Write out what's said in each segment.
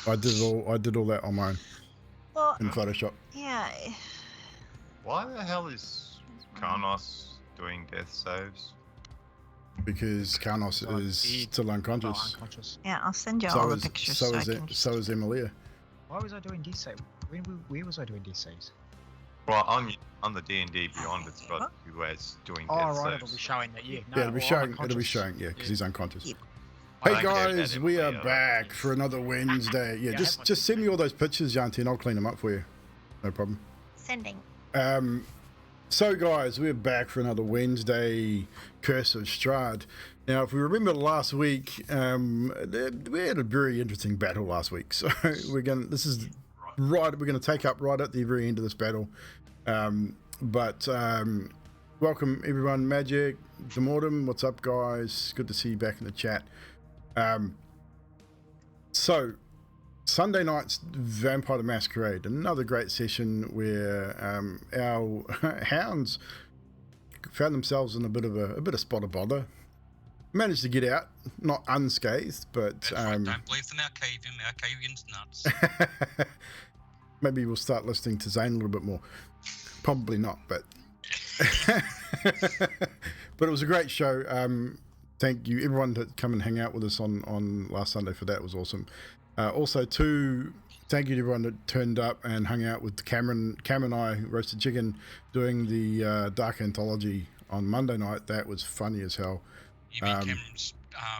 I did all that on my own Well, in Photoshop. yeah. Why the hell is Karnos doing death saves? Because Karnos is still unconscious. Yeah, I'll send you all the pictures so I can just... So is Emilia. Why was I doing D-save? Where was I doing D-saves? Well, on the D&D Beyond, it's got you as doing death saves. Oh, right, it'll be showing that, yeah. No, Yeah, it'll be showing, yeah, because he's unconscious. Yep. Hey guys, we are back for another Wednesday. Yeah, just send me all those pictures, Yanti, and I'll clean them up for you. No problem. Sending. So guys, we're back for another Wednesday Curse of Strahd. Now, if we remember last week, we had a very interesting battle last week. So we're gonna take up right at the very end of this battle. Welcome everyone, Magic, Demortem, what's up guys? Good to see you back in the chat. So Sunday night's Vampire the Masquerade, another great session where our hounds found themselves in a bit of spot of bother. Managed to get out, not unscathed, but don't believe them. Our caveman's nuts. Maybe we'll start listening to Zane a little bit more. Probably not, but but it was a great show. Thank you everyone to come and hang out with us on last Sunday for that. It was awesome. Also thank you to everyone that turned up and hung out with Cameron and I, Roasted Chicken, doing the Dark Anthology on Monday night. That was funny as hell. You mean Cameron's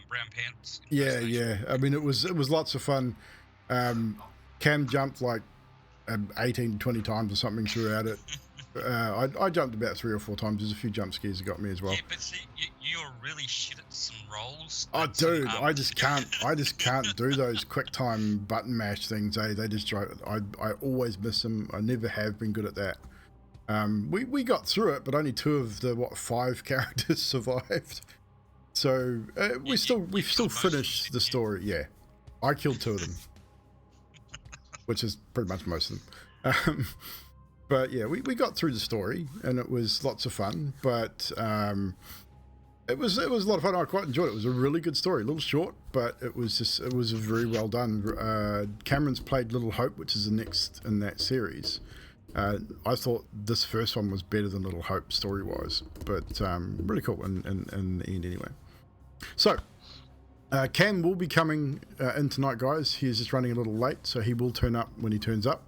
brown pants? Yeah. I mean, it was lots of fun. Cam jumped like 18 to 20 times or something throughout it. I jumped about 3 or 4 times. There's a few jump scares that got me as well. Yeah, but see, you're really shit at some rolls. Oh, dude, I just can't do those quick time button mash things. They just drive. I always miss them. I never have been good at that. We got through it, but only 2 of the 5 characters survived. So we still finished the story. Yeah, I killed 2 of them, which is pretty much most of them. But yeah, we got through the story and it was lots of fun. But it was a lot of fun. I quite enjoyed it. It was a really good story, a little short, but it was very well done. Cameron's played Little Hope, which is the next in that series. I thought this first one was better than Little Hope story-wise, but really cool in the end anyway. So, Cam will be coming in tonight, guys. He's just running a little late, so he will turn up when he turns up.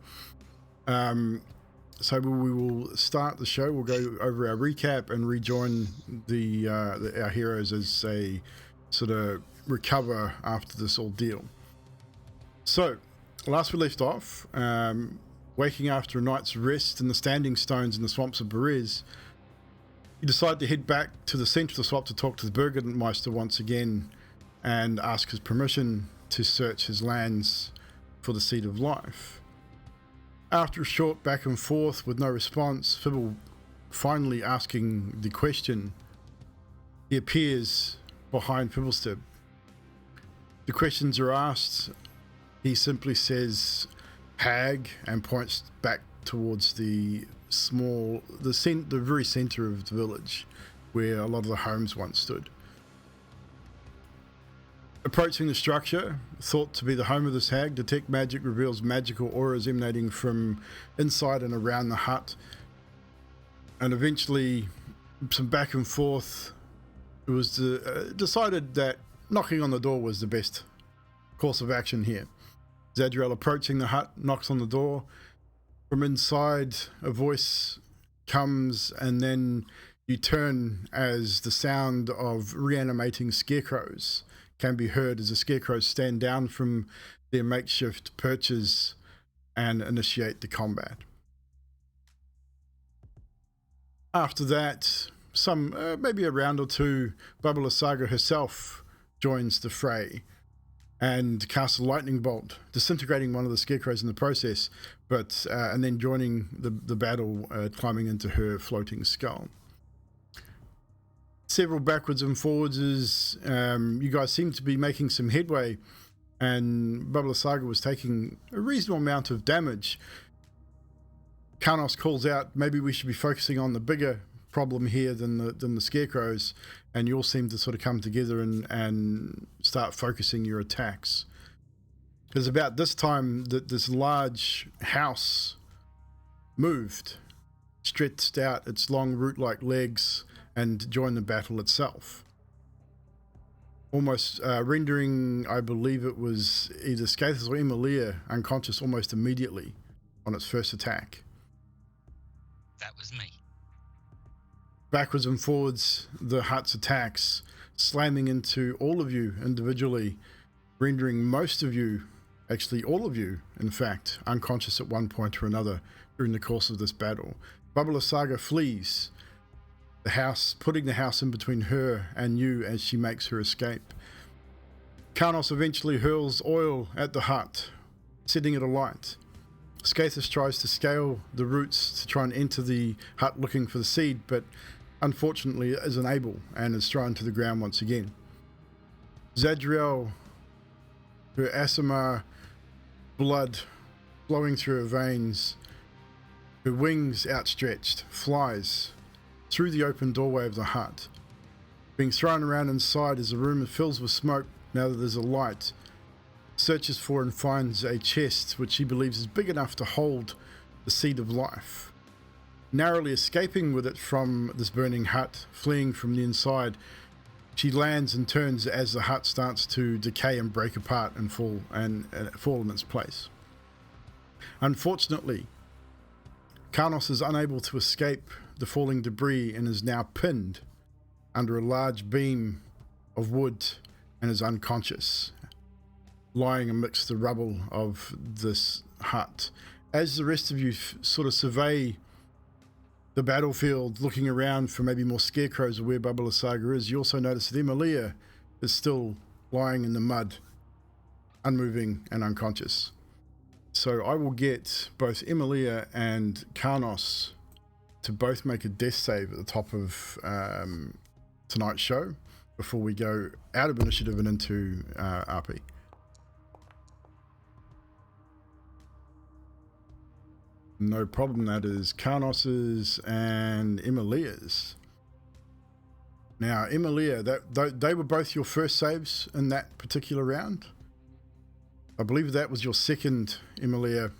So we will start the show. We'll go over our recap and rejoin our heroes as they sort of recover after this ordeal. So, last we left off, waking after a night's rest in the standing stones in the swamps of Berez, you decide to head back to the centre of the swamp to talk to the Burgenmeister once again and ask his permission to search his lands for the Seed of Life. After a short back and forth with no response, Fibble finally asking the question, he appears behind Fibblestib. The questions are asked, he simply says hag and points back towards the very centre of the village where a lot of the homes once stood. Approaching the structure, thought to be the home of this hag, Detect Magic reveals magical auras emanating from inside and around the hut. And eventually, some back and forth, it was decided that knocking on the door was the best course of action here. Zadriel approaching the hut, knocks on the door. From inside, a voice comes, and then you turn as the sound of reanimating scarecrows can be heard as the scarecrows stand down from their makeshift perches and initiate the combat. After that, maybe a round or 2, Babula Saga herself joins the fray and casts a lightning bolt, disintegrating one of the scarecrows in the process, and then joining the battle, climbing into her floating skull. Several backwards and forwards as you guys seem to be making some headway, and Babula Saga was taking a reasonable amount of damage. Karnos calls out, maybe we should be focusing on the bigger problem here than the scarecrows, and you all seem to sort of come together and start focusing your attacks. Because about this time, this large house moved, stretched out its long root-like legs, and joined the battle itself. Almost rendering, I believe it was either Skaithis or Emilia unconscious almost immediately on its first attack. That was me. Backwards and forwards, the hut's attacks, slamming into all of you individually, rendering most of you, actually all of you, in fact, unconscious at one point or another during the course of this battle. Bubba Saga flees the house, putting the house in between her and you as she makes her escape. Karnos eventually hurls oil at the hut, setting it alight. Skaithis tries to scale the roots to try and enter the hut looking for the seed, but unfortunately is unable and is thrown to the ground once again. Zadriel, her Asimar blood flowing through her veins, her wings outstretched, flies through the open doorway of the hut, being thrown around inside as the room fills with smoke. Now that there's a light, searches for and finds a chest which she believes is big enough to hold the seed of life. Narrowly escaping with it from this burning hut, fleeing from the inside, she lands and turns as the hut starts to decay and break apart and fall in its place. Unfortunately, Karnos is unable to escape the falling debris and is now pinned under a large beam of wood and is unconscious, lying amidst the rubble of this hut. As the rest of you sort of survey the battlefield, looking around for maybe more scarecrows of where Bubba Saga is, you also notice that Emilia is still lying in the mud, unmoving and unconscious. So I will get both Emilia and Karnos to both make a death save at the top of tonight's show before we go out of initiative and into RP. No problem. That is Karnos's and Emilia's. Now, Emilia, they were both your first saves in that particular round. I believe that was your second, Emilia,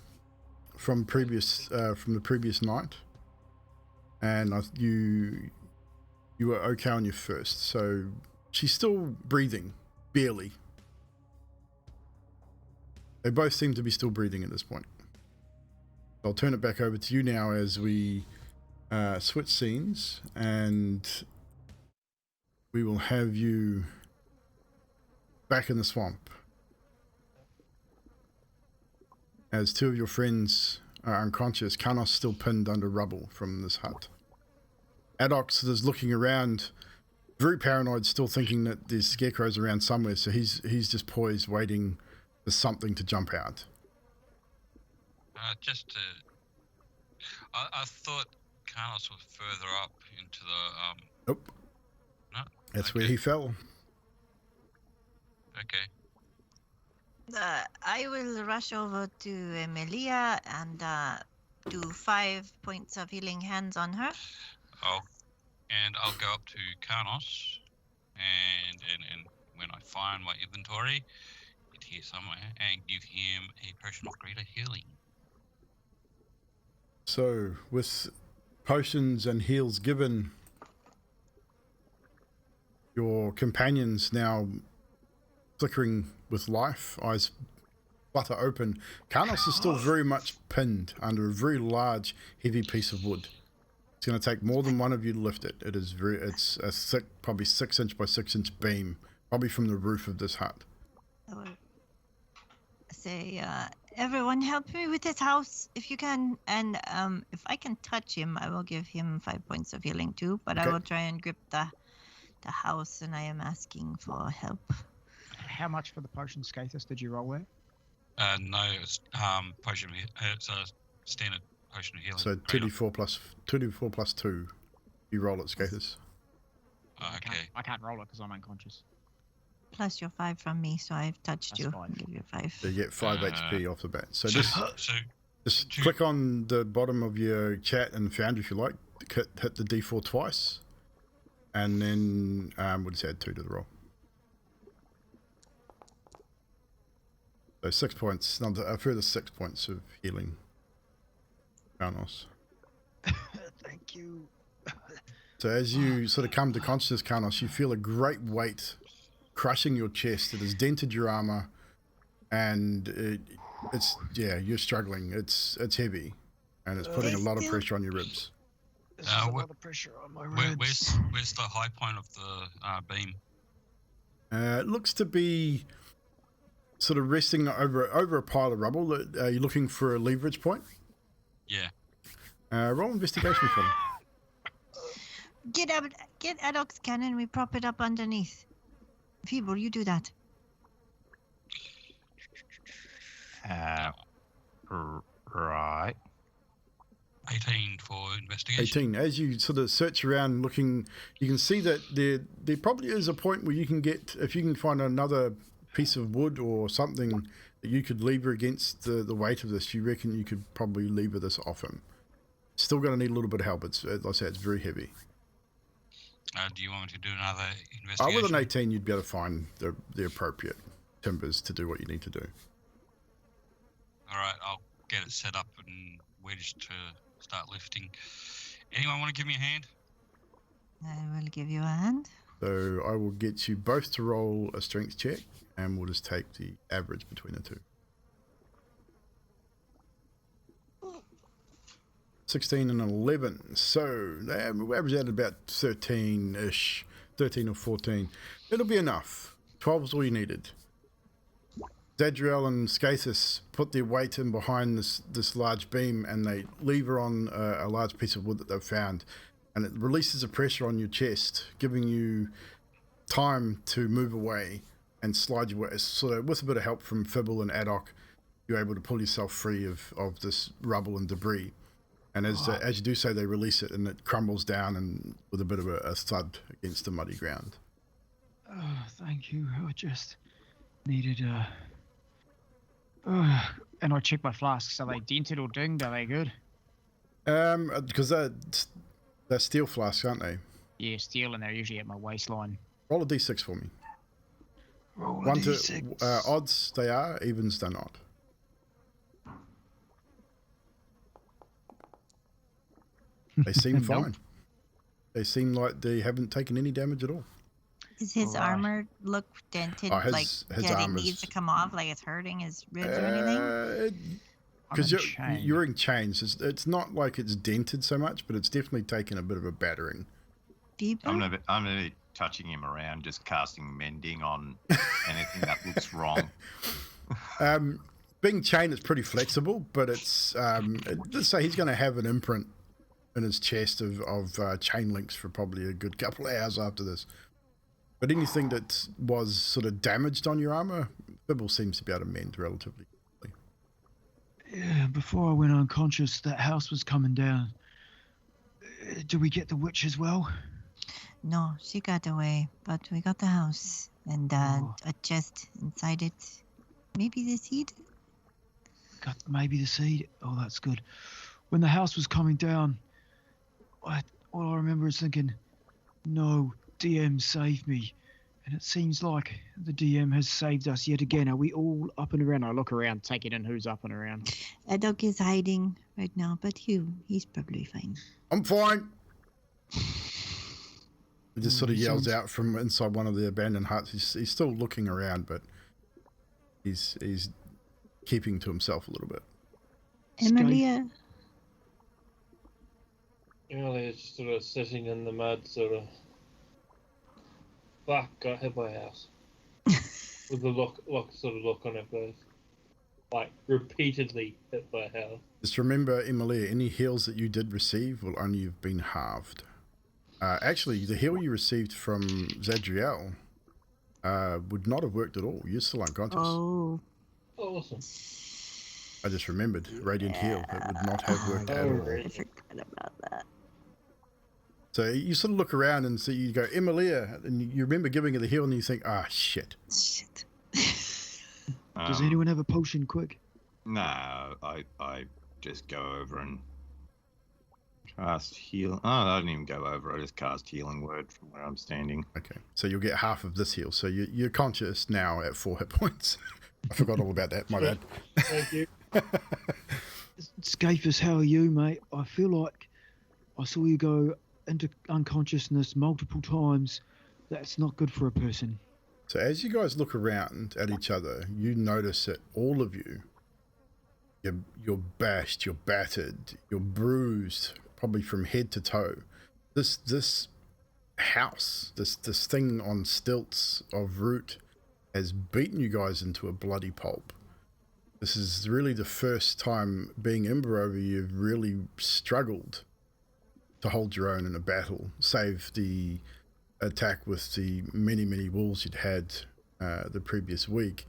from the previous night, and you were okay on your first. So she's still breathing, barely. They both seem to be still breathing at this point. I'll turn it back over to you now as we switch scenes, and we will have you back in the swamp as two of your friends are unconscious. Karnos still pinned under rubble from this hut. Adox is looking around, very paranoid, still thinking that there's scarecrows around somewhere, so he's just poised, waiting for something to jump out. I thought Karnos was further up into the Nope. No. That's okay. where he fell. Okay. I will rush over to Emilia and do 5 points of healing hands on her. I'll go up to Karnos, and when I find my inventory, it's here somewhere, and give him a potion of greater healing. So, with potions and heals given, your companions now flickering with life, eyes flutter open. Karnos is still very much pinned under a very large, heavy piece of wood. It's going to take more than one of you to lift it. It's a thick, probably 6 inch by 6 inch beam, probably from the roof of this hut. I will say, everyone help me with this house if you can. And if I can touch him, I will give him 5 points of healing too. But Okay. I will try and grip the house, and I am asking for help. How much for the potion, Skaithis, did you roll there? No, it's potion. It's a standard potion of healing. So 2d4 plus 2. You roll it, Skaithis. Okay. I can't roll it because I'm unconscious. Plus your 5 from me, so I've touched That's you. fine. I'll give you 5. So you get 5 HP off the bat. So So just click on the bottom of your chat and Foundry if you like. Hit the D4 twice, and then we'll just add 2 to the roll. So 6 points, a further 6 points of healing. Karnos. Thank you. So as you sort of come to consciousness, Karnos, you feel a great weight crushing your chest. It has dented your armor, and you're struggling. It's heavy, and it's putting a lot of pressure on your ribs. This is a lot of pressure on my ribs. Where's the high point of the beam? It looks to be sort of resting over a pile of rubble. Are you looking for a leverage point? Yeah. Roll investigation for me. Get Adok's cannon. We prop it up underneath. Feeble, you do that. Right. 18 for investigation. 18. As you sort of search around looking, you can see that there probably is a point where you can get, if you can find another piece of wood or something that you could lever against the weight of this, you reckon you could probably lever this off him. Still going to need a little bit of help. It's, as I say, it's very heavy. Do you want me to do another investigation? With an 18, you'd be able to find the appropriate timbers to do what you need to do. All right, I'll get it set up and wedged to start lifting. Anyone want to give me a hand? I will give you a hand. So I will get you both to roll a strength check, and we'll just take the average between the two. 16 and 11. So we average out at about 13-ish, 13 or 14. It'll be enough. 12 is all you needed. Zadriel and Scathis put their weight in behind this large beam, and they lever on a large piece of wood that they've found, and it releases a pressure on your chest, giving you time to move away and slide your way. So with a bit of help from Fibble and Adok, you're able to pull yourself free of this rubble and debris. And as you do so, they release it, and it crumbles down and with a bit of a thud against the muddy ground. Oh, thank you. I just needed and I checked my flasks. Are they dented or dinged? Are they good? Because they're steel flasks, aren't they? Yeah, steel, and they're usually at my waistline. Roll a d6 for me. Roll a 1 d6. to odds they are, evens they're not. They seem fine. Nope. They seem like they haven't taken any damage at all. Does his Right. armor look dented? Oh, his It armor's- needs to come off, like it's hurting his ribs or anything? Because I'm in chain. you're in chains. It's not like it's dented so much, but it's definitely taken a bit of a battering. People? I'm gonna be touching him around, just casting mending on anything that looks wrong. Being chained is pretty flexible, but it's let's say he's going to have an imprint in his chest of chain links for probably a good couple of hours after this. But anything that was sort of damaged on your armor, Bibble seems to be able to mend relatively quickly. Yeah, before I went unconscious, that house was coming down. Do we get the witch as well? No, she got away, but we got the house and a chest inside it. Maybe the seed? Got maybe the seed. Oh, that's good. When the house was coming down, all I remember is thinking, no, DM save me. And it seems like the DM has saved us yet again. Are we all up and around? I look around, take it in who's up and around. Adok is hiding right now, but he's probably fine. I'm fine. He just sort of yells out from inside one of the abandoned huts. He's still looking around, but he's keeping to himself a little bit. Emilia? Emily's sort of sitting in the mud, sort of. Fuck, got hit by a house. With the look on her face. Like, repeatedly hit by a house. Just remember, Emilia, any heals that you did receive will only have been halved. Actually, the heal you received from Zadriel would not have worked at all. You're still unconscious. Oh. Awesome. I just remembered. Radiant heal. It would not have worked at all. I forgot about that. So you sort of look around and see, you go, Emilia, and you remember giving her the heal, and you think, shit. Shit. Does anyone have a potion quick? No, I just go over and cast heal. Oh, I didn't even go over. I just cast healing word from where I'm standing. Okay, so you'll get half of this heal. So you're conscious now at 4 hit points. I forgot all about that. My bad. Thank you. Scafus, how are you, mate? I feel like I saw you go into unconsciousness multiple times. That's not good for a person. So as you guys look around at each other, you notice that all of you, you're bashed, you're battered, you're bruised, probably from head to toe. This house, this thing on stilts of root, has beaten you guys into a bloody pulp. This is really the first time being Imber you've really struggled to hold your own in a battle, save the attack with the many wolves you'd had the previous week.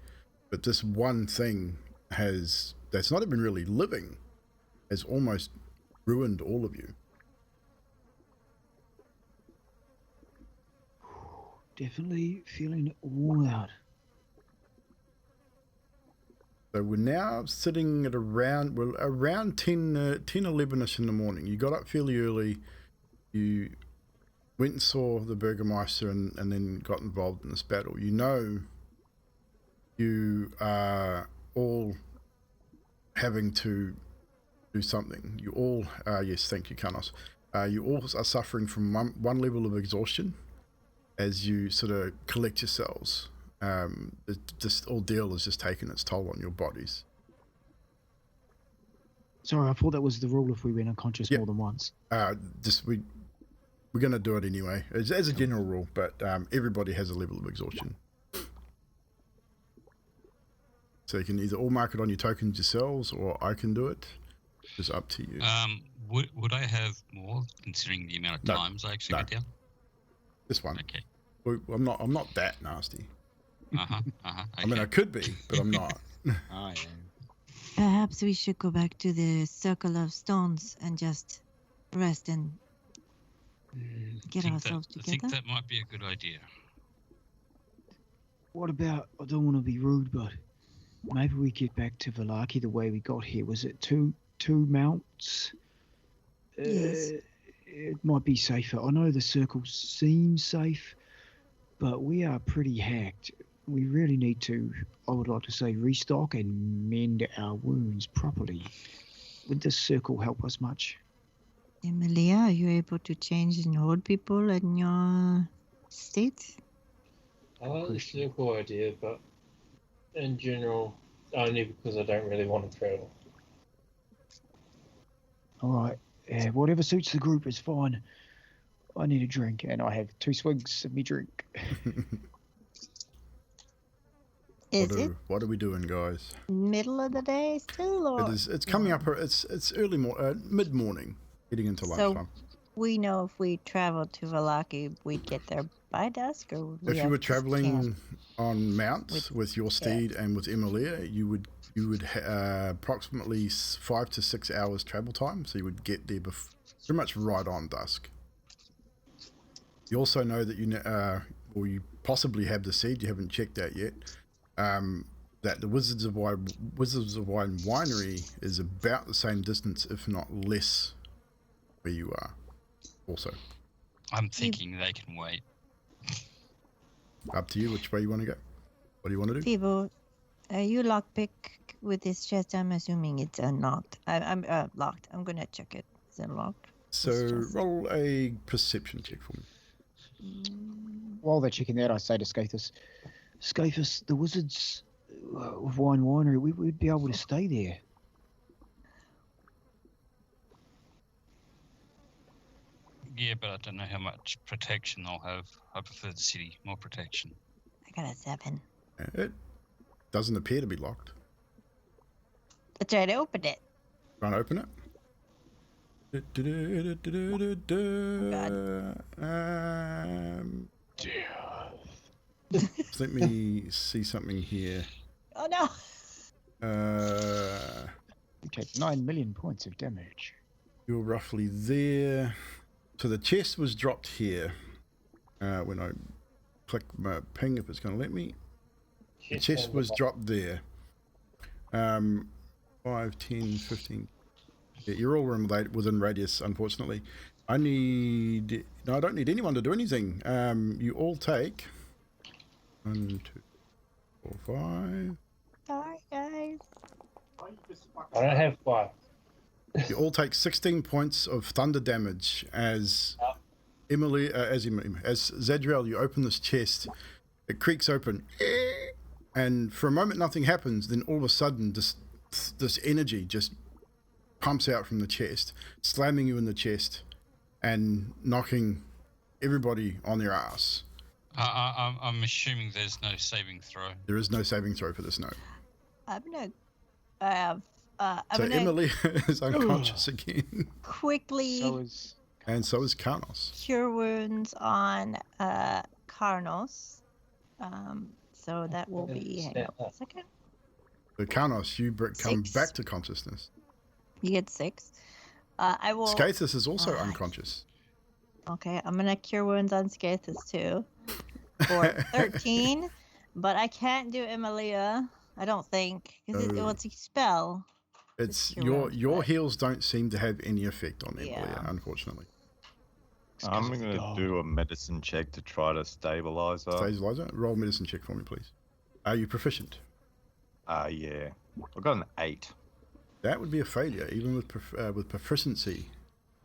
But this one thing that's not even really living has almost ruined all of you. Definitely feeling worn out. So we're now sitting at around 11ish in the morning. You got up fairly early. You went and saw the Burgermeister and then got involved in this battle. You know you are all having to do something. You all, yes, thank you, Kanos. You all are suffering from one level of exhaustion as you sort of collect yourselves. This ordeal has just taken its toll on your bodies. Sorry, I thought that was the rule if we went unconscious Yep. more than once. We're going to do it anyway, as a general rule, but everybody has a level of exhaustion. So you can either all mark it on your tokens yourselves, or I can do it. It's up to you. Would I have more considering the amount of No. times I actually No. went down? This one. Okay. I'm not that nasty. Okay. I mean, I could be, but I'm not. I am. Perhaps we should go back to the Circle of Stones and just rest and get ourselves I think together. that might be a good idea. What about, I don't want to be rude, but maybe we get back to Valaki the way we got here. Was it two mounts? Yes. It might be safer. I know the circle seems safe, but we are pretty hacked. We really need to, I would like to say, restock and mend our wounds properly. Would this circle help us much? Emilia, are you able to change and hold people in your state? I like the circle idea, but in general, only because I don't really want to travel. All right. Whatever suits the group is fine. I need a drink, and I have 2 swigs of me drink. Is it What are we doing, guys? middle of the day still, or It's coming up. It's early mid morning, heading into So- lunchtime. we know if we traveled to Valaki, we'd get there by dusk, or would we If you have were to traveling camp? on mounts with your steed and with Emilia, you would approximately 5 to 6 hours travel time, so you would get there pretty much right on dusk. You also know that you possibly have the seed. You haven't checked that yet. That the Wizards of Wine winery is about the same distance, if not less, where you are. Also, I'm thinking they can wait. up to you which way you want to go. What do you want to do? Fibo, are you lockpick with this chest? I'm assuming it's unlocked. I'm locked. I'm gonna check it. Is it locked? So just- roll a perception check for me. While they're checking that, I say to Scathus, the Wizards of Wine Winery, we'd be able to stay there. Yeah, but I don't know how much protection they'll have. I prefer the city, more protection. I got a 7. It doesn't appear to be locked. Let's try to open it. Try and open it. Let me see something here. Oh no! We take 9 million points of damage. You're roughly there. So the chest was dropped here. When I click my ping, if it's going to let me. The chest was dropped there. 5, 10, 15. Yeah, you're all within radius, unfortunately. I don't need anyone to do anything. You all take 1, 2, 4, 5, Sorry, guys. I don't have fire. You all take 16 points of thunder damage as Emily, as Zadriel, you open this chest. It creaks open, and for a moment nothing happens. Then all of a sudden, this energy just pumps out from the chest, slamming you in the chest, and knocking everybody on their ass. I'm assuming there's no saving throw. There is no saving throw for this note. I'm gonna So Emily is unconscious again, quickly So is and so is Karnos. cure wounds on Karnos. So that will be. Hang on a second. So Karnos, you come 6. back to consciousness. You get 6. I will. Skathis is also unconscious. Okay, I'm gonna cure wounds on Skathis too for 13, but I can't do Emilia. I don't think because it's a spell. It's cure your wounds, your but- heals don't seem to have any effect on Emilia, Yeah. unfortunately. I'm going to do a medicine check to try to stabilize her. Stabilizer, roll medicine check for me, please. Are you proficient? Yeah. I got an 8. That would be a failure, even with proficiency.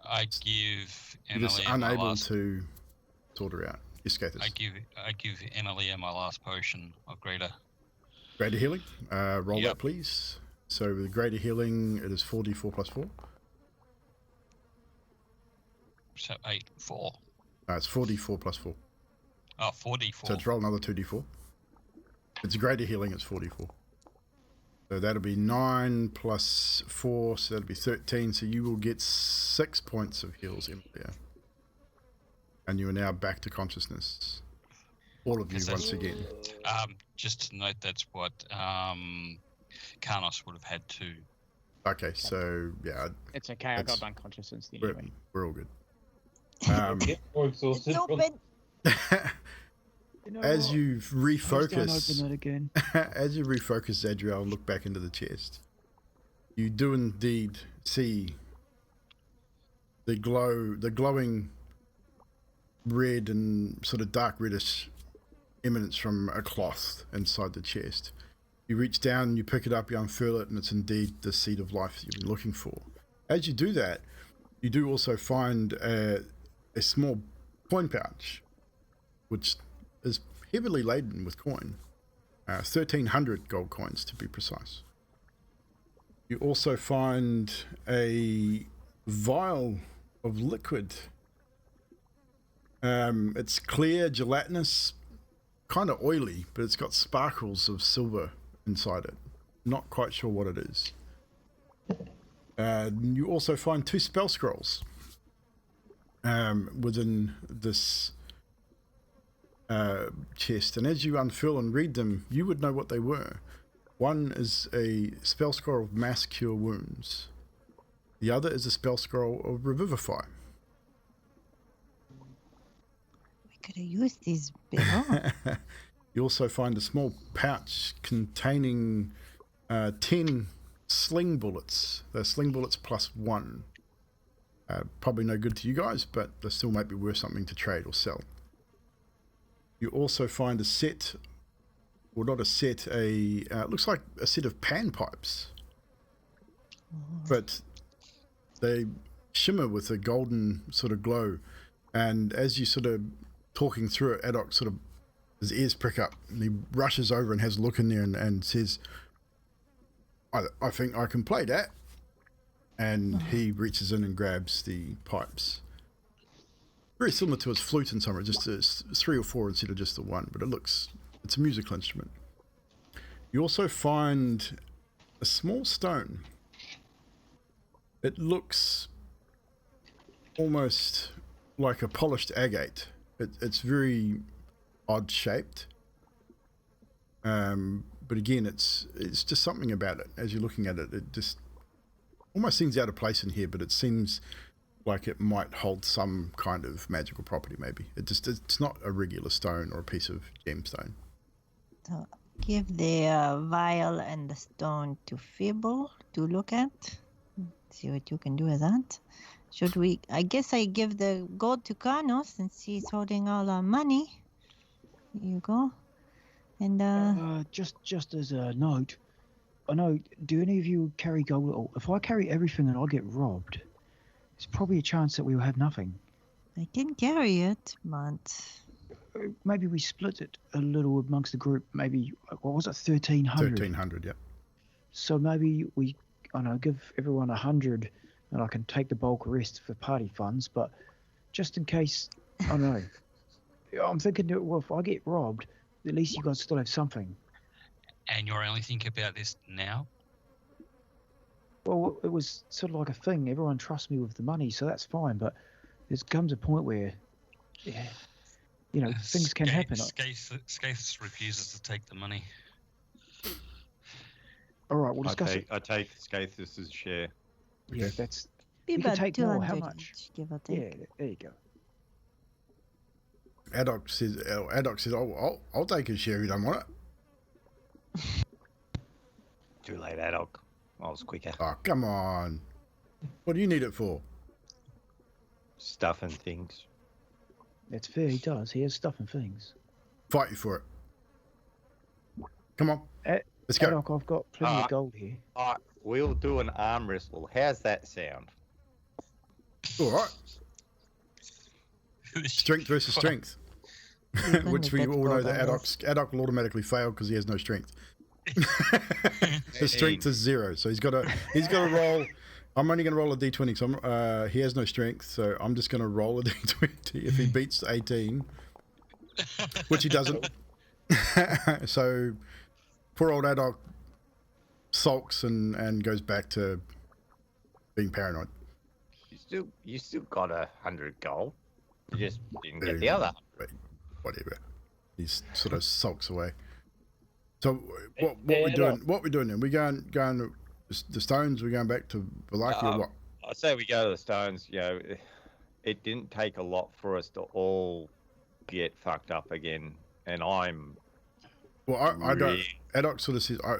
I give You're just Emily my unable last. to sort her out. Yes, Skathis. I give Emily my last potion of greater. Greater healing. Roll that, Yep. please. So with greater healing, it is 4d4 plus 4. So 8, 4. It's 4d4 plus 4. Oh, 4d4. So it's roll another 2d4. It's greater healing, it's 4d4. So that'll be 9 plus 4, so that'll be 13. So you will get 6 points of heals, Emilia. And you are now back to consciousness. All of you Yes, once that's- again. Just to note, that's what Karnos would have had to. Okay, so yeah, It's okay. I It's- got unconscious instantly we're, anyway. we're all good. Get more It's exhausted. from- open. You know As what? you Please don't refocus, open that again. as you refocus, Zadriel, and look back into the chest, you do indeed see the glowing red and sort of dark reddish eminence from a cloth inside the chest. You reach down, you pick it up, you unfurl it, and it's indeed the seed of life that you've been looking for. As you do that, you do also find a small coin pouch, which is heavily laden with coin. 1,300 gold coins to be precise. You also find a vial of liquid. It's clear, gelatinous, kind of oily, but it's got sparkles of silver inside it. Not quite sure what it is. You also find 2 spell scrolls within this chest, and as you unfurl and read them, you would know what they were. One is a spell scroll of mass cure wounds. The other is a spell scroll of revivify. We could have used these better. You also find a small pouch containing 10 sling bullets. They're sling bullets +1. Probably no good to you guys, but they still might be worth something to trade or sell. You also find a set, or not a set, it looks like a set of pan pipes. But they shimmer with a golden sort of glow. And as you sort of talking through it, Adok sort of, his ears prick up, and he rushes over and has a look in there and says, I think I can play that. And he reaches in and grabs the pipes. Very similar to his flute in some way, just 3 or 4 instead of just the 1, but it's a musical instrument. You also find a small stone. It looks almost like a polished agate. It's very odd shaped. But again, it's just something about it. As you're looking at it, it just almost seems out of place in here, but it seems like it might hold some kind of magical property, maybe. It's not a regular stone or a piece of gemstone. So give the vial and the stone to Fibble to look at. See what you can do with that. Should we? I guess I give the gold to Karnos since he's holding all our money. Here you go. And Just as a note, I know. Do any of you carry gold at all? If I carry everything and I get robbed, there's probably a chance that we will have nothing. I can carry it, but Maybe we split it a little amongst the group. Maybe what was it, 1,300? 1,300, yeah. So maybe we, I don't know, give everyone 100, and I can take the bulk rest for party funds. But just in case, I don't know. I'm thinking that, well, if I get robbed, at least you guys still have something. And you're only thinking about this now? Well, it was sort of like a thing. Everyone trusts me with the money, so that's fine. But there comes a point where, yeah, you know, things can happen. Skaith refuses to take the money. All right, we'll discuss it. I take Skaith's share. Yeah, that's. be You can about take more. How 200 much? each, give or take. Yeah, there you go. Adok says, I'll take his share if you don't want it. Too late, Adok. I was quicker. Oh, come on. What do you need it for? Stuff and things. That's fair. He does. He has stuff and things. Fight you for it. Come on. Let's go. Adok, I've got plenty of gold here. We'll do an arm wrestle. How's that sound? All right. Strength versus strength. Which we all know that Adok will automatically fail because he has no strength. His strength is 0, so he's got to roll. I'm only going to roll a d20, so he has no strength, so I'm just going to roll a d20. If he beats 18, which he doesn't, so poor old Adok sulks and goes back to being paranoid. You still got 100 gold. You just didn't get the other. Whatever. He sort of sulks away. So what we doing? What we doing then? We going to the stones? We going back to Valaki or what? I say we go to the stones. You know, it didn't take a lot for us to all get fucked up again, and I'm. Well, I don't. Adok sort of says, I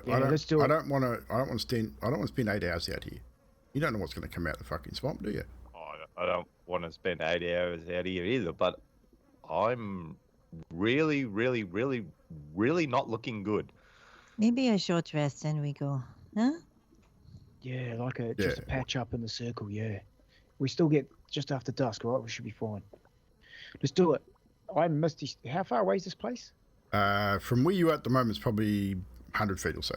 don't want to spend 8 hours out here. You don't know what's going to come out the fucking swamp, do you? I don't want to spend 8 hours out here either, but I'm really, really, really, really not looking good. Maybe a short rest and we go. Huh? Yeah, just a patch up in the circle, yeah. We still get just after dusk, right? We should be fine. Let's do it. I'm Misty. How far away is this place? From where you are at the moment, it's probably 100 feet or so.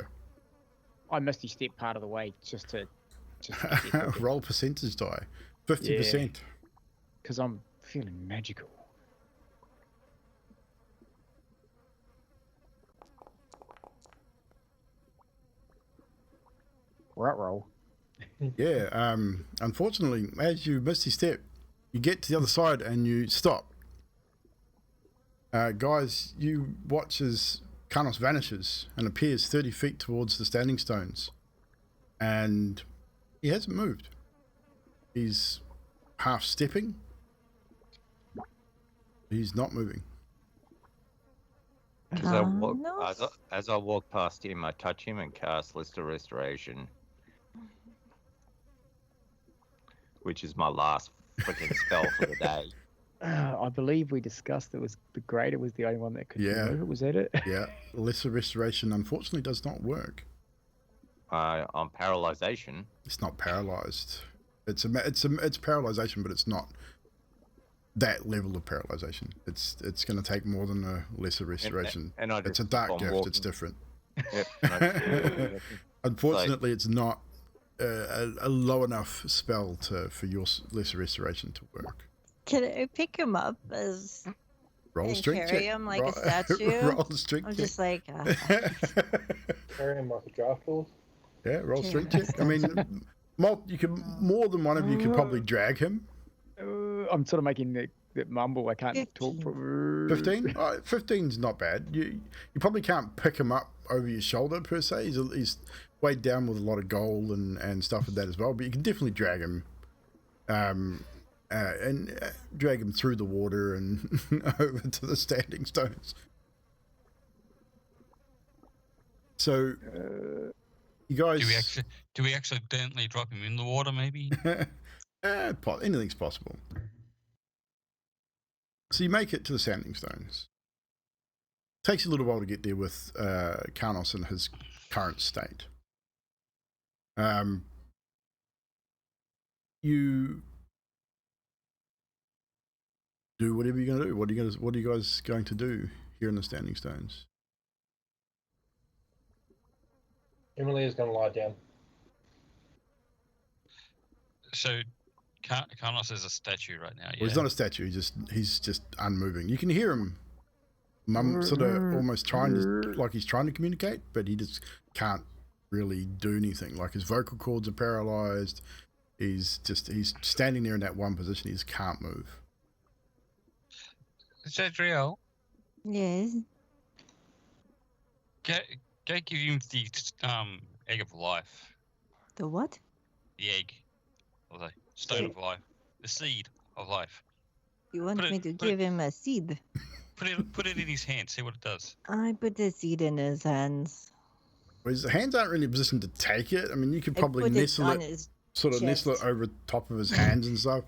I Misty step part of the way just to roll percentage die. 50%. Because I'm feeling magical. Right roll. Yeah, unfortunately, as you misty step, you get to the other side and you stop. Guys, you watch as Karnos vanishes and appears 30 feet towards the standing stones. And he hasn't moved. He's half stepping. He's not moving. As I walk past him, I touch him and cast List of Restoration, which is my last freaking spell for the day. I believe we discussed it was the greater was the only one that could remove it. Was that it? Yeah, Lesser Restoration unfortunately does not work. On paralyzation. It's not paralyzed. It's paralyzation, but it's not that level of paralyzation. It's going to take more than a Lesser Restoration. And it's a dark gift. Walking. It's different. Yep, Unfortunately, it's not a low enough spell for your Lesser Restoration to work. Can I pick him up as roll and strength carry check. him like a statue? Roll strength I'm check. just like Carry him like a draft horse. Yeah, roll strength check. I mean, more than one of you can probably drag him. I'm sort of making that mumble. I can't 15. talk for 15? 15's not bad. You probably can't pick him up over your shoulder per se. He's weighed down with a lot of gold and stuff like that as well. But you can definitely drag him, and drag him through the water and over to the standing stones. So, you guys, do we accidentally drop him in the water? Maybe. Anything's possible. So you make it to the standing stones. Takes a little while to get there with Karnos in his current state. You do whatever you're going to do. What are you guys going to do here in the Standing Stones? Emily is going to lie down. So, Carnos is a statue right now. Yeah. Well, he's not a statue. He's just unmoving. You can hear him, sort of almost trying to, like he's trying to communicate, but he just can't really do anything. Like his vocal cords are paralyzed. He's standing there in that one position. He just can't move. Zadriel, Yes. go give him the egg of life. The what? The egg, or the stone of life, the seed of life. You want Put it- me to put it- give him a seed? Put it in his hand. See what it does. I put the seed in his hands. Well, his hands aren't really in a position to take it. I mean, you could I probably put it nestle on it, his sort of nestle it chest. over top of his hands and stuff.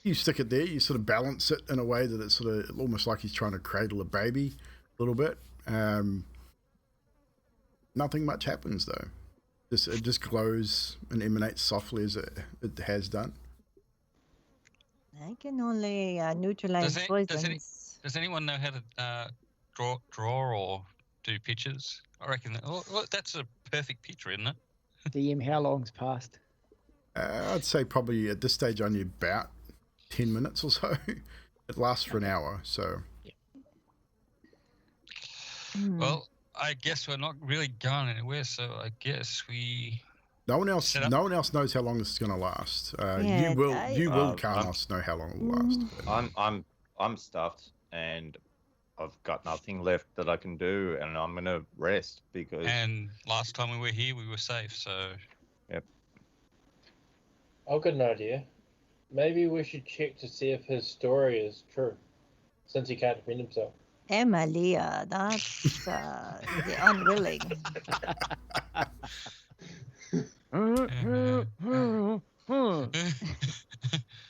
You stick it there. You sort of balance it in a way that it's sort of almost like he's trying to cradle a baby a little bit. Nothing much happens though. It just glows and emanates softly as it has done. I can only neutralize poisons. Does anyone know how to draw or do pictures? I reckon that's a perfect picture, isn't it? DM, how long's passed? I'd say probably at this stage only about 10 minutes or so. It lasts for an hour, so. Well, I guess we're not really going anywhere, so I guess we. No one else knows how long this is going to last. Yeah, you will, Carnos, know how long it will last. but- I'm stuffed and I've got nothing left that I can do, and I'm gonna rest because. And last time we were here, we were safe, so. I've got an idea. Maybe we should check to see if his story is true, since he can't defend himself. Emilia, that's the unwilling.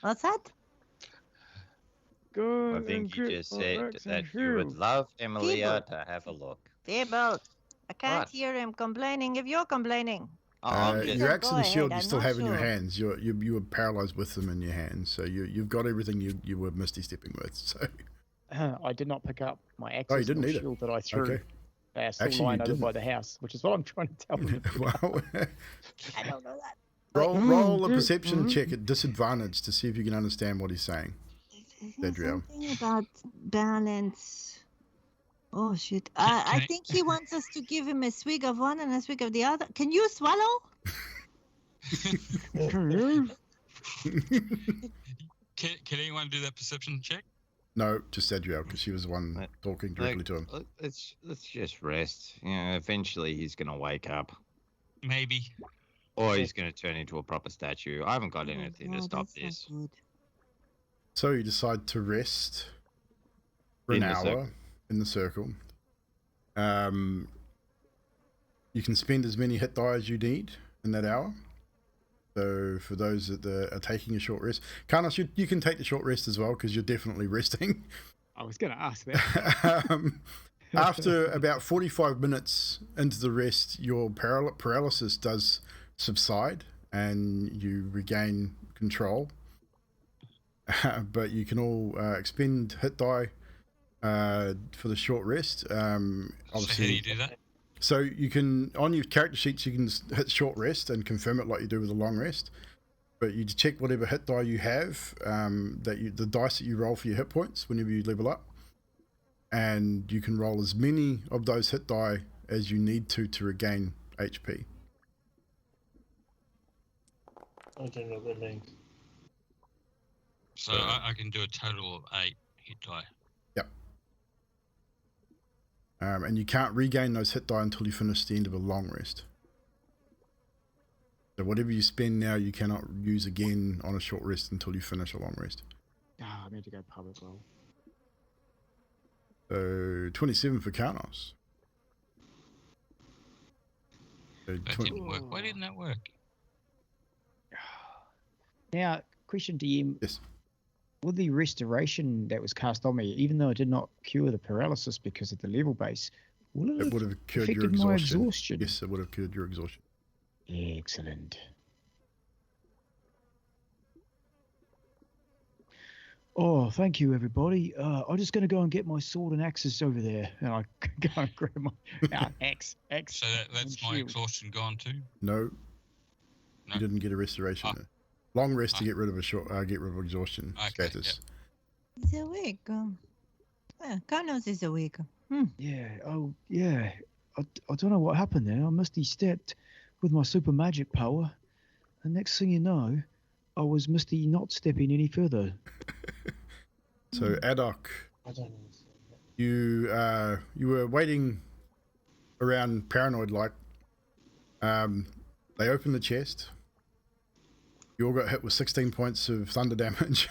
What's that? Go I think you just said that you would love Emilia to have a look. Feeble. I can't What? hear him complaining if you're complaining. I'm just, your axe and the Go shield ahead, you I'm still not have in your sure. hands. You were paralyzed with them in your hands, so you've got everything you were misty stepping with. So I did not pick up my axe you and didn't the need it. shield that I threw. Okay. They are still Actually, you lying over didn't. by the house, which is what I'm trying to tell them. well, I don't know that. roll a perception check at disadvantage to see if you can understand what he's saying. There's Adriel. something about balance. Oh shit! I Can think he wants us to give him a swig of one and a swig of the other. Can you swallow? Can anyone do that perception check? No, just Adriel, because she was the one Right. talking directly to him. let's just rest. Eventually he's gonna wake up, Maybe. or he's gonna turn into a proper statue. I haven't got Oh, anything to God, stop that's not this. good. So you decide to rest for In an the hour circle. in the circle. You can spend as many hit die as you need in that hour. So for those that are taking a short rest, Carnos, you can take the short rest as well because you're definitely resting. I was going to ask that. After about 45 minutes into the rest, your paralysis does subside and you regain control. But you can all expend hit die for the short rest. So how Obviously, do you do that? so you can, on your character sheets, you can just hit short rest and confirm it like you do with a long rest. But you check whatever hit die you have, the dice that you roll for your hit points whenever you level up, and you can roll as many of those hit die as you need to regain HP. I don't know what that means. So I can do a total of 8 hit die. And you can't regain those hit die until you finish the end of a long rest. So whatever you spend now, you cannot use again on a short rest until you finish a long rest. I need to go public roll. So 27 for Carnos. So That didn't work. Why didn't that work? Now, question to you. Yes. With the restoration that was cast on me, even though it did not cure the paralysis because of the level base, Will It would have cured your affected my exhaustion. exhaustion? Yes, it would have cured your exhaustion. Excellent. Oh, thank you, everybody. I'm just going to go and get my sword and axes over there. And I go and grab my axe. So that's and my shield. exhaustion gone too. No, No. you didn't get a restoration. Ah. Long rest to Ah. get rid of exhaustion Okay, status. He's awake. Carlos is awake. Yeah, oh, yeah. I don't know what happened there. I must have stepped with my super magic power. And next thing you know, I was Misty not stepping any further. So Adok, I don't understand that. you were waiting around paranoid like. They opened the chest. You all got hit with 16 points of thunder damage.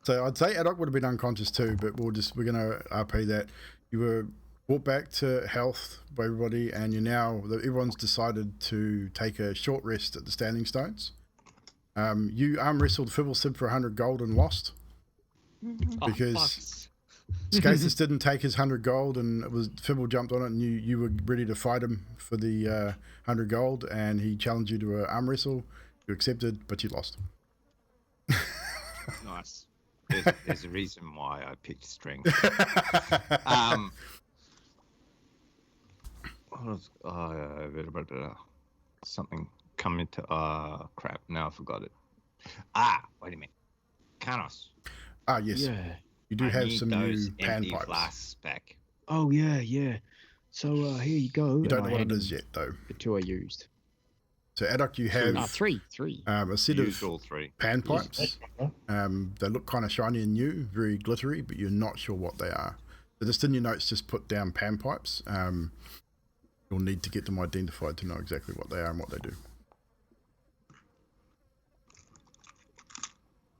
So I'd say Adok would have been unconscious too, but we're gonna RP that. You were brought back to health by everybody, and everyone's decided to take a short rest at the Standing Stones. You arm wrestled Fibble Sib for 100 gold and lost because Skathis didn't take his 100 gold, and it was Fibble jumped on it, and you were ready to fight him for the 100 gold, and he challenged you to an arm wrestle. You accepted, but you lost. Nice. There's a reason why I picked strength. Something come into crap. Now I forgot it. Wait a minute. Carnos. Yes. Yeah. You do I have need some those new pan empty pipes. flasks back. Oh, yeah. So here you go. You don't And know I what it hand is yet, though. The two I used. So Adok, you have Three. a set Used of all three. pan Use pipes. that, huh? They look kind of shiny and new, very glittery, but you're not sure what they are. So just in your notes, just put down pan pipes. You'll need to get them identified to know exactly what they are and what they do.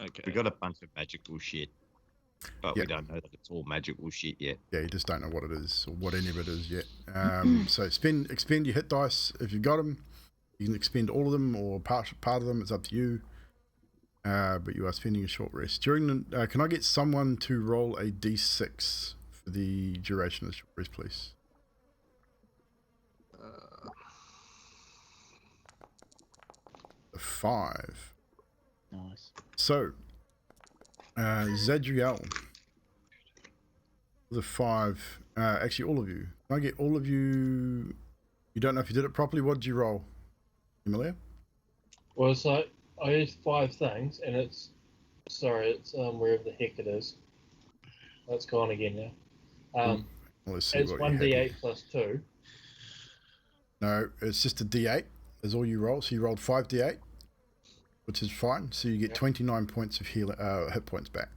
Okay. We got a bunch of magical shit, but Yep. we don't know that it's all magical shit yet. Yeah, you just don't know what it is or what any of it is yet. So expend your hit dice if you've got them. You can expend all of them or part of them. It's up to you. But you are spending a short rest. During the, can I get someone to roll a d6 for the duration of the short rest, please? A 5. Nice. So, Zadriel, the 5. Actually, all of you. Can I get all of you? You don't know if you did it properly. What did you roll, Emilia? Well, it's like I used 5 things, and it's wherever the heck it is. That's gone again now. Well, let's see It's what you had. 1d8 plus 2. No, it's just a d8 is all you roll. So you rolled 5d8, which is fine. So you get 29 points of hit points back.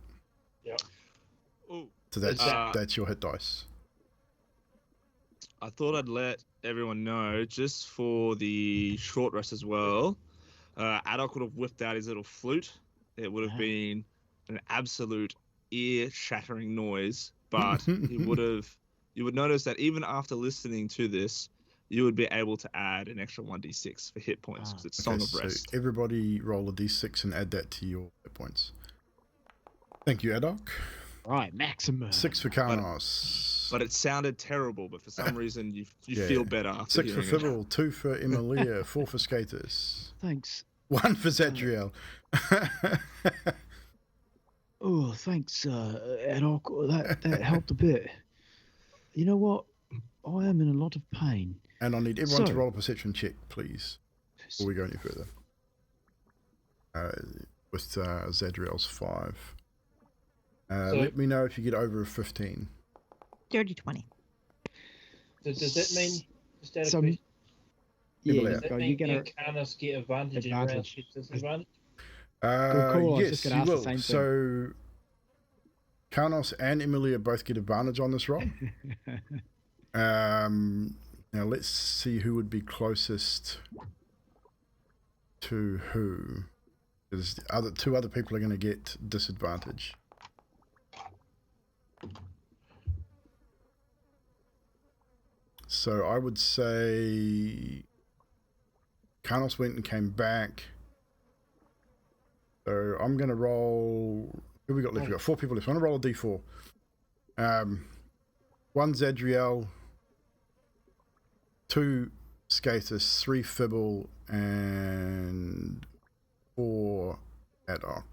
Ooh, So that's Uh, that's your hit dice. I thought I'd let everyone know, just for the short rest as well. Adok would have whipped out his little flute. It would have Ah. been an absolute ear-shattering noise, but you would notice that even after listening to this, you would be able to add an extra 1d6 for hit points because it's Song of so Rest. everybody roll a d6 and add that to your hit points. Thank you, Adok. Right, maximum. 6 for Karnos. But it sounded terrible, but for some reason you Yeah. feel better after 6 for hearing it. Fibble, 2 for Emilia, 4 for Skathis, Thanks. 1 for Zadriel. Oh, thanks, Adok. That helped a bit. You know what? I am in a lot of pain. And I need everyone to So- roll a perception check, please, before we go any further. With Zadriel's 5. So- Let me know if you get over a 15. Dirty 20. So does that mean, just out of Some- question, Emilia. Yeah, does that you're mean gonna. Incarnus get advantage and round Advantage. get disadvantage? Good call, I was Yes, just gonna you ask the will. same thing. So, Karnos and Emilia both get advantage on this roll. Now let's see who would be closest to who. Because two other people are going to get disadvantage. So I would say Karnos went and came back. So I'm going to roll. Who we got left? We got 4 people left. I'm going to roll a d4. 1 1 Zadriel, 2 Skatus, 3 Fibble, and 4 Adok.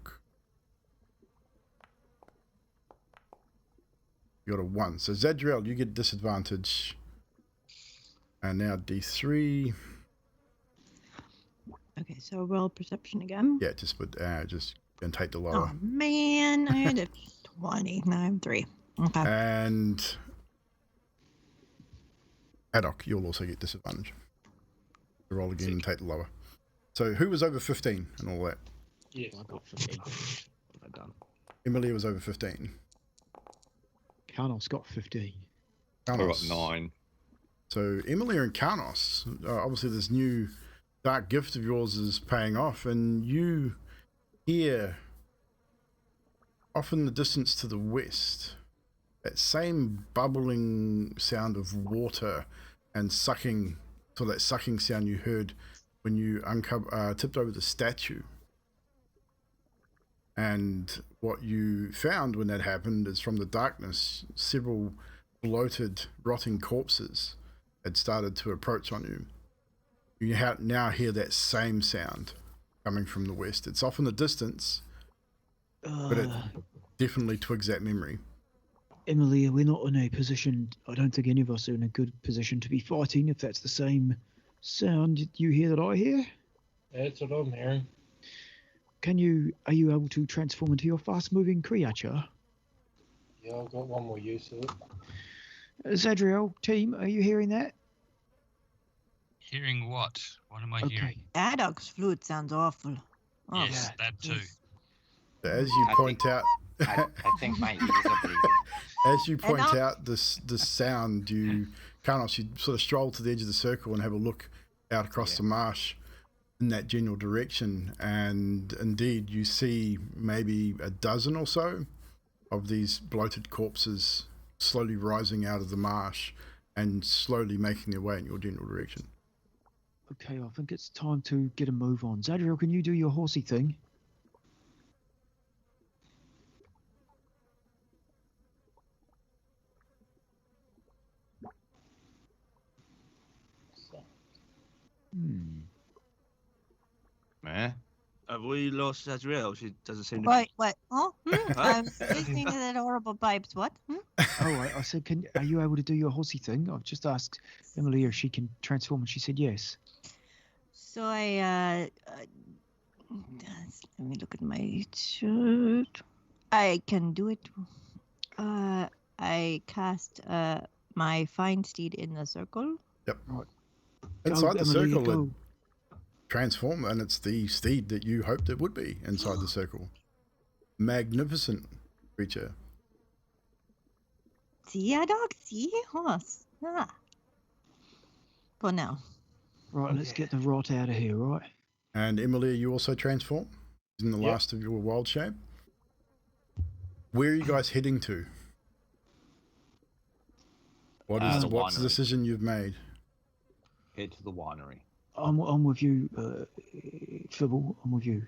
You got a 1. So Zadriel, you get disadvantage. And now D3. Okay, so roll perception again. Yeah, just and take the lower. Oh man, I had a 20. Now I'm 3. Okay. And Adok, you'll also get disadvantage. Roll again and take the lower. So who was over 15 and all that? Yes. I got 15. What have I done? Emilia was over 15. Carnos got 15. I got Carnos. 9. So Emilia and Carnos, obviously this new dark gift of yours is paying off, and you hear off in the distance to the west that same bubbling sound of water and sucking, so that sucking sound you heard when you tipped over the statue. And what you found when that happened is from the darkness, several bloated, rotting corpses had started to approach on you. You now hear that same sound coming from the west. It's off in the distance, but it definitely twigs that memory. Emily, we're not in a position, I don't think any of us are in a good position to be fighting if that's the same sound you hear that I hear. That's what I'm hearing. Are you able to transform into your fast-moving creature? Yeah, I've got one more use of it. Zadriel, team, are you hearing that? Hearing what? What am I Okay. hearing? Adok's flute sounds awful. Oh, Yes, that too. As you point out, I think my ears are bleeding. as you point out this sound, Carnos, you sort of stroll to the edge of the circle and have a look out across the marsh in that general direction, and indeed you see maybe a dozen or so of these bloated corpses slowly rising out of the marsh and slowly making their way in your general direction. Okay, I think it's time to get a move on. Zadriel, can you do your horsey thing? Meh. Have we lost Zadriel? She doesn't seem to Wait, what? Oh, Huh? I'm listening to that horrible pipes. What? Oh, I said, are you able to do your horsey thing? I've just asked Emily if she can transform, and she said yes. So let me look at my shirt. I can do it. I cast my Find Steed in the circle. Yep. Right. Inside the Emily, circle, go. it transform, and it's the steed that you hoped it would be inside the circle. Magnificent creature. See a dog, see a horse. Ah. For now. Right, let's get the rot out of here, right? And Emilia, you also transform in the Yep. last of your wild shape. Where are you guys heading to? What's The the winery. decision you've made? Head to the winery. I'm with you, Fibble. I'm with you.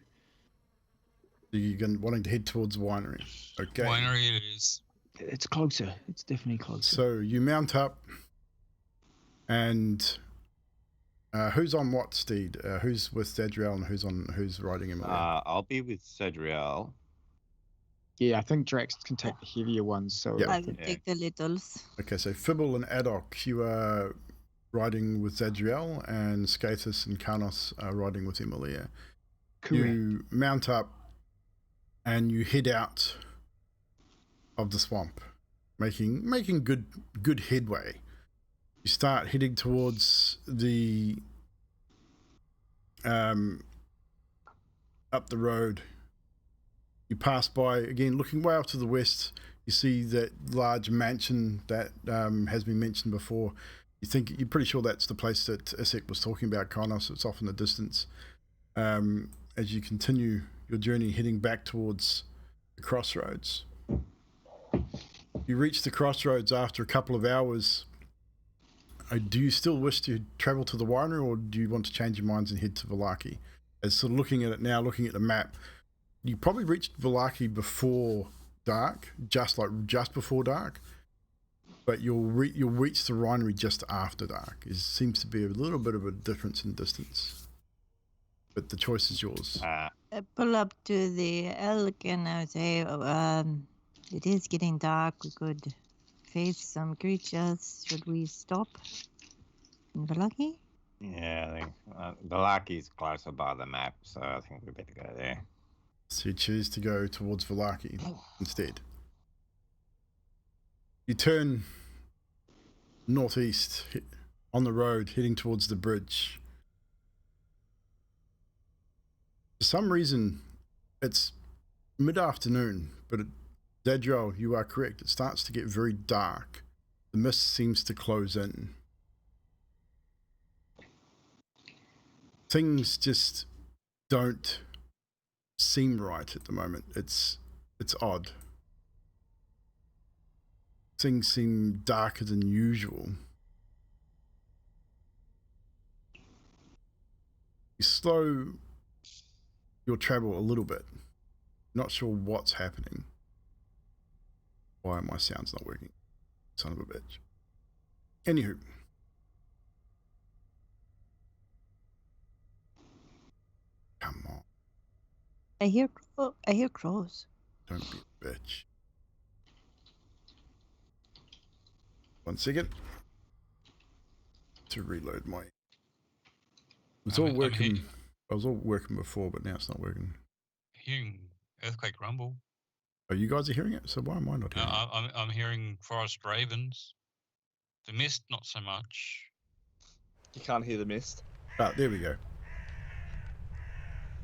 You're wanting to head towards the winery. Okay. Winery it is. It's closer. It's definitely closer. So you mount up, and who's on what steed? Who's with Zadriel and who's riding Emilia? I'll be with Zadriel. Yeah, I think Drax can take the heavier ones. So Yeah. I will take the littles. Okay, so Fibble and Adok, you are riding with Zadriel, and Skatus and Carnos are riding with Emilia. Correct. You mount up and you head out of the swamp, making good headway. You start heading towards the up the road. You pass by again, looking way off to the west. You see that large mansion that has been mentioned before. You're pretty sure that's the place that Isaac was talking about, Carnos. It's off in the distance. As you continue your journey heading back towards the crossroads. You reach the crossroads after a couple of hours. Do you still wish to travel to the winery, or do you want to change your minds and head to Valaki? As sort of looking at it now, looking at the map, you probably reached Valaki before dark, just before dark. but you'll reach the Rhinery just after dark. It seems to be a little bit of a difference in distance, but the choice is yours. I pull up to the elk and I say, it is getting dark. We could face some creatures. Should we stop in Valaki? Yeah, I think Valaki's closer by the map, so I think we better go there. So you choose to go towards Valaki instead. You turn northeast on the road, heading towards the bridge. For some reason, it's mid-afternoon, but Zadriel, you are correct. It starts to get very dark. The mist seems to close in. Things just don't seem right at the moment. It's odd. Things seem darker than usual. You slow your travel a little bit. Not sure what's happening. Why my sound's not working? Son of a bitch. Anywho. Come on. I hear crows. Don't be a bitch. 1 second. To reload my... It's all working. I was all working before, but now it's not working. Hearing earthquake rumble. Oh, you guys are hearing it? So why am I not hearing it? I'm hearing forest ravens. The mist, not so much. You can't hear the mist. Ah, there we go.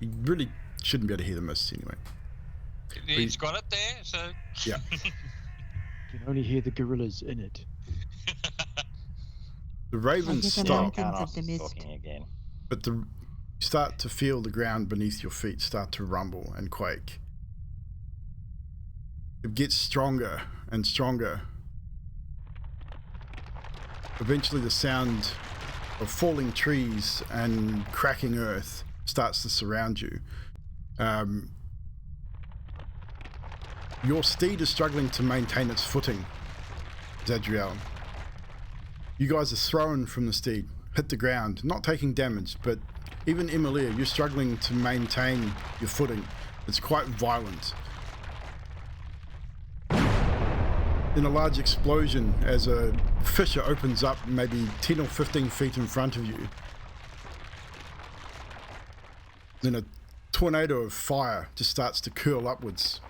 You really shouldn't be able to hear the mist anyway. It's got it there, so... Yeah. You can only hear the gorillas in it. The ravens stop, Mountains of the mist. Talking again. but you start to feel the ground beneath your feet start to rumble and quake. It gets stronger and stronger. Eventually the sound of falling trees and cracking earth starts to surround you. Your steed is struggling to maintain its footing, Zadriel. You guys are thrown from the steed, hit the ground, not taking damage, but even Emilia, you're struggling to maintain your footing. It's quite violent. Then a large explosion as a fissure opens up maybe 10 or 15 feet in front of you. Then a tornado of fire just starts to curl upwards.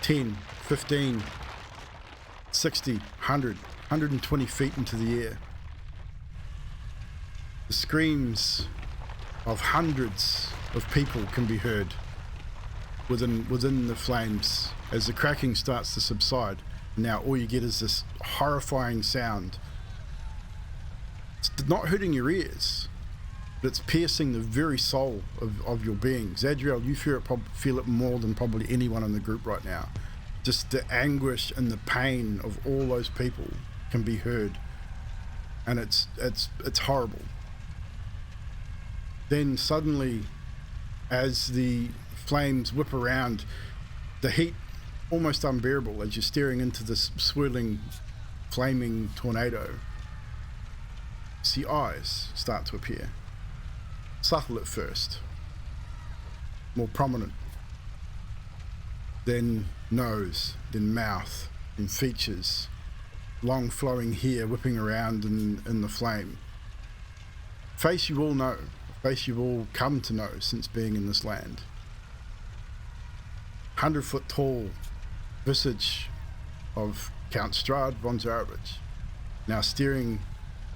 10, 15, 60, 100, 120 feet into the air. The screams of hundreds of people can be heard within the flames as the cracking starts to subside. Now all you get is this horrifying sound. It's not hurting your ears, but it's piercing the very soul of your being. Zadriel, you feel it more than probably anyone in the group right now. Just the anguish and the pain of all those people can be heard, and it's horrible. Then suddenly, as the flames whip around, the heat almost unbearable as you're staring into this swirling, flaming tornado. See eyes start to appear. Subtle at first, more prominent, then nose, then mouth, then features, long flowing hair whipping around in the flame. Face you all know, face you've all come to know since being in this land. 100-foot tall visage of Count Strahd von Zarovich, now staring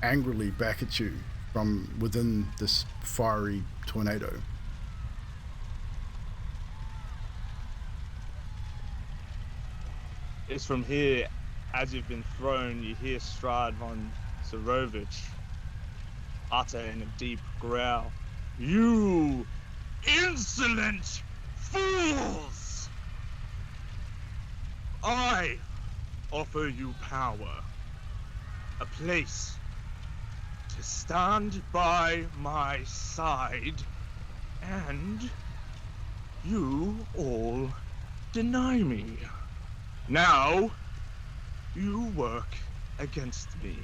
angrily back at you from within this fiery tornado. It's from here, as you've been thrown, you hear Strahd von Zarovich utter in a deep growl, "You insolent fools! I offer you power, a place to stand by my side, and you all deny me. Now, you work against me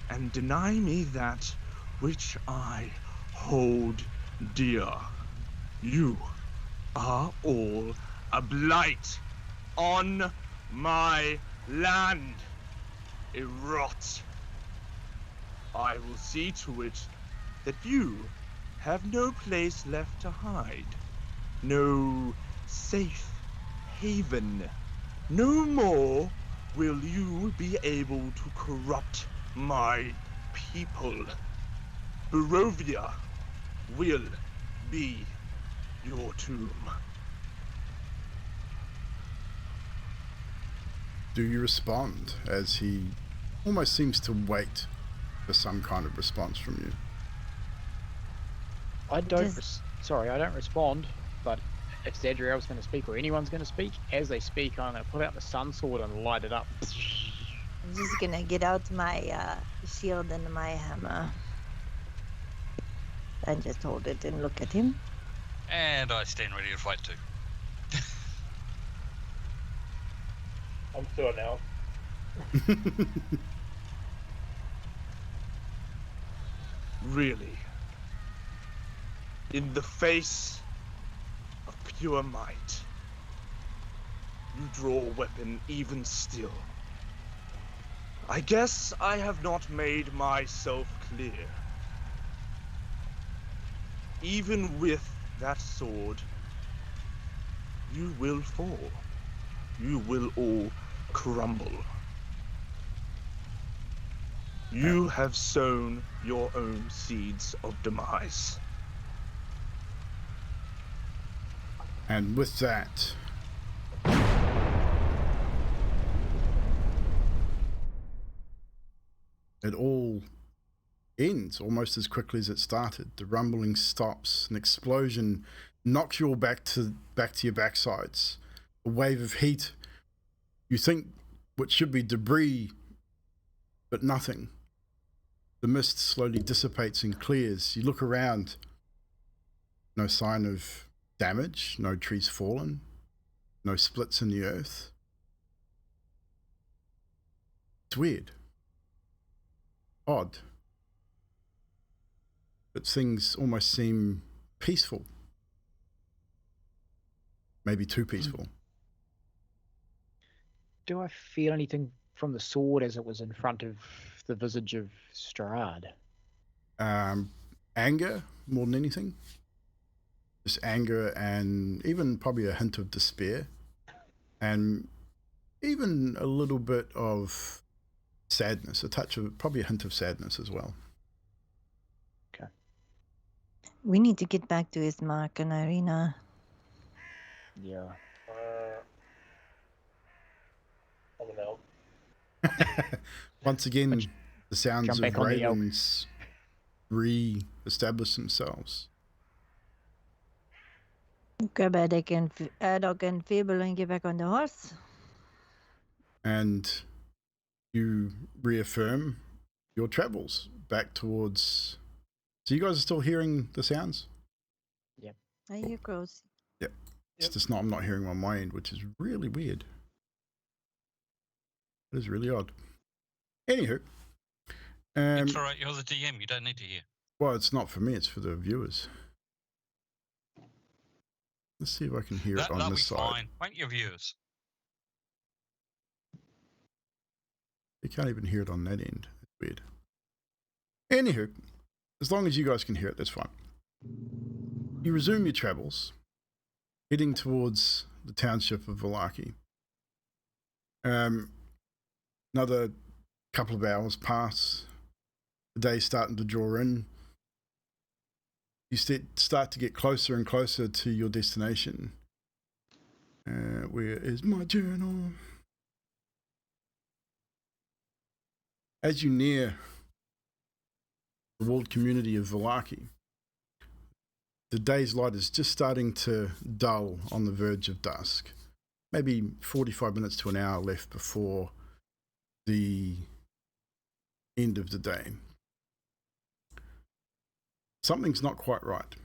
and deny me that which I hold dear. You are all a blight on my land. A rot. I will see to it that you have no place left to hide, no safe haven. No more will you be able to corrupt my people. Barovia will be your tomb. Do you respond as he almost seems to wait for some kind of response from you? I don't. Sorry, I don't respond. But if Zadriel's going to speak or anyone's going to speak, as they speak, I'm going to put out the sun sword and light it up. I'm just gonna get out my shield and my hammer. I just hold it and look at him. And I stand ready to fight too. I'm still an elf. Really? In the face of pure might, you draw a weapon even still. I guess I have not made myself clear. Even with that sword, you will fall. You will all crumble. You have sown your own seeds of demise. And with that, it all ends almost as quickly as it started. The rumbling stops, an explosion knocks you all back to your backsides. A wave of heat, you think what should be debris, but nothing. The mist slowly dissipates and clears. You look around, no sign of damage, no trees fallen, no splits in the earth. It's weird. Odd. But things almost seem peaceful. Maybe too peaceful. Do I feel anything from the sword as it was in front of the visage of Strahd? Anger more than anything. Just anger and even probably a hint of despair. And even a little bit of sadness, probably a hint of sadness as well. Okay. We need to get back to Ismark and Irina. Yeah. I'm an elf. Once again, the sounds jump of back on the elk. ravens re-establish themselves. Grab Adok and Fable and get back on the horse. And you reaffirm your travels back towards... So you guys are still hearing the sounds? Yep. I hear crows. Yep. It's just I'm not hearing on my end, which is really weird. It is really odd. Anywho. It's alright, you're the DM, you don't need to hear. Well, it's not for me, it's for the viewers. Let's see if I can hear it on this side. That'll be fine, won't you, viewers? You can't even hear it on that end. It's weird. Anywho, as long as you guys can hear it, that's fine. You resume your travels, heading towards the township of Valaki. Another couple of hours pass. The day's starting to draw in. You start to get closer and closer to your destination. Where is my journal? As you near the walled community of Valaki, the day's light is just starting to dull on the verge of dusk. Maybe 45 minutes to an hour left before the end of the day. Something's not quite right.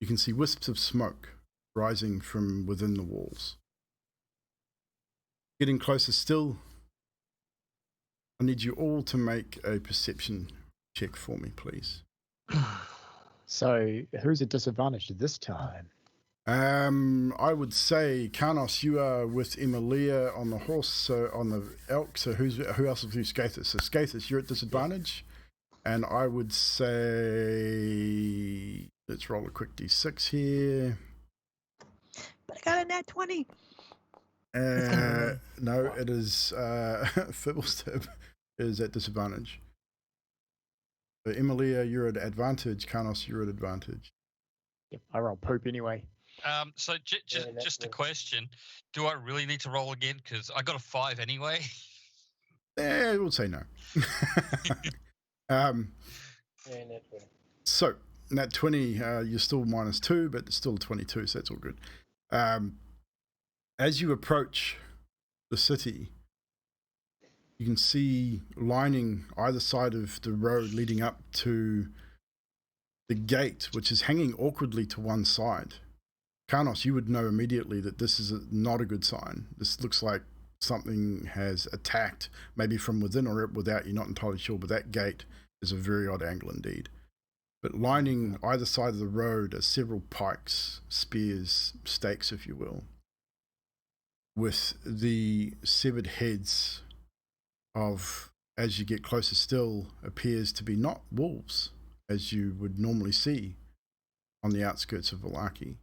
You can see wisps of smoke rising from within the walls. Getting closer still, I need you all to make a perception check for me, please. So who's at disadvantage this time? I would say, Karnos, you are with Emilia on the horse, so on the elk. So who else will do Skathis? So Skathis, you're at disadvantage. And I would say, let's roll a quick d6 here. But I got a nat 20. No, it is Fibblestep is at disadvantage. So Emilia, you're at advantage. Karnos, you're at advantage. Yep, I roll poop anyway. So Yeah, that's just a good. question: do I really need to roll again? Because I got a 5 anyway. We'll say no. Yeah, nat 20. So, nat 20, you're still -2, but it's still 22, so that's all good. As you approach the city, you can see lining either side of the road leading up to the gate, which is hanging awkwardly to one side. Karnos, you would know immediately that this is not a good sign. This looks like something has attacked, maybe from within or without, you're not entirely sure, but that gate is a very odd angle indeed. But lining either side of the road are several pikes, spears, stakes, if you will, with the severed heads of, as you get closer still, appears to be not wolves, as you would normally see on the outskirts of Valaki,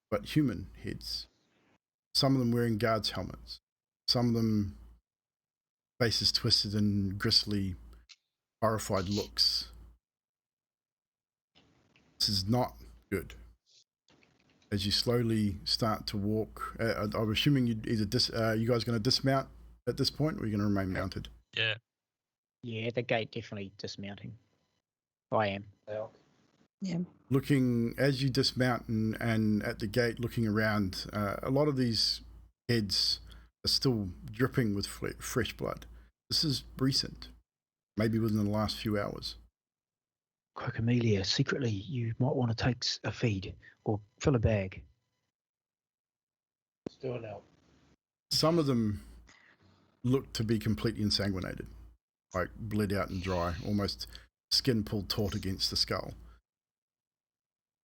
but human heads. Some of them wearing guards' helmets, some of them faces twisted in grisly, horrified looks. This is not good. As you slowly start to walk, I'm assuming you'd either you guys going to dismount at this point, or are you going to remain mounted? Yeah. Yeah, the gate definitely dismounting. I am. Elk. Yeah. Looking as you dismount and at the gate, looking around, a lot of these heads are still dripping with fresh blood. This is recent, maybe within the last few hours. Quick, Amelia, secretly, you might want to take a feed or fill a bag. Let's do it now. Some of them look to be completely ensanguinated, like bled out and dry, almost skin pulled taut against the skull.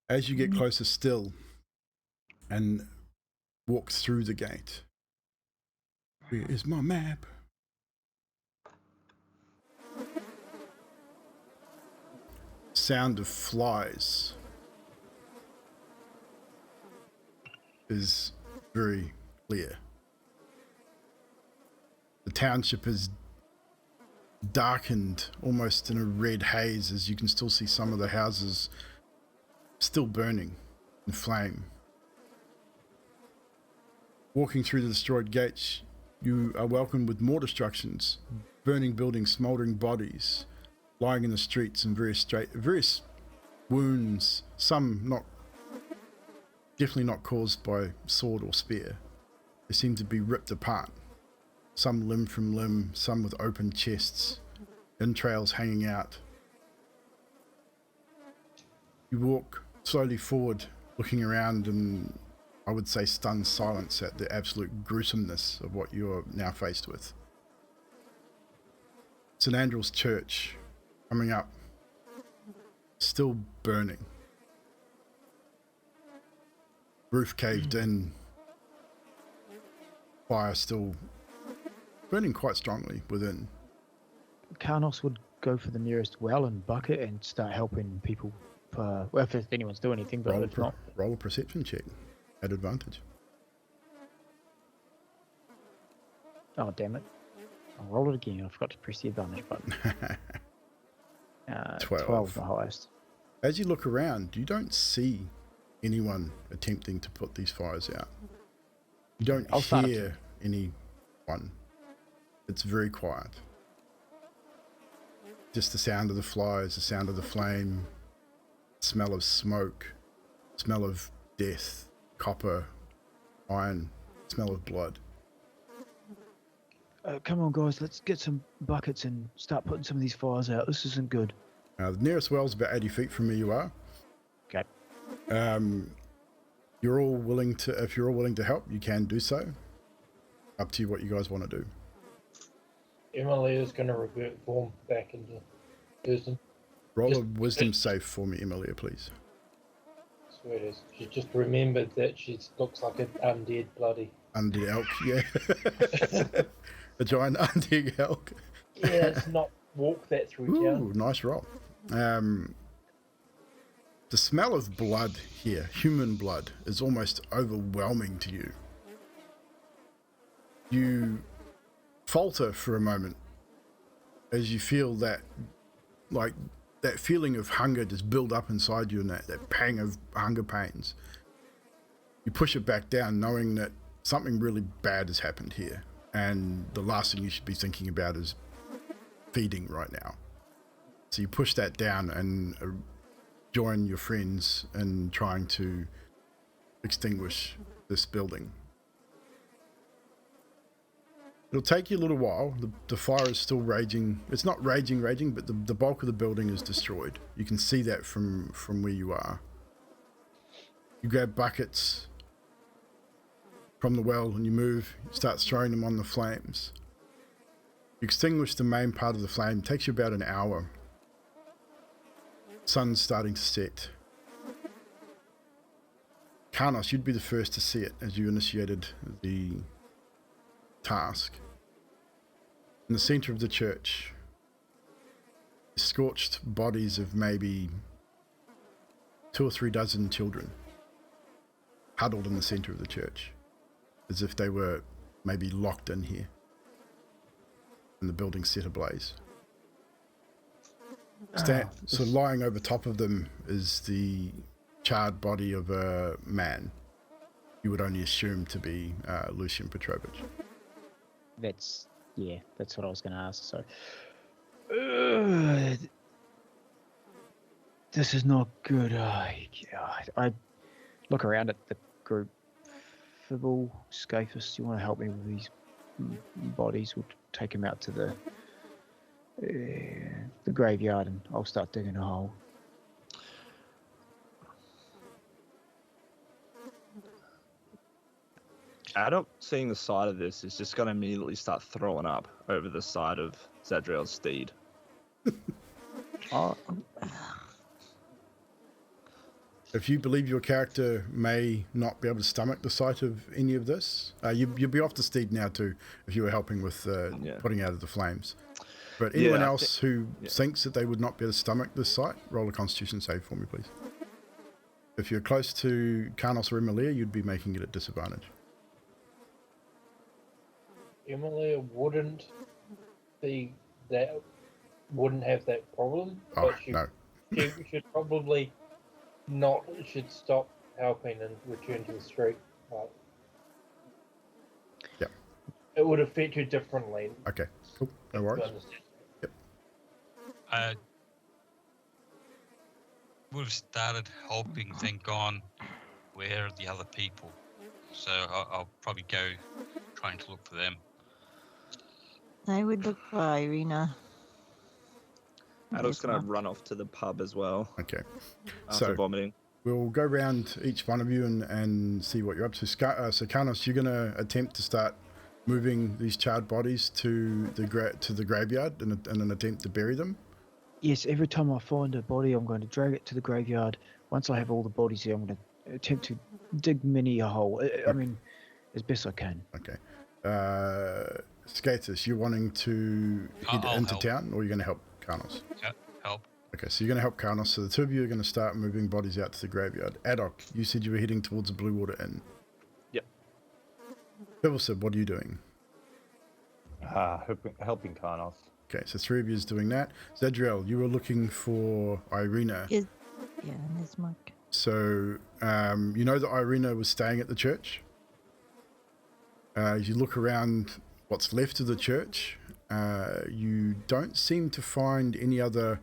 As you get closer still and walk through the gate, where is my map? Sound of flies is very clear. The township is darkened almost in a red haze, as you can still see some of the houses still burning in flame. Walking through the destroyed gates, you are welcomed with more destructions, burning buildings, smouldering bodies, lying in the streets, and various wounds, some definitely not caused by sword or spear. They seem to be ripped apart, some limb from limb, some with open chests, entrails hanging out. You walk slowly forward, looking around, and I would say stunned silence at the absolute gruesomeness of what you're now faced with. St. Andrew's Church coming up, still burning. Roof caved in, fire still burning quite strongly within. Karnos would go for the nearest well and bucket and start helping people. Well, if anyone's doing anything, but if not, Roll a perception check at advantage. oh damn it! I'll roll it again. I forgot to press the advantage button. 12, the highest. As you look around, you don't see anyone attempting to put these fires out. You don't hear anyone. It's very quiet. Just the sound of the flies, the sound of the flame, smell of smoke, smell of death, copper, iron, smell of blood. Come on, guys, let's get some buckets and start putting some of these fires out. This isn't good. The nearest well's about 80 feet from where you are. Okay. You're all willing to, if you're all willing to help, you can do so. Up to you what you guys want to do. Emily is going to revert form back into person. Roll a Just- wisdom save for me, Emilia, please. Swear it is. She just remembered that she looks like an undead bloody. Undead elk, yeah. A giant undead elk. Yeah, let's not walk that through Ooh, town. nice roll. The smell of blood here, human blood, is almost overwhelming to you. You falter for a moment as you feel that, like, that feeling of hunger just build up inside you, and that pang of hunger pains. You push it back down, knowing that something really bad has happened here, and the last thing you should be thinking about is feeding right now. So you push that down and join your friends in trying to extinguish this building. It'll take you a little while. The fire is still raging. It's not raging, but the bulk of the building is destroyed. You can see that from where you are. You grab buckets from the well and you start throwing them on the flames. You extinguish the main part of the flame. It takes you about an hour. Sun's starting to set. Karnos, you'd be the first to see it as you initiated the task. In the center of the church, scorched bodies of maybe 2 or 3 dozen children huddled in the center of the church, as if they were maybe locked in here, and the building set ablaze. So lying over top of them is the charred body of a man you would only assume to be Lucian Petrovich. That's what I was going to ask. So This is not good. I look around at the group. Fibble, Scapus, do you want to help me with these bodies? We'll take them out to the graveyard, and I'll start digging a hole. Adop, seeing the side of this, is just going to immediately start throwing up over the side of Zadriel's steed. If you believe your character may not be able to stomach the sight of any of this, you'd be off the steed now too if you were helping with putting out of the flames. But anyone else who thinks that they would not be able to stomach this sight, roll a Constitution save for me, please. If you're close to Karnos or Emilia, you'd be making it at disadvantage. Emilia wouldn't have that problem. Oh, but she no. should probably should stop helping and return to the street. Right. Yep. It would affect you differently. Okay, cool. No worries. Yep. Would have started helping, then gone, where are the other people? So I'll probably go trying to look for them. I would look for Irina. Adop's going to run off to the pub as well. Okay. After vomiting. We'll go around each one of you and see what you're up to. So Karnos, you're going to attempt to start moving these charred bodies to the graveyard in an attempt to bury them? Yes, every time I find a body, I'm going to drag it to the graveyard. Once I have all the bodies there, I'm going to attempt to dig many a hole. I mean, as best I can. Okay. Skatus, you're wanting to head into town, or you're going to help Karnos? Help. Okay, so you're going to help Karnos. So the two of you are going to start moving bodies out to the graveyard. Adok, you said you were heading towards the Blue Water Inn. Yep. Philosoph, what are you doing? Helping Karnos. Okay, so 3 of you is doing that. Zadriel, you were looking for Irina. Yeah, Nismark. So, you know that Irina was staying at the church? As you look around what's left of the church, you don't seem to find any other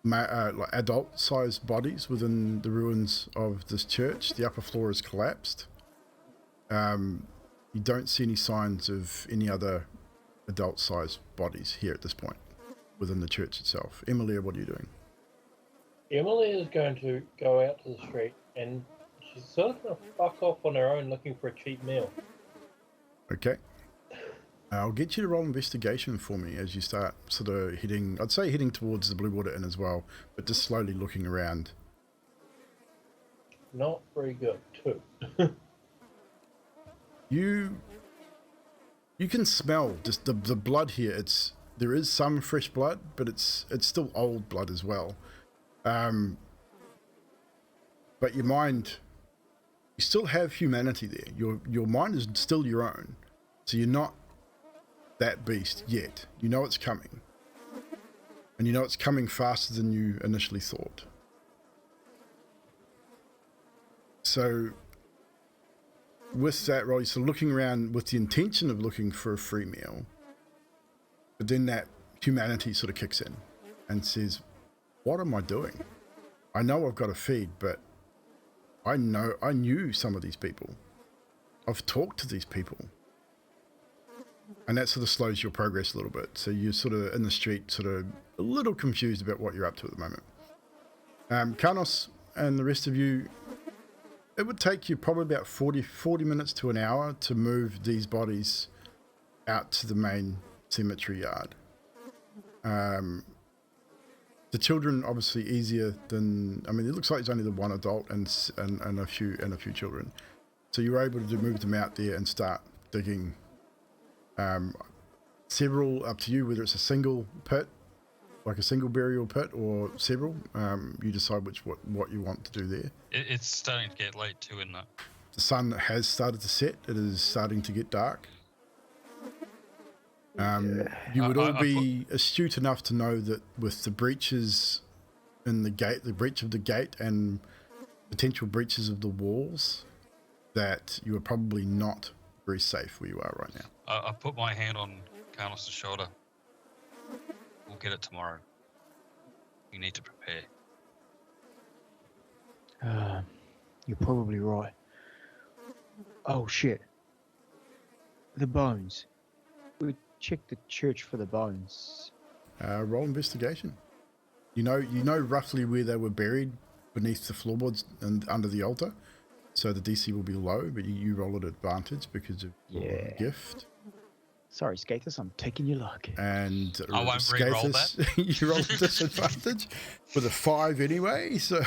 like adult-sized bodies within the ruins of this church. The upper floor is collapsed. You don't see any signs of any other adult-sized bodies here at this point within the church itself. Emilia, what are you doing? Emily is going to go out to the street and she's sort of going to fuck off on her own looking for a cheap meal. Okay. I'll get you to roll investigation for me as you start sort of heading, I'd say heading towards the Blue Water Inn as well, but just slowly looking around. Not very good, too. You can smell just the blood here. There is some fresh blood, but it's still old blood as well. But your mind, you still have humanity there. Your mind is still your own, so you're not that beast yet. You know it's coming, and you know it's coming faster than you initially thought. So with that roll, you're sort of looking around with the intention of looking for a free meal, but then that humanity sort of kicks in and says, what am I doing? I know I've got to feed, but I knew some of these people. I've talked to these people. And that sort of slows your progress a little bit. So you're sort of in the street, sort of a little confused about what you're up to at the moment. Karnos and the rest of you, it would take you probably about 40 minutes to an hour to move these bodies out to the main cemetery yard. The children obviously easier than, I mean, it looks like it's only the one adult and a few children. So you're able to move them out there and start digging. Several, up to you, whether it's a single pit, like a single burial pit, or several. You decide what you want to do there. It's starting to get late too, isn't it? The sun has started to set. It is starting to get dark. You would all be astute enough to know that with the breaches in the gate, the breach of the gate and potential breaches of the walls, that you are probably not very safe where you are right now. I put my hand on Carlos' shoulder. We'll get it tomorrow. You need to prepare. You're probably right. Oh shit. The bones. We checked the church for the bones. Roll investigation. You know roughly where they were buried beneath the floorboards and under the altar. So the DC will be low, but you roll at advantage because of your gift. Sorry, Skathis, I'm taking your luck. And I won't re-roll that. You roll a disadvantage with a 5 anyway, so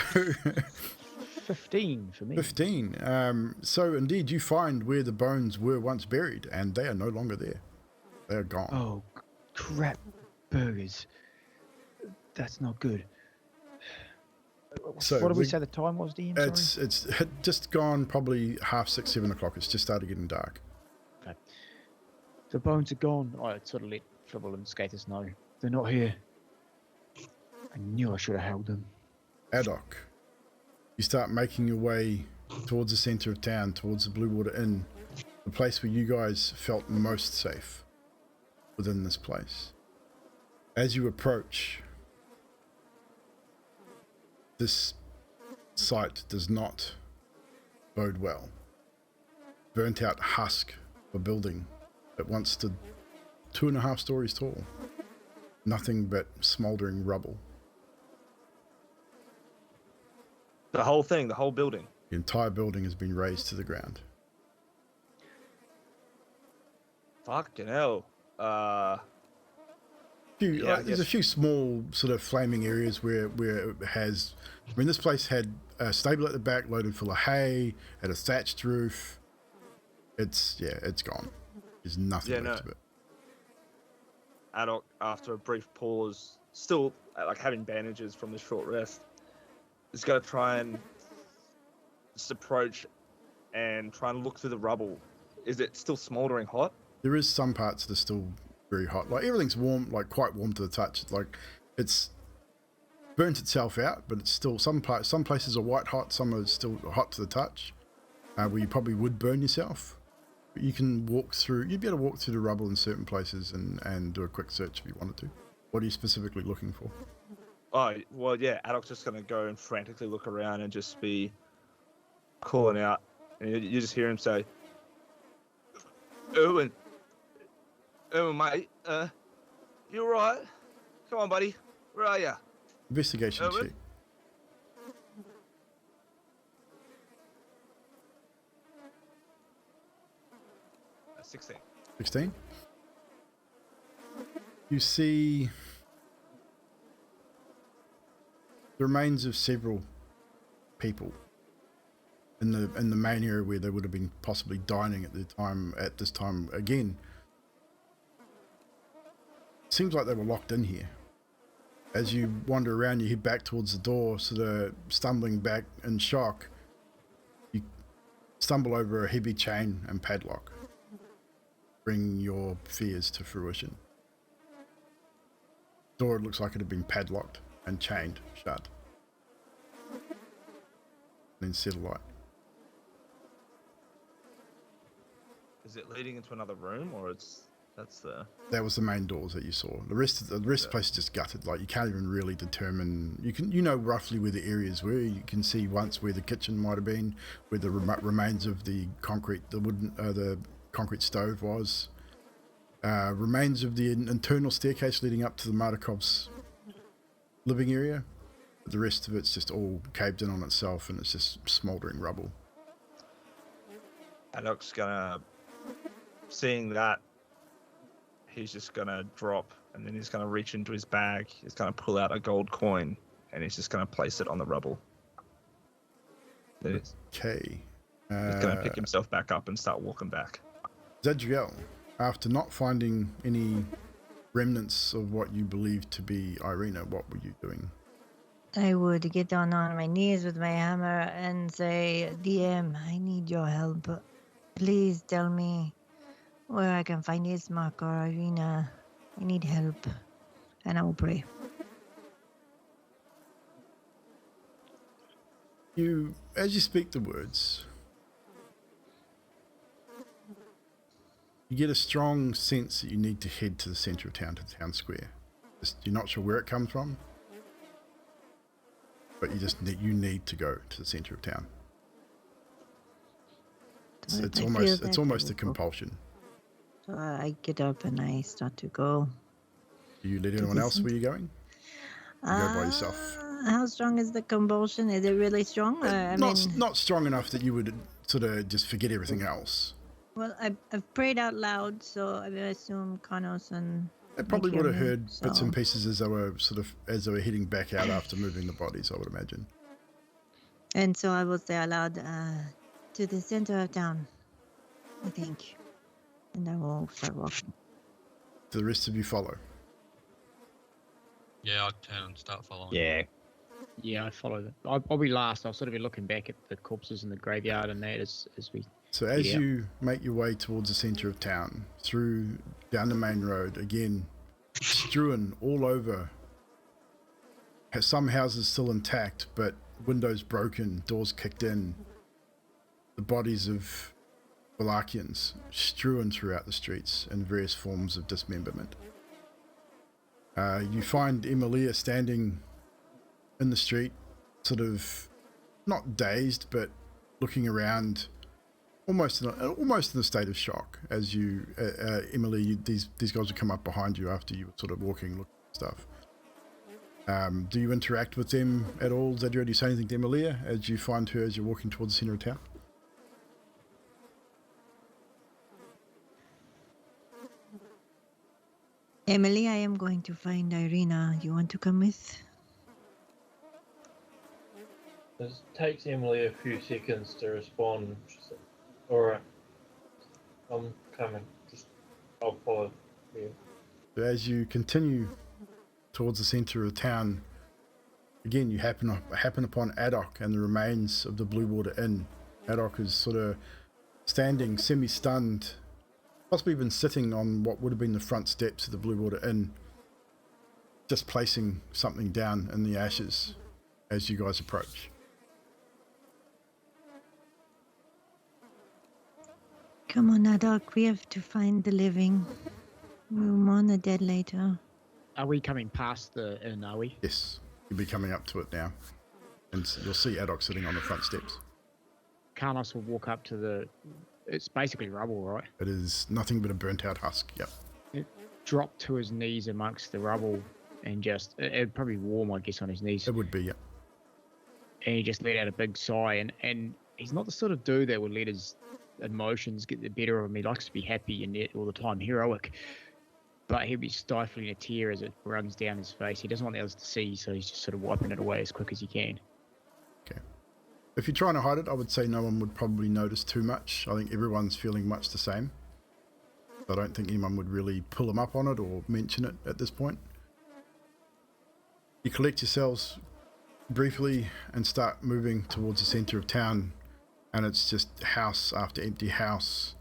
15 for me. 15. So indeed, you find where the bones were once buried, and they are no longer there. They are gone. Oh, crap burgers. That's not good. So what did we say the time was, DM? It's just gone probably 6:30, 7 o'clock. It's just started getting dark. Okay. The bones are gone. I sort of let Flibble and Skathis know. They're not here. I knew I should have held them. Adok, you start making your way towards the centre of town, towards the Blue Water Inn, the place where you guys felt most safe within this place. As you approach, this site does not bode well. Burnt out husk of a building that once stood 2.5 stories tall. Nothing but smouldering rubble. The whole thing, the whole building. The entire building has been razed to the ground. Fucking hell. There's a few small sort of flaming areas where it has. I mean, this place had a stable at the back loaded full of hay, had a thatched roof. It's gone. There's nothing left of it. Adok, after a brief pause, still like having bandages from the short rest, is going to try and just approach and try and look through the rubble. Is it still smouldering hot? There is some parts that are still very hot. Like everything's warm, like quite warm to the touch. Like it's burnt itself out, but it's still some places are white hot, some are still hot to the touch, where you probably would burn yourself. But you can walk through. You'd be able to walk through the rubble in certain places and do a quick search if you wanted to. What are you specifically looking for? Oh well, yeah. Adok's just going to go and frantically look around and just be calling out, and you just hear him say, "Erwin, mate, you all right? Come on, buddy. Where are you?" Investigation check. 16. 16. You see the remains of several people in the main area where they would have been possibly dining at this time again. Seems like they were locked in here. As you wander around, you head back towards the door, sort of stumbling back in shock. You stumble over a heavy chain and padlock. Bring your fears to fruition. The door looks like it had been padlocked and chained shut. Then set a light. Is it leading into another room, or That was the main doors that you saw. The rest of the place is just gutted. Like, you can't even really determine. You know roughly where the areas were. You can see once where the kitchen might have been, where the remains of the concrete stove was. Remains of the internal staircase leading up to the Mardikov's living area. But the rest of it's just all caved in on itself, and it's just smouldering rubble. Adok's gonna, seeing that, he's just gonna drop, and then he's gonna reach into his bag. He's gonna pull out a gold coin, and he's just gonna place it on the rubble. Okay. He's gonna pick himself back up and start walking back. Zadriel, after not finding any remnants of what you believe to be Irina, what were you doing? I would get down on my knees with my hammer and say, DM, I need your help. Please tell me where I can find Ismark or Irina. I need help. And I will pray. As you speak the words, you get a strong sense that you need to head to the centre of town, to the town square. You're not sure where it comes from, but you need to go to the centre of town. It's almost a compulsion. So I get up and I start to go. Do you let anyone else where you're going? You go by yourself. How strong is the compulsion? Is it really strong? Not strong enough that you would sort of just forget everything else. Well, I've prayed out loud, so I assume Kanos and... They probably would have heard bits and pieces as they were heading back out after moving the bodies, I would imagine. And so I will say out loud, to the center of town, I think. And I will start walking. Do the rest of you follow? Yeah, I'll turn and start following. Yeah, I follow them. I'll be last. I'll sort of be looking back at the corpses in the graveyard and that as we... So as you make your way towards the centre of town, down the main road, again, strewn all over, some houses still intact, but windows broken, doors kicked in, the bodies of Valakians strewn throughout the streets in various forms of dismemberment. You find Emilia standing in the street, sort of not dazed, but looking around, almost in a state of shock. As you, Emily, these guys would come up behind you after you were sort of walking, looking at stuff. Do you interact with them at all? Zadriel, do you say anything to Emilia as you find her as you're walking towards the centre of town? Emily, I am going to find Irina. You want to come with? It takes Emily a few seconds to respond. She's like, alright, I'm coming. I'll follow you. As you continue towards the centre of town, again you happen upon Adok and the remains of the Blue Water Inn. Adok is sort of standing semi-stunned, possibly even sitting on what would have been the front steps of the Blue Water Inn, just placing something down in the ashes as you guys approach. Come on, Adok, we have to find the living. We'll mourn the dead later. Are we coming past the inn, are we? Yes, you'll be coming up to it now. And you'll see Adok sitting on the front steps. Carlos will walk up to the... It's basically rubble, right? It is nothing but a burnt out husk, yep. Drop to his knees amongst the rubble and just... It'd probably warm, I guess, on his knees. It would be, yep. And he just let out a big sigh. And he's not the sort of dude that would let his emotions get the better of him. He likes to be happy and yet all the time heroic. but he'll be stifling a tear as it runs down his face. He doesn't want the others to see, so he's just sort of wiping it away as quick as he can. Okay. If you're trying to hide it, I would say no one would probably notice too much. I think everyone's feeling much the same. I don't think anyone would really pull him up on it or mention it at this point. You collect yourselves briefly and start moving towards the center of town, and it's just house after empty house,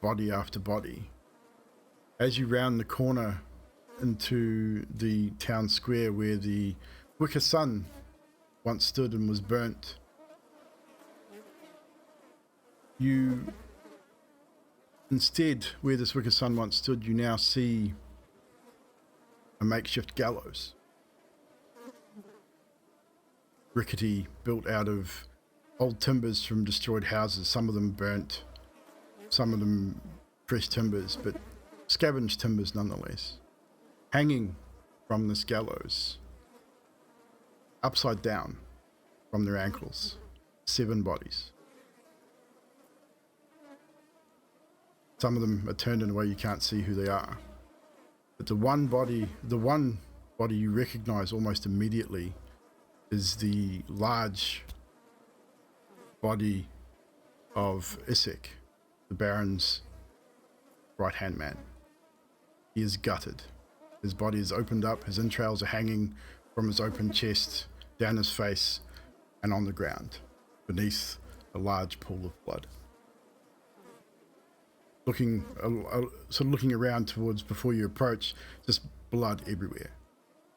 body after body. As you round the corner into the town square where the wicker sun once stood and was burnt, you instead, where this wicker sun once stood, you now see a makeshift gallows. Rickety, built out of old timbers from destroyed houses, some of them burnt, some of them fresh timbers, but scavenged timbers nonetheless. Hanging from this gallows, upside down from their ankles, 7 bodies. Some of them are turned in a way you can't see who they are. But the one body you recognize almost immediately is the large body of Isaac, the Baron's right-hand man. He is gutted. His body is opened up, his entrails are hanging from his open chest, down his face, and on the ground, beneath a large pool of blood. Looking around towards before you approach, just blood everywhere.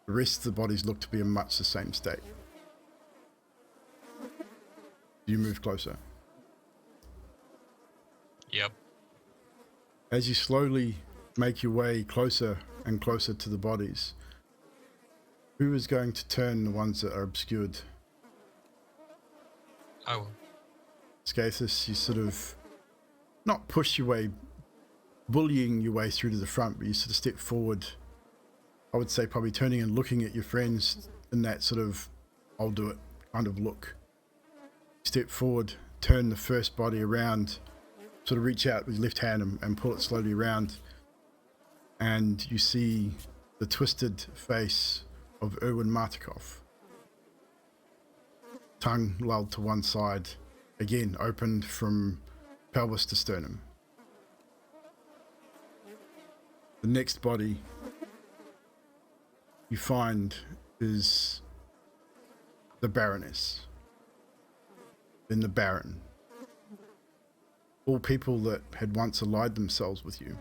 The rest of the bodies look to be in much the same state. You move closer. Yep. As you slowly make your way closer and closer to the bodies, who is going to turn the ones that are obscured? I will. Scathus, you sort of not push your way, bullying your way through to the front, but you sort of step forward. I would say probably turning and looking at your friends in that sort of, I'll do it kind of look. Step forward, turn the first body around, sort of reach out with your left hand and pull it slowly around. And you see the twisted face of Erwin Martikov. Tongue lulled to one side, again opened from pelvis to sternum. The next body you find is the Baroness, then the Baron. All people that had once allied themselves with you.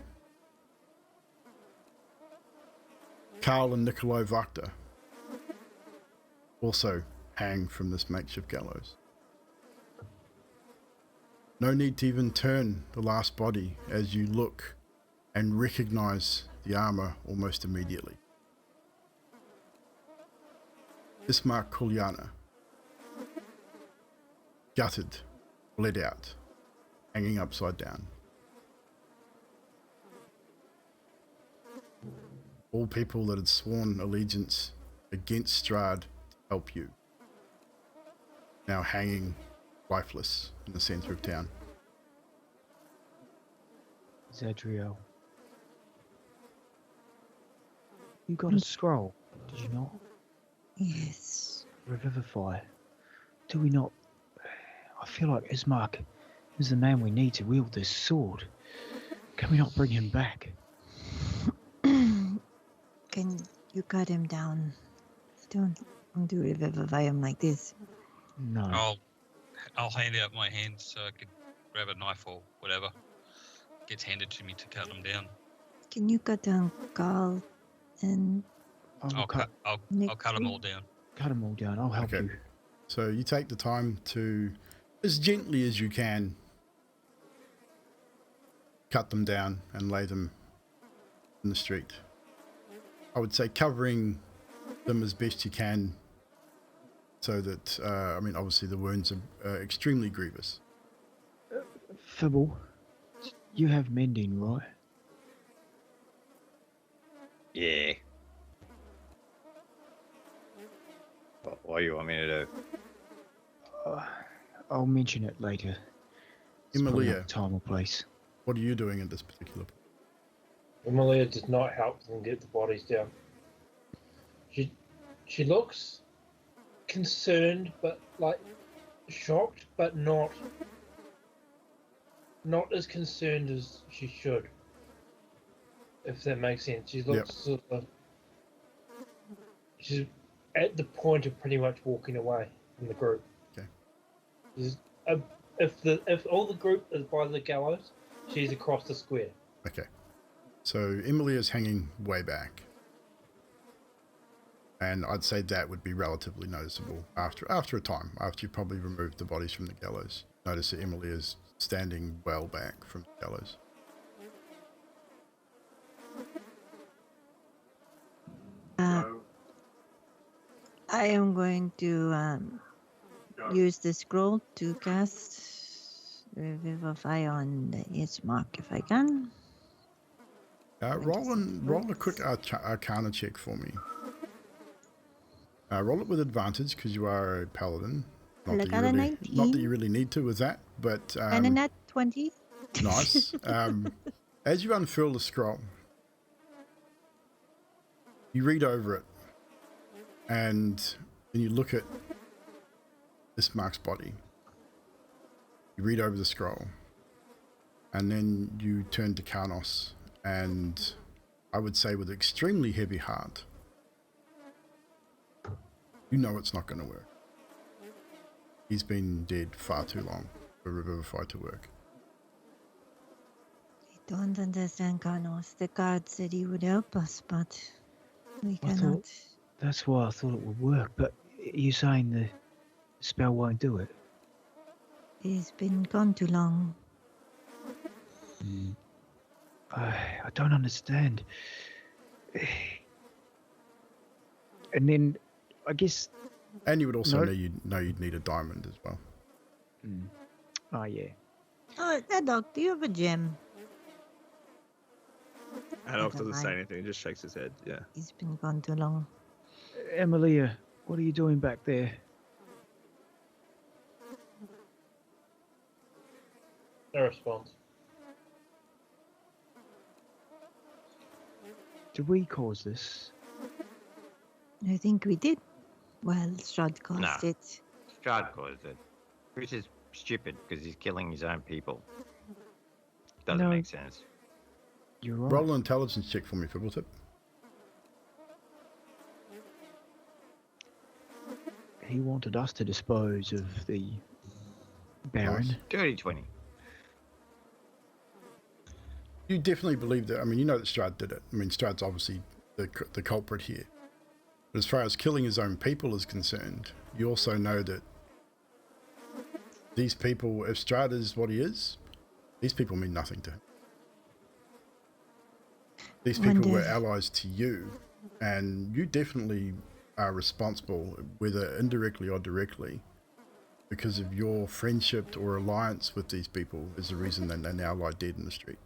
Karl and Nikolai Wachter also hang from this makeshift gallows. No need to even turn the last body as you look and recognize the armor almost immediately. Ismark Kulyana, gutted, bled out, hanging upside down. All people that had sworn allegiance against Strahd to help you, now hanging lifeless in the center of town. Zadriel. You got a scroll, did you not? Yes. Revivify. Do we not... I feel like Ismark is the man we need to wield this sword. Can we not bring him back? Can you cut him down? Don't do revivify him like this. No. I'll hand out my hands so I can grab a knife or whatever gets handed to me to cut them down. Can you cut down Carl and I'll cut them all down. Cut them all down. I'll help you. So you take the time to, as gently as you can, cut them down and lay them in the street. I would say covering them as best you can, so that obviously the wounds are extremely grievous. Fibble, you have mending, right? Yeah. But what do you want me to do? I'll mention it later. It's probably Emilia, not time or place. what are you doing at this particular point? Emilia does not help them get the bodies down. She looks concerned, but like shocked, but not as concerned as she should. If that makes sense. She looks sort of. She's at the point of pretty much walking away from the group. Okay. If all the group is by the gallows, she's across the square. Okay. So Emily is hanging way back. And I'd say that would be relatively noticeable after a time, after you probably removed the bodies from the gallows. Notice that Emily is standing well back from the gallows. I am going to use the scroll to cast Revivify on the edge mark if I can. Roll a quick Arcana check for me. Roll it with advantage because you are a paladin. Not that you really need to with that, but and a nat 20. Nice. As you unfurl the scroll, you read over it, and when you look at Ismark's body, you read over the scroll, and then you turn to Karnos, and I would say with an extremely heavy heart, you know it's not going to work. He's been dead far too long for Revivify to work. I don't understand, Karnos. The card said he would help us, but we cannot. That's why I thought it would work, but you're saying the spell won't do it? He's been gone too long. I don't understand. And then, I guess... And you would also know you'd need a diamond as well. Oh, yeah. Oh, Doc, do you have a gem? Haddock doesn't say anything, he just shakes his head, yeah. He's been gone too long. Emilia, what are you doing back there? No response. Did we cause this? I think we did. Well, Strahd caused it. Strahd caused it. Chris is stupid because he's killing his own people. Doesn't make sense. You're right. Roll an intelligence check for me, Fibbletip. He wanted us to dispose of the Baron. Nice. Dirty 20. You definitely believe that. I mean, you know that Strahd did it. I mean, Strahd's obviously the culprit here. But as far as killing his own people is concerned, you also know that these people, if Strahd is what he is, these people mean nothing to him. These people were allies to you, and you definitely are responsible, whether indirectly or directly, because of your friendship or alliance with these people is the reason that they now lie dead in the street.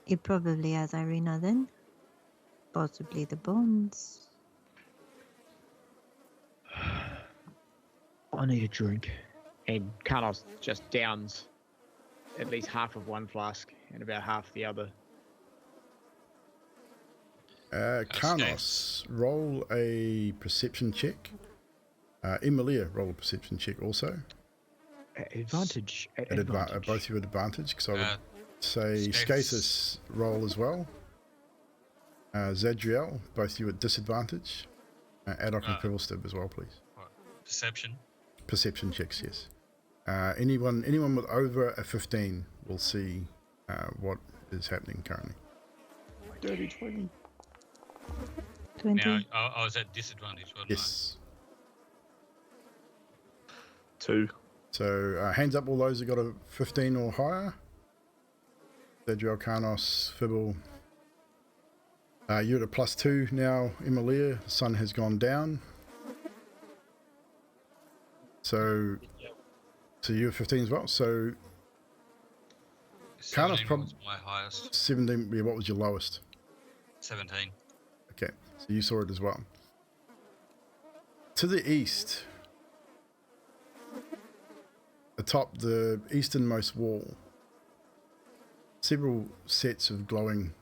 He probably has Irina then. Possibly the bones. I need a drink. And Karnos just downs at least half of one flask and about half the other. Karnos, roll a perception check. Emilia, roll a perception check also. Advantage. Both of you at advantage, because I would say Skathis roll as well. Zadriel, both you at disadvantage. Adok and Pibblestib as well, please. Perception. Perception checks, yes. Anyone with over a 15 will see what is happening currently. Dirty 20. 20. Now, I was at disadvantage, wasn't Yes. 2. So hands up all those who got a 15 or higher. Zadriel, Karnos, Fibble. You're at a +2 now, Emilia. The sun has gone down. So you're 15 as well. So Karnos probably my highest. 17. Yeah, what was your lowest? 17. Okay, so you saw it as well. To the east, atop the easternmost wall, several sets of glowing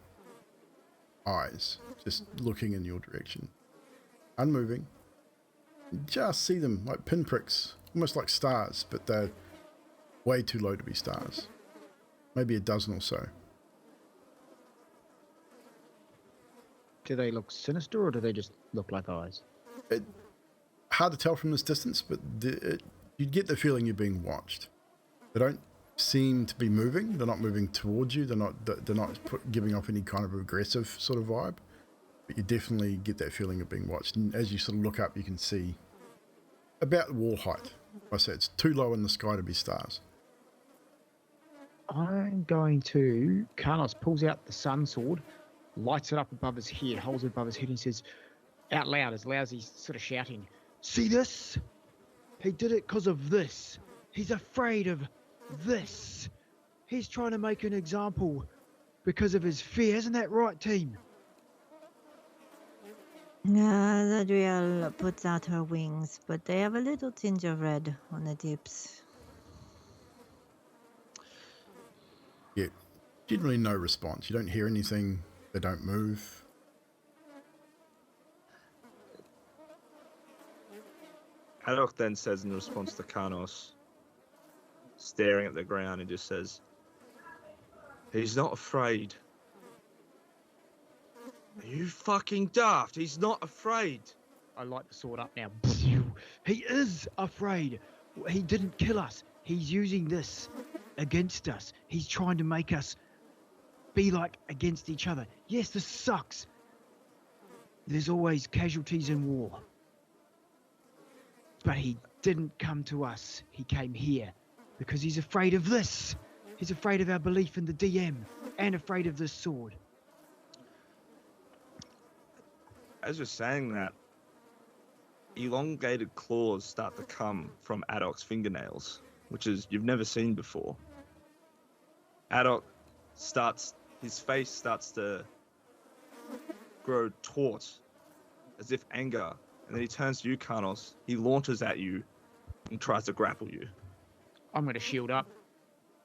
eyes just looking in your direction, unmoving. You just see them like pinpricks, almost like stars, but they're way too low to be stars. Maybe a dozen or so. Do they look sinister or do they just look like eyes? Hard to tell from this distance, but you get the feeling you're being watched. They don't seem to be moving. They're not moving towards you. They're not giving off any kind of aggressive sort of vibe. But you definitely get that feeling of being watched. And as you sort of look up, you can see about wall height. I say it's too low in the sky to be stars. I'm going to... Carlos pulls out the sun sword, lights it up above his head, holds it above his head and says out loud as he's sort of shouting, "See this? He did it because of this. He's afraid of this. He's trying to make an example because of his fear. Isn't that right, team?" Zadriel puts out her wings, but they have a little tinge of red on the tips. Yeah, generally no response. You don't hear anything. They don't move. Haddock then says in response to Karnos, staring at the ground, he just says, "He's not afraid." Are you fucking daft? He's not afraid. I light the sword up now. He is afraid. He didn't kill us. He's using this against us. He's trying to make us be like against each other. Yes, this sucks. There's always casualties in war. But he didn't come to us. He came here because he's afraid of this. He's afraid of our belief in the DM and afraid of this sword. As you're saying that, elongated claws start to come from Addoc's fingernails, which is you've never seen before. Addoc his face starts to grow taut, as if anger, and then he turns to you, Karnos. He launches at you and tries to grapple you. I'm going to shield up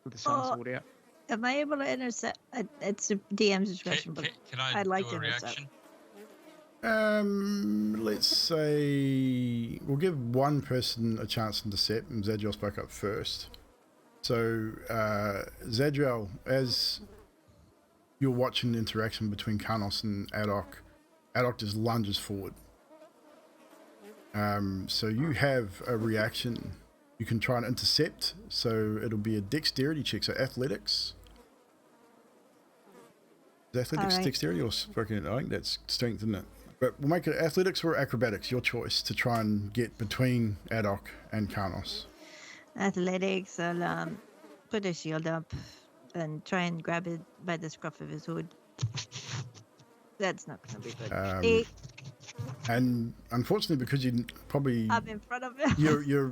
with the sun sword out. Am I able to intercept? It's a DM's discretion, but Can I I'd like do to a intercept. reaction? Let's say we'll give one person a chance to intercept, and Zadriel spoke up first. So, Zadriel, as you're watching the interaction between Karnos and Addoc just lunges forward. So you have a reaction. You can try and intercept, so it'll be a dexterity check, so athletics. Is athletics All right. dexterity or spoken? I think that's strength, isn't it? But we'll make it athletics or acrobatics, your choice, to try and get between Addoc and Karnos. Athletics, I'll put a shield up and try and grab it by the scruff of his hood. That's not going to be good. 8. And unfortunately, because you probably I'm in front of him. you're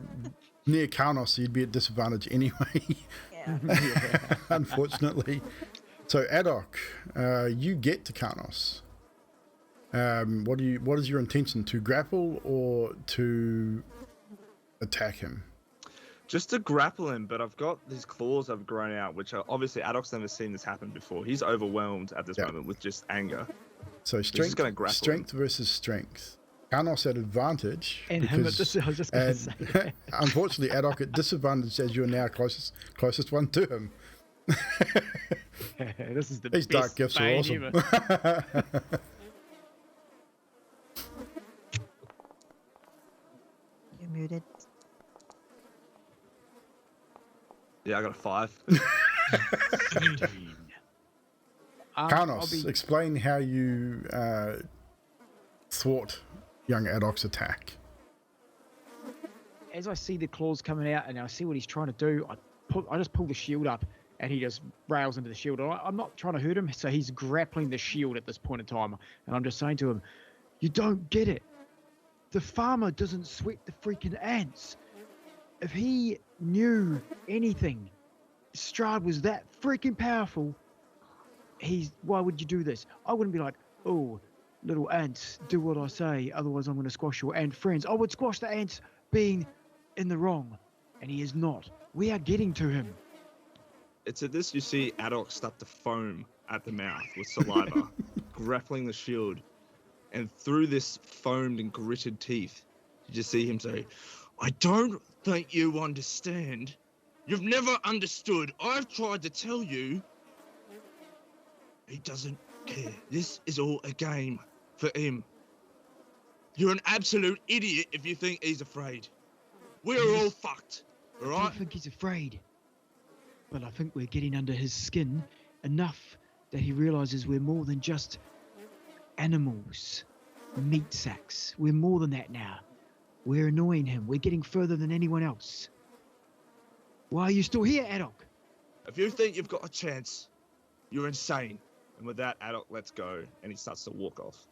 near Karnos, so you'd be at disadvantage anyway. Yeah. Unfortunately. So Addoc, you get to Karnos. What is your intention? To grapple or to attack him? Just to grapple him, but I've got these claws I've grown out, which are obviously Addoc's never seen this happen before. He's overwhelmed at this moment with just anger. So strength versus strength. Karnos at advantage. And him at this, I was just going to say that. Unfortunately, Addoc at disadvantage as you're now closest one to him. This is the These best dark gifts are bane awesome. ever. You're muted. Yeah, I got a 5. 17. Karnos, explain how you thwart young Addoc's attack. As I see the claws coming out and I see what he's trying to do, I just pull the shield up and he just rails into the shield. I'm not trying to hurt him, so he's grappling the shield at this point in time. And I'm just saying to him, "You don't get it. The farmer doesn't sweat the freaking ants. If he knew anything, Strahd was that freaking powerful. Why would you do this? I wouldn't be like, oh, little ants, do what I say, otherwise I'm going to squash your ant friends. I would squash the ants being in the wrong, and he is not. We are getting to him." It's at this you see Adok start to foam at the mouth with saliva, grappling the shield. And through this foamed and gritted teeth, you just see him say, I don't think you understand. You've never understood. I've tried to tell you. He doesn't care. This is all a game for him. You're an absolute idiot if you think he's afraid. We're all fucked, all I right? don't think he's afraid. But I think we're getting under his skin enough that he realizes we're more than just animals, meat sacks. We're more than that now. We're annoying him. We're getting further than anyone else. Why are you still here, Adok? If you think you've got a chance, you're insane. And with that, Adok lets go, and he starts to walk off.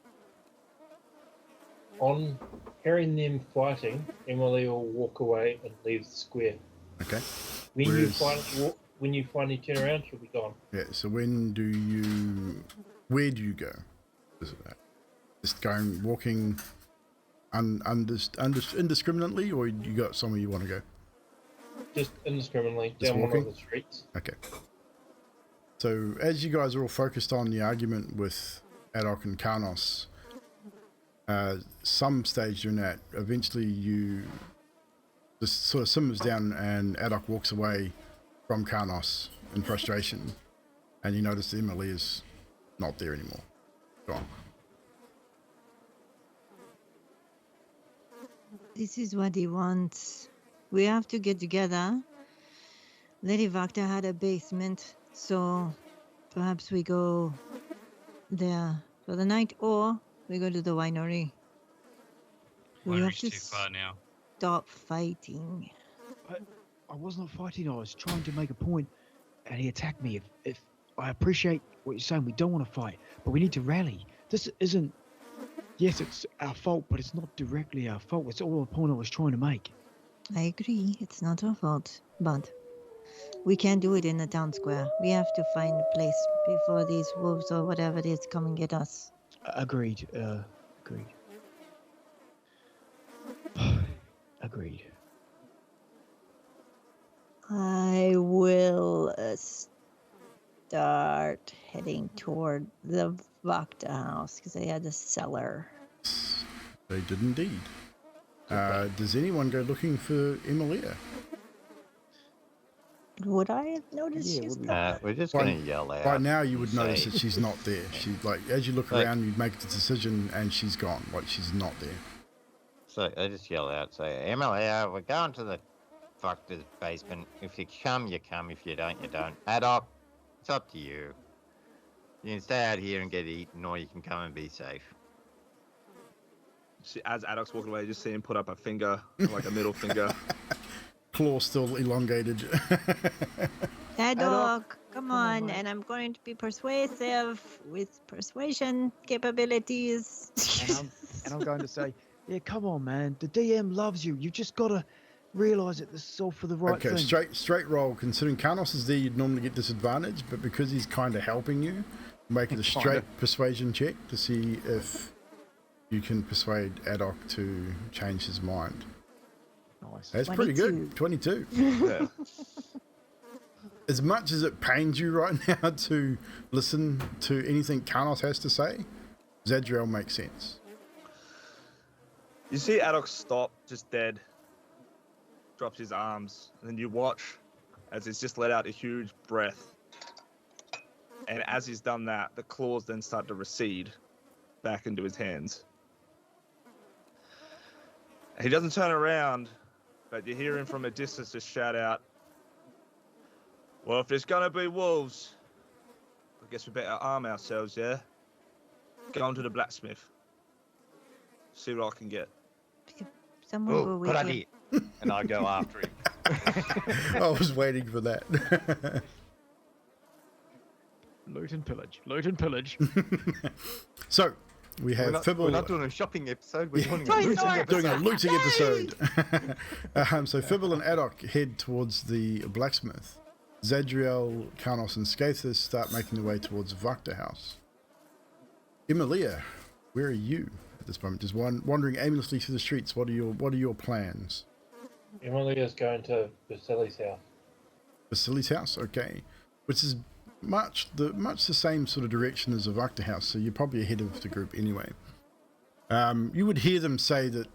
On hearing them fighting, Emily will walk away and leave the square. Okay. When Where's- you finally turn around, she'll be gone. Yeah, so where do you go? Is it that? Just going, walking indiscriminately, or you got somewhere you want to go? Just indiscriminately Just down one walking? of the streets. Okay. So as you guys are all focused on the argument with Adok and Karnos, some stage during that, eventually you just sort of simmers down and Adok walks away from Karnos in frustration, and you notice Emily is not there anymore. Gone. This is what he wants. We have to get together. Lady Vakta had a basement, so perhaps we go there for the night, or we go to the winery. We have Winery's to too far now. stop fighting. I was not fighting. I was trying to make a point, and he attacked me. If I appreciate what you're saying, we don't want to fight, but we need to rally. This isn't. Yes, it's our fault, but it's not directly our fault. It's all a point I was trying to make. I agree, it's not our fault, but we can't do it in the town square. We have to find a place before these wolves or whatever it is come and get us. Agreed. Agreed. Agreed. I will start heading toward the Vakta house because they had a cellar. They did indeed. Does anyone go looking for Emilia? Would I have noticed Yeah, she's would we- not? We're just By- going to yell out. By now you would and notice say- that she's not there. She, like, as you look Like- around, you make the decision and she's gone. Like, she's not there. So I just yell out, say, Emilia, we're going to the Vakta's basement. If you come, you come. If you don't, you don't. Adok, it's up to you. You can stay out here and get eaten, or you can come and be safe. As Adok's walking away, you just see him put up a finger, like a middle finger. Claw still elongated. Haddock, come on, on, mate. and I'm going to be persuasive with persuasion capabilities. And I'm going to say, yeah, come on, man. The DM loves you. You just got to realize that this is all for the right Okay, thing. straight roll. Considering Karnos is there, you'd normally get disadvantage, but because he's kind of helping you, make it a straight persuasion check to see if you can persuade Adok to change his mind. Nice. That's pretty good. 22. Yeah. As much as it pains you right now to listen to anything Karnos has to say, Zadriel makes sense. You see Adok stop, just dead, drops his arms, and then you watch as he's just let out a huge breath. And as he's done that, the claws then start to recede back into his hands. He doesn't turn around, but you hear him from a distance just shout out, well, if there's gonna be wolves, I guess we better arm ourselves, yeah? Go on to the blacksmith. See what I can get. Someone go Oh, with good you. idea. And I go after him. I was waiting for that. Loot and pillage. Loot and pillage. So, we have Fibble. We're not doing a shopping episode. We're doing a Toy looting Store. doing a episode. looting episode. So Fibble and Adok head towards the blacksmith. Zadriel, Karnos, and Skathis start making their way towards Vakta house. Emilia, where are you at this moment? Just wandering aimlessly through the streets. What are your plans? Emily is going to Vasily's house. Vasily's house, okay. which is much the same sort of direction as the Vakta house, so you're probably ahead of the group anyway. You would hear them say that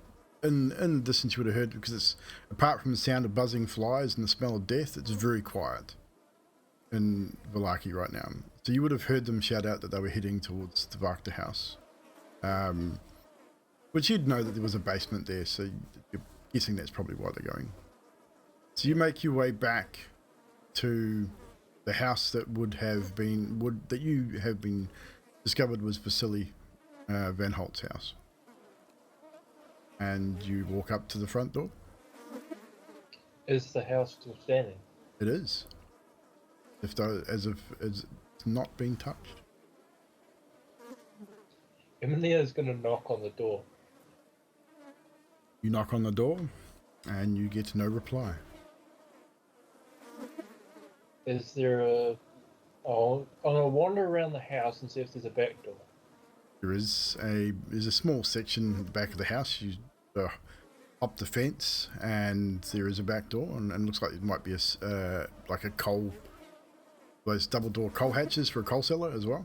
in the distance you would have heard, because it's, apart from the sound of buzzing flies and the smell of death, it's very quiet in Valaki right now. So you would have heard them shout out that they were heading towards the Vakta house, which you'd know that there was a basement there, so you're guessing that's probably why they're going. So you make your way back to the house that you have been discovered was Vasily Van Holt's house, and you walk up to the front door. Is the house still standing? It is, as if it's not being touched. Emilia's gonna knock on the door. You knock on the door, and you get no reply. Is there a... Oh, I'm gonna wander around the house and see if there's a back door. There's a small section at the back of the house. You hop the fence, and there is a back door, and it looks like it might be like a coal, those double door coal hatches for a coal cellar as well.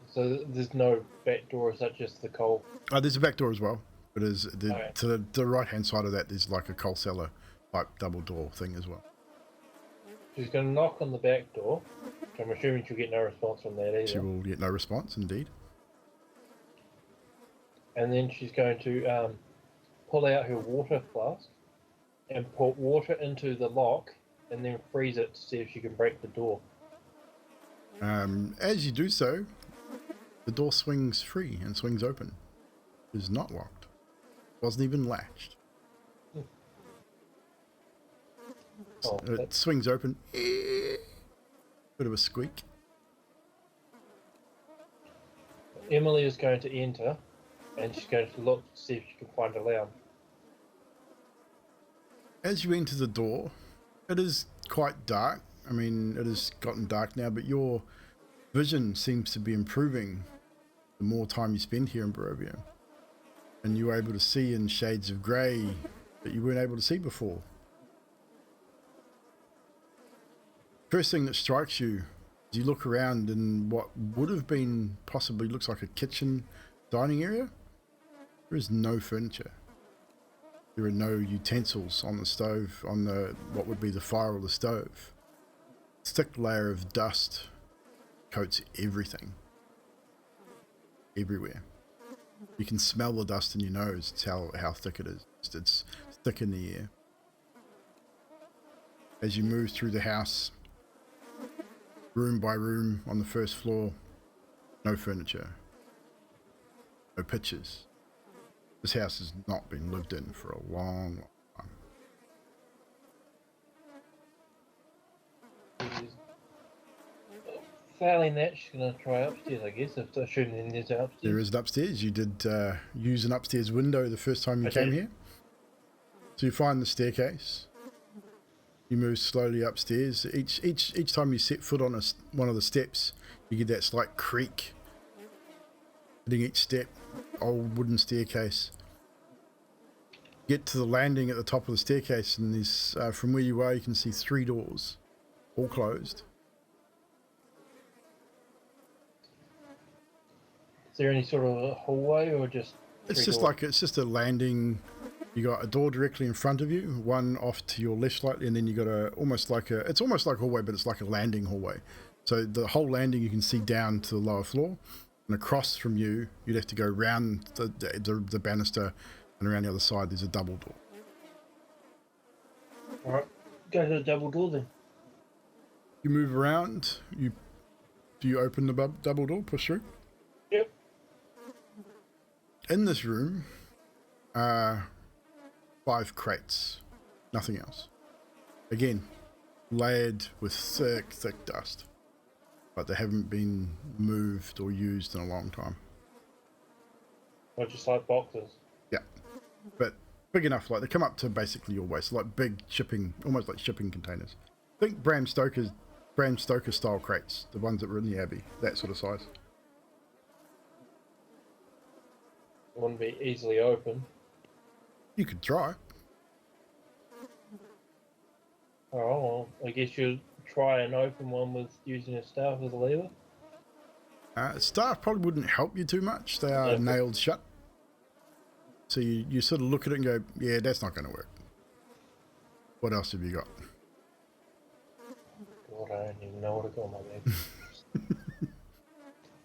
So there's no back door as such, just the coal. Oh, there's a back door as well, but Okay. to the right hand side of that, there's like a coal cellar type double door thing as well. She's gonna knock on the back door, which I'm assuming she'll get no response from that either. She will get no response, indeed. And then she's going to pull out her water flask and put water into the lock and then freeze it to see if she can break the door. As you do so, the door swings free and swings open. It is not locked. It wasn't even latched. Oh, It swings open. Bit of a squeak. Emily is going to enter and she's going to look to see if she can find a lounge. As you enter the door, it is quite dark. I mean, it has gotten dark now, but your vision seems to be improving the more time you spend here in Barovia. And you're able to see in shades of grey that you weren't able to see before. First thing that strikes you is you look around in what would have been possibly looks like a kitchen dining area. There is no furniture. There are no utensils on the stove, on the what would be the fire or the stove. Thick layer of dust coats everything. Everywhere. You can smell the dust in your nose. It's how thick it is. It's thick in the air. As you move through the house, room by room on the first floor, no furniture, no pictures. This house has not been lived in for a long, long time. Failing that, she's going to try upstairs, I guess, if they're shooting in there's upstairs. There is an upstairs. You did use an upstairs window the first time you came here. So you find the staircase. You move slowly upstairs. Each time you set foot on one of the steps, you get that slight creak hitting each step. Old wooden staircase. Get to the landing at the top of the staircase, and there's from where you are, you can see 3 doors, all closed. Is there any sort of a hallway or just... It's just a landing. You got a door directly in front of you, one off to your left slightly, and then you got it's almost like a hallway, but it's like a landing hallway. So the whole landing you can see down to the lower floor, and across from you, you'd have to go round the banister, and around the other side there's a double door. Alright, go to the double door then. You move around. Do you open the double door, push through? Yep. In this room, 5 crates, nothing else. Again, layered with thick dust, but they haven't been moved or used in a long time. Or just like boxes. Yeah, but big enough, like they come up to basically your waist, like big shipping, almost like shipping containers. Think Bram Stoker style crates, the ones that were in the Abbey, that sort of size. Wouldn't be easily open. You could try. Oh, well, I guess you'll try and open one with using a staff as a lever. Staff probably wouldn't help you too much. They are Okay. nailed shut. So you sort of look at it and go, yeah, that's not going to work. What else have you got? God, I don't even know what I got on my bag.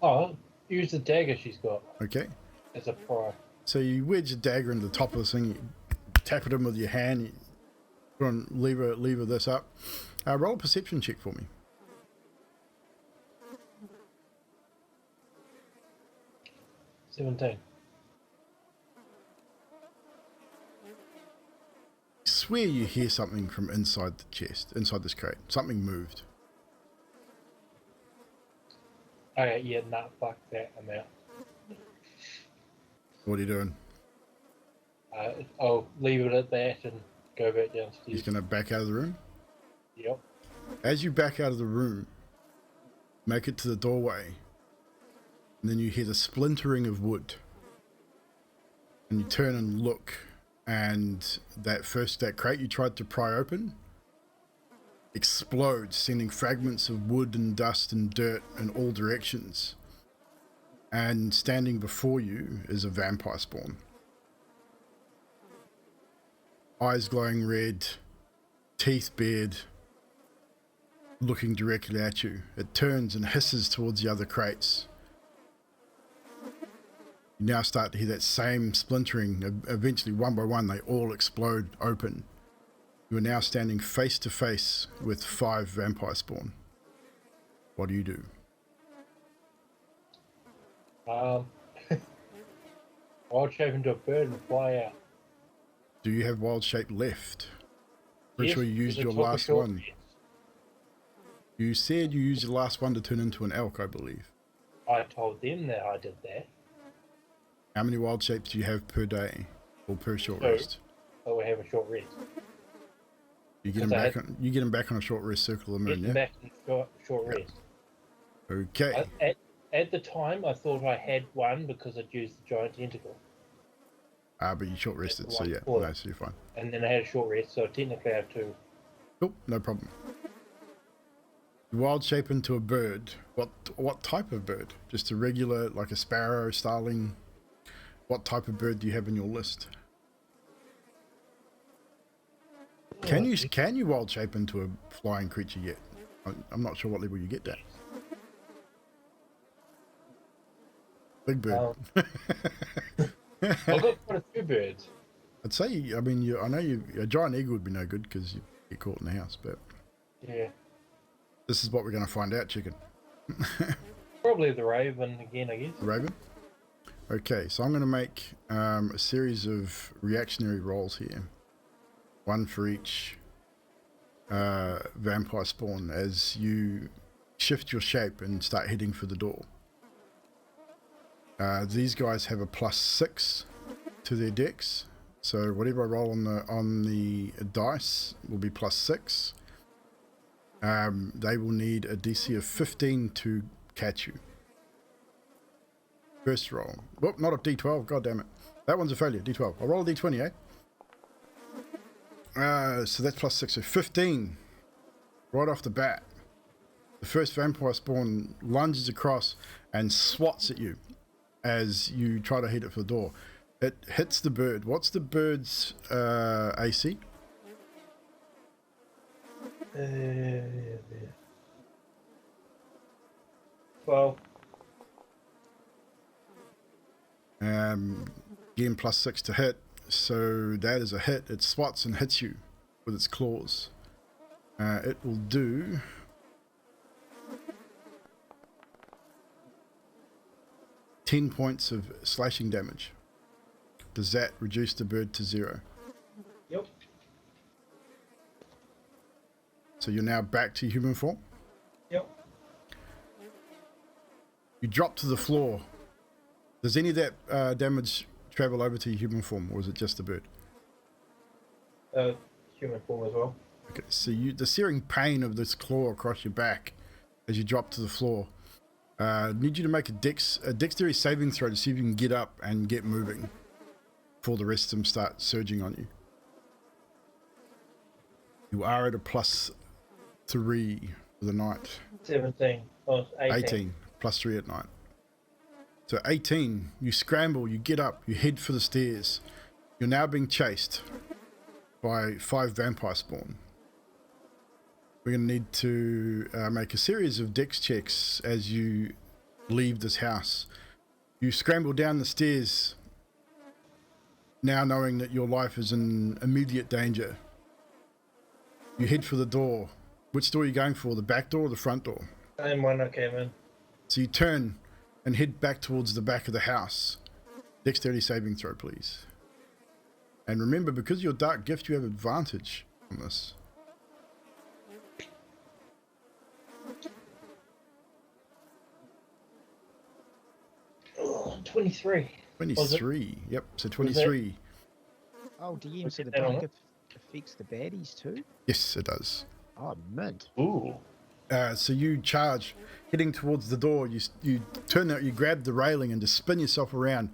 Oh, use the dagger she's got Okay. as a pry. So you wedge a dagger into the top of this thing, you tap it in with your hand, you put on lever this up. Roll a perception check for me. 17. Swear you hear something from inside the chest, inside this crate. Something moved. Okay, yeah, nah, fuck that, I'm out. What are you doing? I'll leave it at that and go back downstairs. He's going to back out of the room? Yep. As you back out of the room, make it to the doorway, and then you hear the splintering of wood. And you turn and look, and that crate you tried to pry open explodes, sending fragments of wood and dust and dirt in all directions. And standing before you is a vampire spawn. Eyes glowing red, teeth bared, looking directly at you. It turns and hisses towards the other crates. You now start to hear that same splintering. Eventually, one by one, they all explode open. You are now standing face to face with 5 vampire spawn. What do you do? I'll shape into a bird and fly out. Do you have wild shape left? Pretty Yes, sure you used because your I took a last short one. rest. You said you used your last one to turn into an elk, I believe. I told them that I did that. How many wild shapes do you have per day or per short Two. rest? So we have a short rest. You get them Because I back. You get them back on a short rest circle of the Get moon, them yeah. back in short rest. Okay. At the time, I thought I had one because I'd used the giant tentacle. But you short rested, so one yeah, before. no, so you're fine. And then I had a short rest, so technically I have 2. Cool, no problem. You wild shape into a bird. What type of bird? Just a regular, like a sparrow, starling? What type of bird do you have in your list? Can you wild shape into a flying creature yet? I'm not sure what level you get that. Big bird. I've got quite a few birds. I'd say, I mean, I know a giant eagle would be no good because you get caught in the house, but Yeah. this is what we're going to find out, chicken. Probably the raven again, I guess. The raven? Okay, so I'm going to make a series of reactionary rolls here. One for each vampire spawn as you shift your shape and start heading for the door. These guys have a +6 to their dex, so whatever I roll on the dice will be +6. They will need a DC of 15 to catch you. First roll. Whoop, not a D12, god damn it. That one's a failure, D12. I'll roll a D20, eh? So that's +6, so 15. Right off the bat. The first vampire spawn lunges across and swats at you as you try to hit it for the door. It hits the bird. What's the bird's AC? Well, Again, +6 to hit. So that is a hit. It swats and hits you with its claws. It will do 10 points of slashing damage. Does that reduce the bird to 0? yep. So you're now back to human form. Yep. You drop to the floor. Does any of that damage travel over to your human form, or is it just the bird? Human form as well. Okay, so the searing pain of this claw across your back as you drop to the floor. Need you to make a dexterity saving throw to see if you can get up and get moving before the rest of them start surging on you. You are at a +3 for the night. 17. Oh, it's 18. 18 +3 at night. So 18, you scramble, you get up, you head for the stairs. You're now being chased by 5 vampire spawn. We're going to need to make a series of dex checks as you leave this house. You scramble down the stairs, now knowing that your life is in immediate danger. You head for the door. Which door are you going for? The back door or the front door? Same one I came in. So you turn and head back towards the back of the house. Dexterity saving throw, please. And remember, because of your dark gift, you have advantage on this. Oh, 23. 23. Yep, so 23. Oh, DM, so the Get that on dark it. affects the baddies too? Yes, it does. Oh, mint. Ooh. So you charge, heading towards the door. You turn out, you grab the railing and just spin yourself around,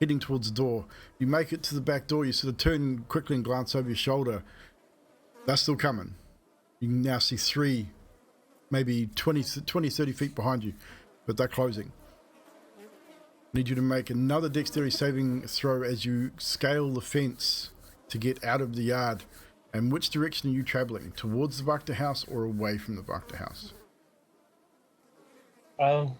heading towards the door. You make it to the back door. You sort of turn quickly and glance over your shoulder. They're still coming. You can now see 3, maybe 20, 30 feet behind you, but they're closing. Need you to make another dexterity saving throw as you scale the fence to get out of the yard. And which direction are you traveling? Towards the Bhakta house or away from the Bhakta house? I'm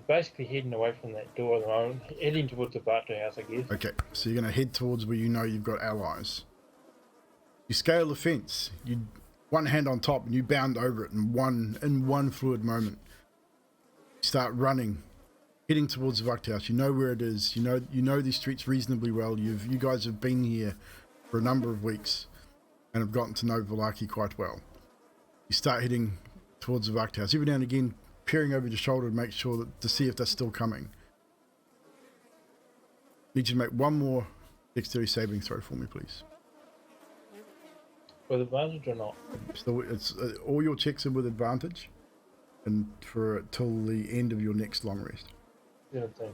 basically heading away from that door at the moment. Heading towards the Barter house, I guess. Okay, so you're going to head towards where you know you've got allies. You scale the fence. You one hand on top and you bound over it in one fluid moment. You start running, heading towards the Bhakta house. You know where it is. You know these streets reasonably well. You guys have been here for a number of weeks and have gotten to know Valaki quite well. You start heading towards the Bhakta house. Every now and again, peering over your shoulder to make sure to see if they're still coming. Need you to make one more dexterity saving throw for me, please. With advantage or not? So it's all your checks are with advantage, and for till the end of your next long rest. 17.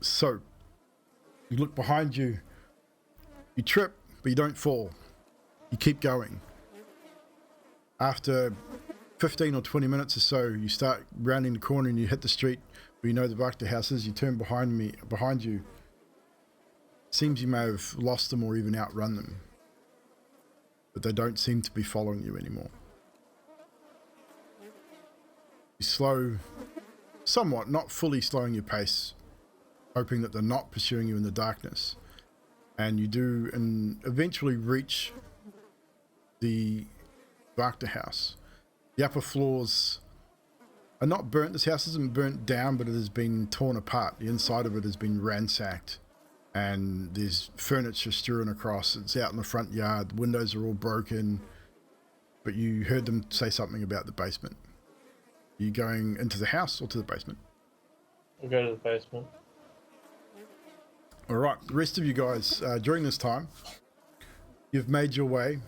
So you look behind you. You trip, but you don't fall. You keep going. After 15 or 20 minutes or so, you start rounding the corner and you hit the street where you know the Bhakta house is. You turn behind you. Seems you may have lost them or even outrun them, but they don't seem to be following you anymore. You slow somewhat, not fully slowing your pace, hoping that they're not pursuing you in the darkness. And you do, and eventually reach the Bhakta house. The upper floors are not burnt. This house isn't burnt down, but it has been torn apart. The inside of it has been ransacked, and there's furniture strewn across. It's out in the front yard. Windows are all broken, but you heard them say something about the basement. Are you going into the house or to the basement? We'll go to the basement. All right, the rest of you guys, during this time, you've made your way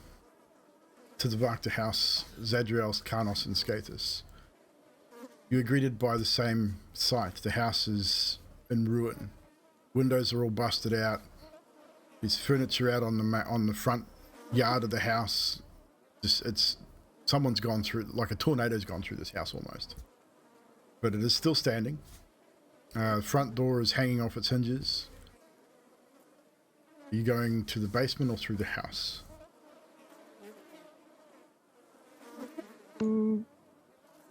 to the Bhakta house, Zadriel's, Karnos, and Skatus. You are greeted by the same sight. The house is in ruin. Windows are all busted out. There's furniture out on the front yard of the house. Someone's gone through, like a tornado's gone through this house almost. But it is still standing. The front door is hanging off its hinges. Are you going to the basement or through the house?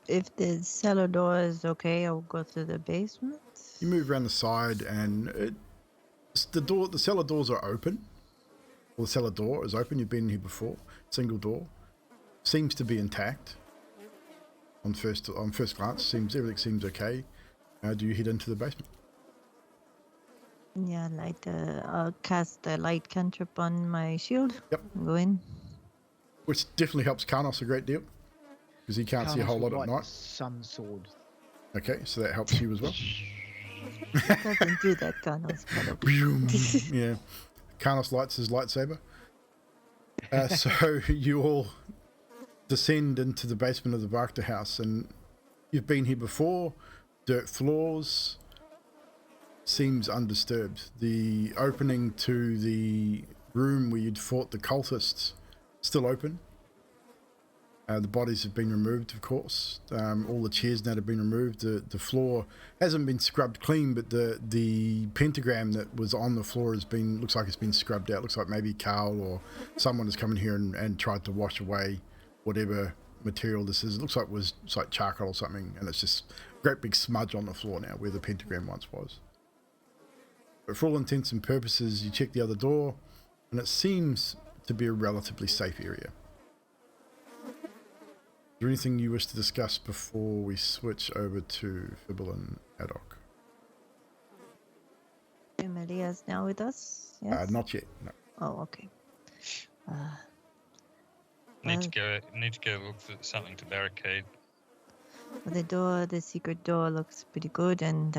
If the cellar door is okay, I'll go to the basement. You move around the side and the cellar doors are open. Well, the cellar door is open. You've been here before. Single door. Seems to be intact. On first glance, everything seems okay. Do you head into the basement? Yeah, I'll cast a light cantrip on my shield. Yep. Go in. Which definitely helps Karnos a great deal, because he can't see a whole lot at night. Sun sword. Okay, so that helps you as well. Doesn't do that, Carlos. Yeah, Karnos lights his lightsaber. So you all descend into the basement of the Bhakta house, and you've been here before. Dirt floors, seems undisturbed. The opening to the room where you'd fought the cultists still open. The bodies have been removed, of course. All the chairs now have been removed. The floor hasn't been scrubbed clean, but the pentagram that was on the floor looks like it's been scrubbed out. Looks like maybe Carl or someone has come in here and tried to wash away whatever material this is. It looks like it's like charcoal or something, and it's just a great big smudge on the floor now where the pentagram once was. But for all intents and purposes, you check the other door, and it seems to be a relatively safe area. Is there anything you wish to discuss before we switch over to Fibble and Adok? Amelia's now with us? Yes? Not yet, no. Oh, okay. Need to go look for something to barricade. The secret door looks pretty good, and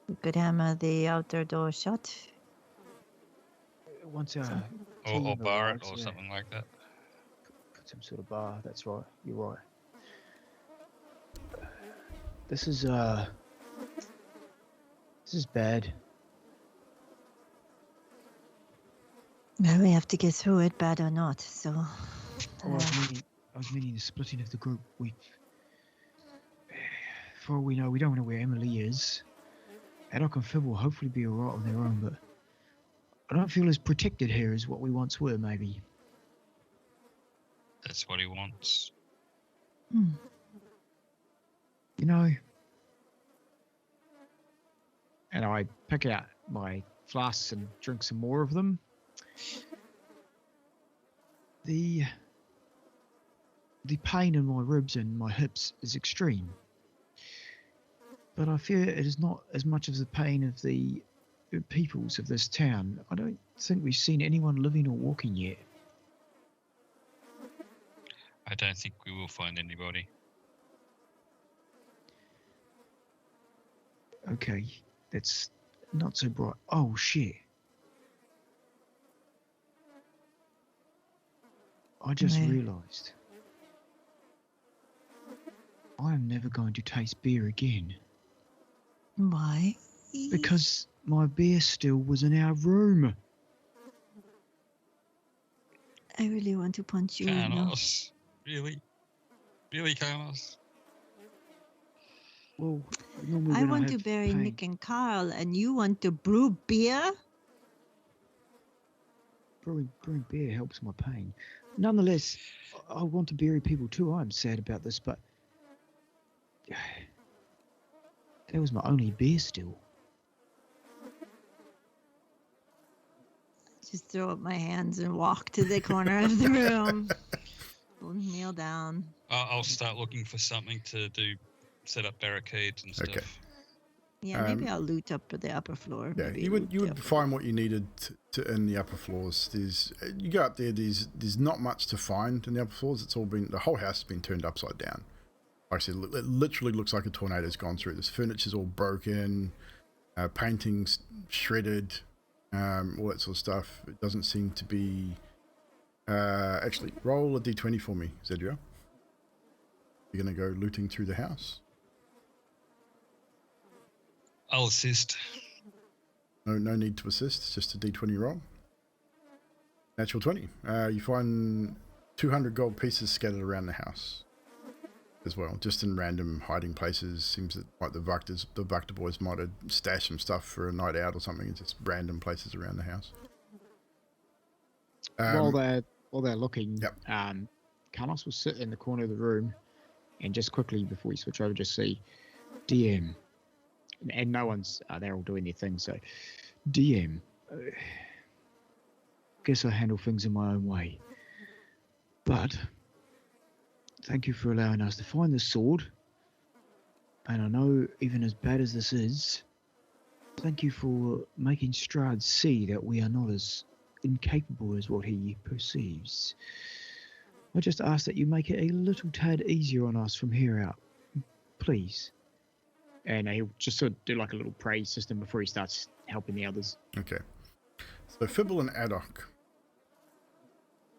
we could hammer the outer door shut. Once Or team bar it arrives, or yeah. something like that. Put some sort of bar. That's right. You're right. This is bad. Well, we have to get through it, bad or not. So, Oh, I was meaning the splitting of the group. For all we know, we don't know where Emily is. Adok and Fib will hopefully be alright on their own, but I don't feel as protected here as what we once were, maybe. That's what he wants. You know, and I pick out my flasks and drink some more of them. The pain in my ribs and my hips is extreme, but I fear it is not as much as the pain of the peoples of this town. I don't think we've seen anyone living or walking yet. I don't think we will find anybody. Okay, that's not so bright. Oh shit. I just Yeah. realised I am never going to taste beer again why? because my beer still was in our room. I really want to punch you right now. Carnos. Really? Really, Carnos? Well, normally I when want have to bury pain- Nick and Carl, and you want to brew beer? Brewing beer helps my pain. Nonetheless, I want to bury people too. I'm sad about this, but that was my only beer still. Just throw up my hands and walk to the corner of the room. We'll kneel down. I'll start looking for something to do, set up barricades and stuff. Okay. Yeah, maybe I'll loot up the upper floor. Yeah, Maybe you loot the would upper find what you needed to in the upper floors. You go up there. There's not much to find in the upper floors. The whole house has been turned upside down. Like I said, it literally looks like a tornado's gone through. This furniture's all broken, paintings shredded, all that sort of stuff. It doesn't seem to be. Actually, roll a d20 for me, Zedria. You're gonna go looting through the house. I'll assist. No need to assist. It's just a d20 roll. Natural 20. You find 200 gold pieces scattered around the house as well, just in random hiding places. Seems that like the Vector boys might have stashed some stuff for a night out or something. It's just random places around the house. While they're looking, Yep. Carlos will sit in the corner of the room and just quickly before we switch over, just see DM. And no one's, they're all doing their thing, so DM. Guess I handle things in my own way. But thank you for allowing us to find the sword. And I know even as bad as this is, thank you for making Strahd see that we are not as incapable as what he perceives. I just ask that you make it a little tad easier on us from here out. Please. And he'll just sort of do like a little praise system before he starts helping the others. Okay. So Fibble and Adok,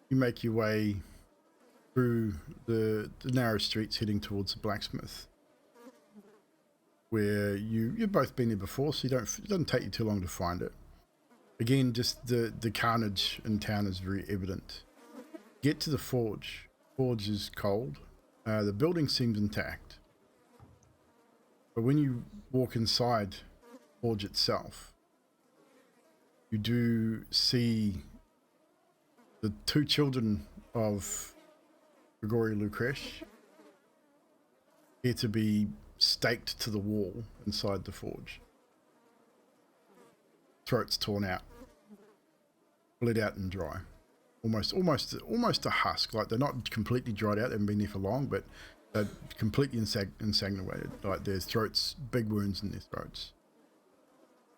you make your way through the narrow streets heading towards the blacksmith. where you've both been there before, so it doesn't take you too long to find it. Again, just the carnage in town is very evident. Get to the forge. Forge is cold. The building seems intact, but when you walk inside forge itself, you do see the two children of Grigori Lucresh appear to be staked to the wall inside the forge. Throats torn out, bled out and dry, almost a husk. Like they're not completely dried out; they haven't been there for long, but they're completely ensanguinated. Like their throats, big wounds in their throats.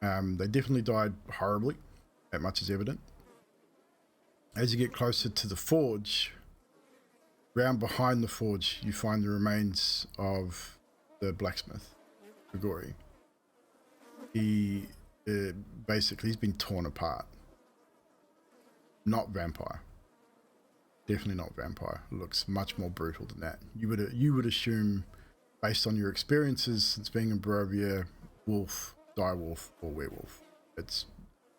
They definitely died horribly. That much is evident. As you get closer to the forge, round behind the forge, you find the remains of the blacksmith, Grigori. He basically he's been torn apart. Not vampire. Definitely not vampire. Looks much more brutal than that. You would assume, based on your experiences since being in Barovia, wolf, direwolf, or werewolf. It's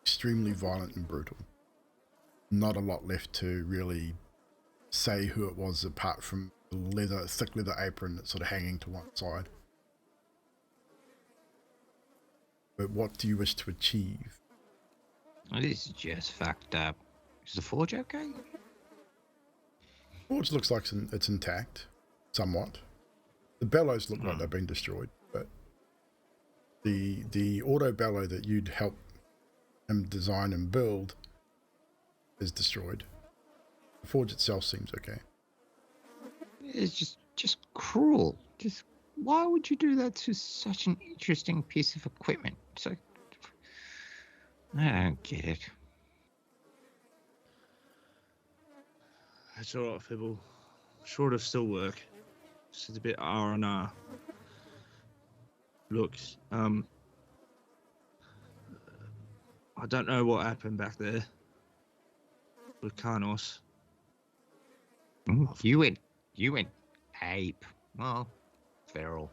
extremely violent and brutal. Not a lot left to really say who it was apart from the thick leather apron that's sort of hanging to one side. But what do you wish to achieve? This is just fucked up. Is the forge okay? Forge looks like it's intact, somewhat. The bellows look like they've been destroyed, but the auto bellow that you'd help him design and build is destroyed. The forge itself seems okay. It's just cruel. Just why would you do that to such an interesting piece of equipment? So I don't get it. That's all right, Fibble. Sure, it'll still work. Just a bit R&R. Look, I don't know what happened back there with Karnos. You went ape. Well, feral.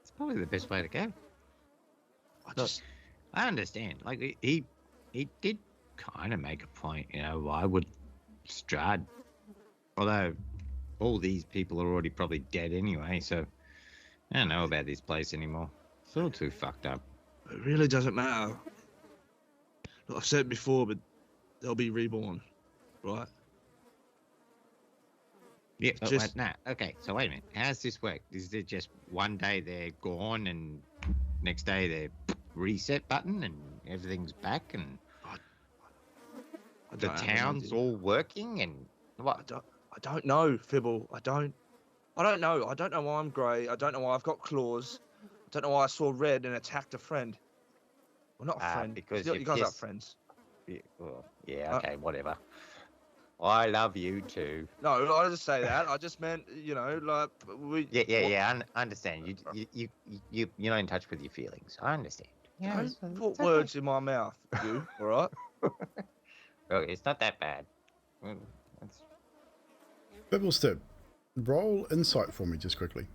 It's probably the best way to go. I understand. Like he did kind of make a point. You know, why would Strahd? Although all these people are already probably dead anyway, so I don't know about this place anymore. It's all too fucked up. It really doesn't matter. Look, I've said it before, but they'll be reborn, right? Yeah, okay, so wait a minute. How's this work? Is it just one day they're gone and next day they're reset button and everything's back and the town's all working and what? I don't know, Fibble. I don't know. I don't know why I'm grey. I don't know why I've got claws. I don't know why I saw red and attacked a friend. Well, not a friend. Because you guys are friends. Yeah, okay, whatever. I love you too. No, I didn't say that. I just meant, you know, like we. Yeah. I understand. You're not in touch with your feelings. I understand. Yeah, don't put words in my mouth, you. All right. Look, it's not that bad. Bibblestep, roll insight for me just quickly.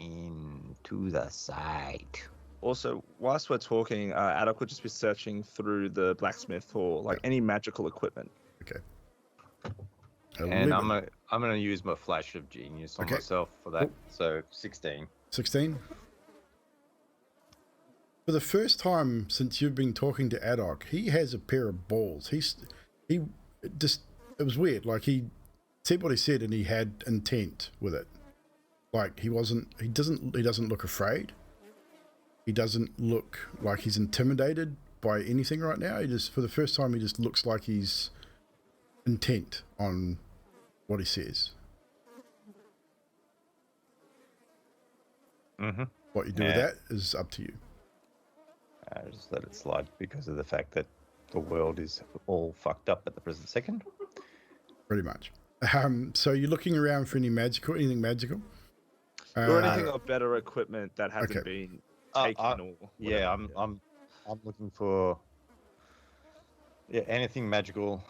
Into the side. Also, whilst we're talking, Adok would just be searching through the blacksmith for like any magical equipment. Okay. And I'm gonna use my flash of genius on myself for that. So 16. 16. For the first time since you've been talking to Adok, he has a pair of balls. It was weird. Like he said what he said, and he had intent with it. Like he doesn't look afraid. He doesn't look like he's intimidated by anything right now. For the first time, he just looks like he's intent on what he says. Mm-hmm. What you do with that is up to you. I just let it slide because of the fact that the world is all fucked up at the present second. Pretty much. So you're looking around for anything magical? Or anything of better equipment that hasn't been taken or whatever. Yeah, I'm looking for anything magical.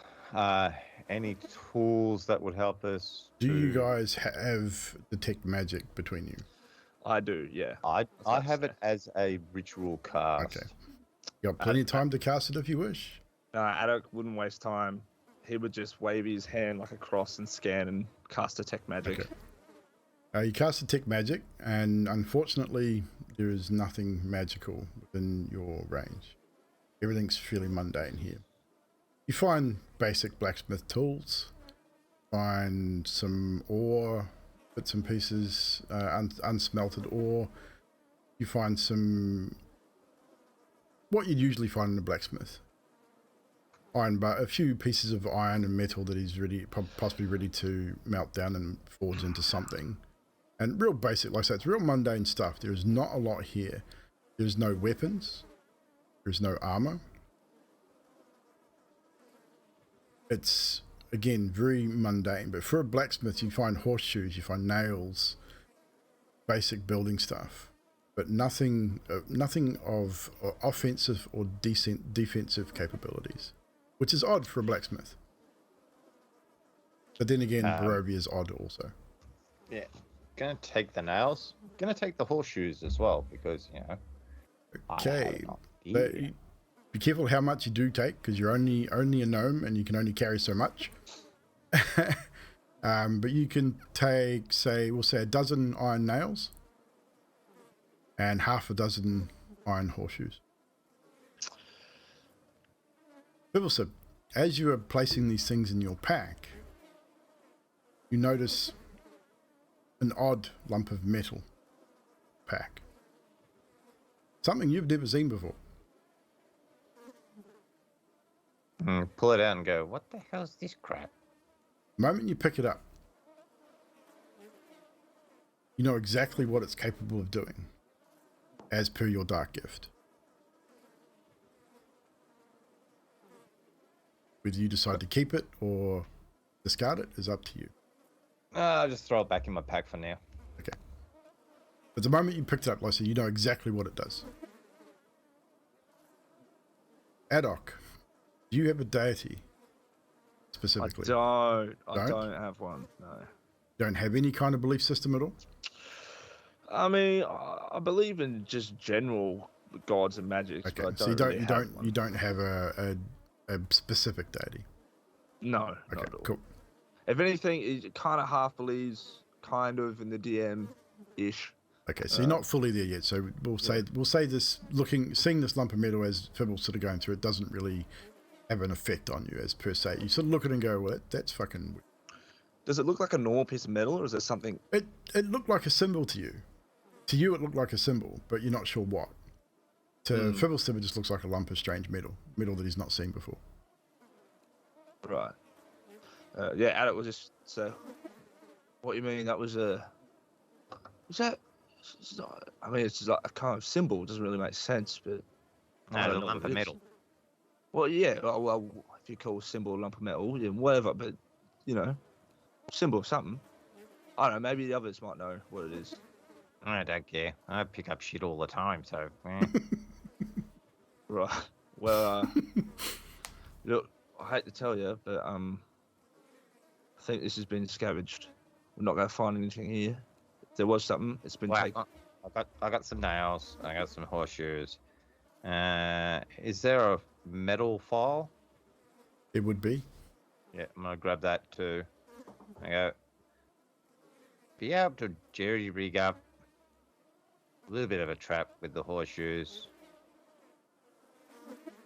Any tools that would help us. Do you guys have detect magic between you? I do, yeah. I about to have say. it as a ritual cast. Okay. You got plenty of time to cast it if you wish. No, Adok wouldn't waste time. He would just wave his hand like a cross and scan and cast Detect Magic. Okay. You cast Detect Magic, and unfortunately, there is nothing magical within your range. Everything's fairly mundane here. You find basic blacksmith tools, find some ore, bits and pieces, unsmelted ore. You find some, what you'd usually find in a blacksmith. Iron, but a few pieces of iron and metal that he's ready, possibly ready to melt down and forge into something. And real basic, like I said, it's real mundane stuff. There is not a lot here. There's no weapons. There's no armor. It's, again, very mundane. But for a blacksmith, you find horseshoes, you find nails, basic building stuff. But nothing of offensive or defensive capabilities. Which is odd for a blacksmith. But then again, Barovia is odd also. Yeah. Gonna take the nails. Gonna take the horseshoes as well, because, you know. Okay. Be careful how much you do take, because you're only a gnome and you can only carry so much. But you can take, we'll say a dozen iron nails and half a dozen iron horseshoes. Fiddlesip, as you are placing these things in your pack, you notice an odd lump of metal pack. Something you've never seen before. Pull it out and go, what the hell's this crap? The moment you pick it up, you know exactly what it's capable of doing, as per your dark gift. Whether you decide to keep it or discard it is up to you. I'll just throw it back in my pack for now. Okay. But the moment you picked it up, Lysa, you know exactly what it does. Adok, do you have a deity specifically? I don't have one, no. Don't have any kind of belief system at all? I mean, I believe in just general gods and magic. Okay, but so you don't have a specific deity? No, okay, not at all. Cool. If anything, it kind of half believes, kind of in the DM-ish. Okay, so you're not fully there yet. So we'll say this, seeing this lump of metal as Fibble's sort of going through it doesn't really have an effect on you as per se. You sort of look at it and go, well, that's fucking weird. Does it look like a normal piece of metal, or is there something? It looked like a symbol to you. To you, it looked like a symbol, but you're not sure what. To Fibble's it just looks like a lump of strange metal that he's not seen before. Right. Yeah, Alec was just so. What you mean? That was a. Was that? It's not, I mean, it's like a kind of symbol. It doesn't really make sense, but. No, the lump of metal. Well, yeah. Well, if you call a symbol a lump of metal, yeah, whatever. But, you know, symbol of something. I don't know. Maybe the others might know what it is. I don't care. I pick up shit all the time, so. Right. Well, look, I hate to tell you, but I think this has been scavenged. We're not going to find anything here. If there was something, it's been taken. I got some nails. I got some horseshoes. Is there a metal file? It would be. Yeah, I'm gonna grab that too. I go. Be able to jerry rig up a little bit of a trap with the horseshoes.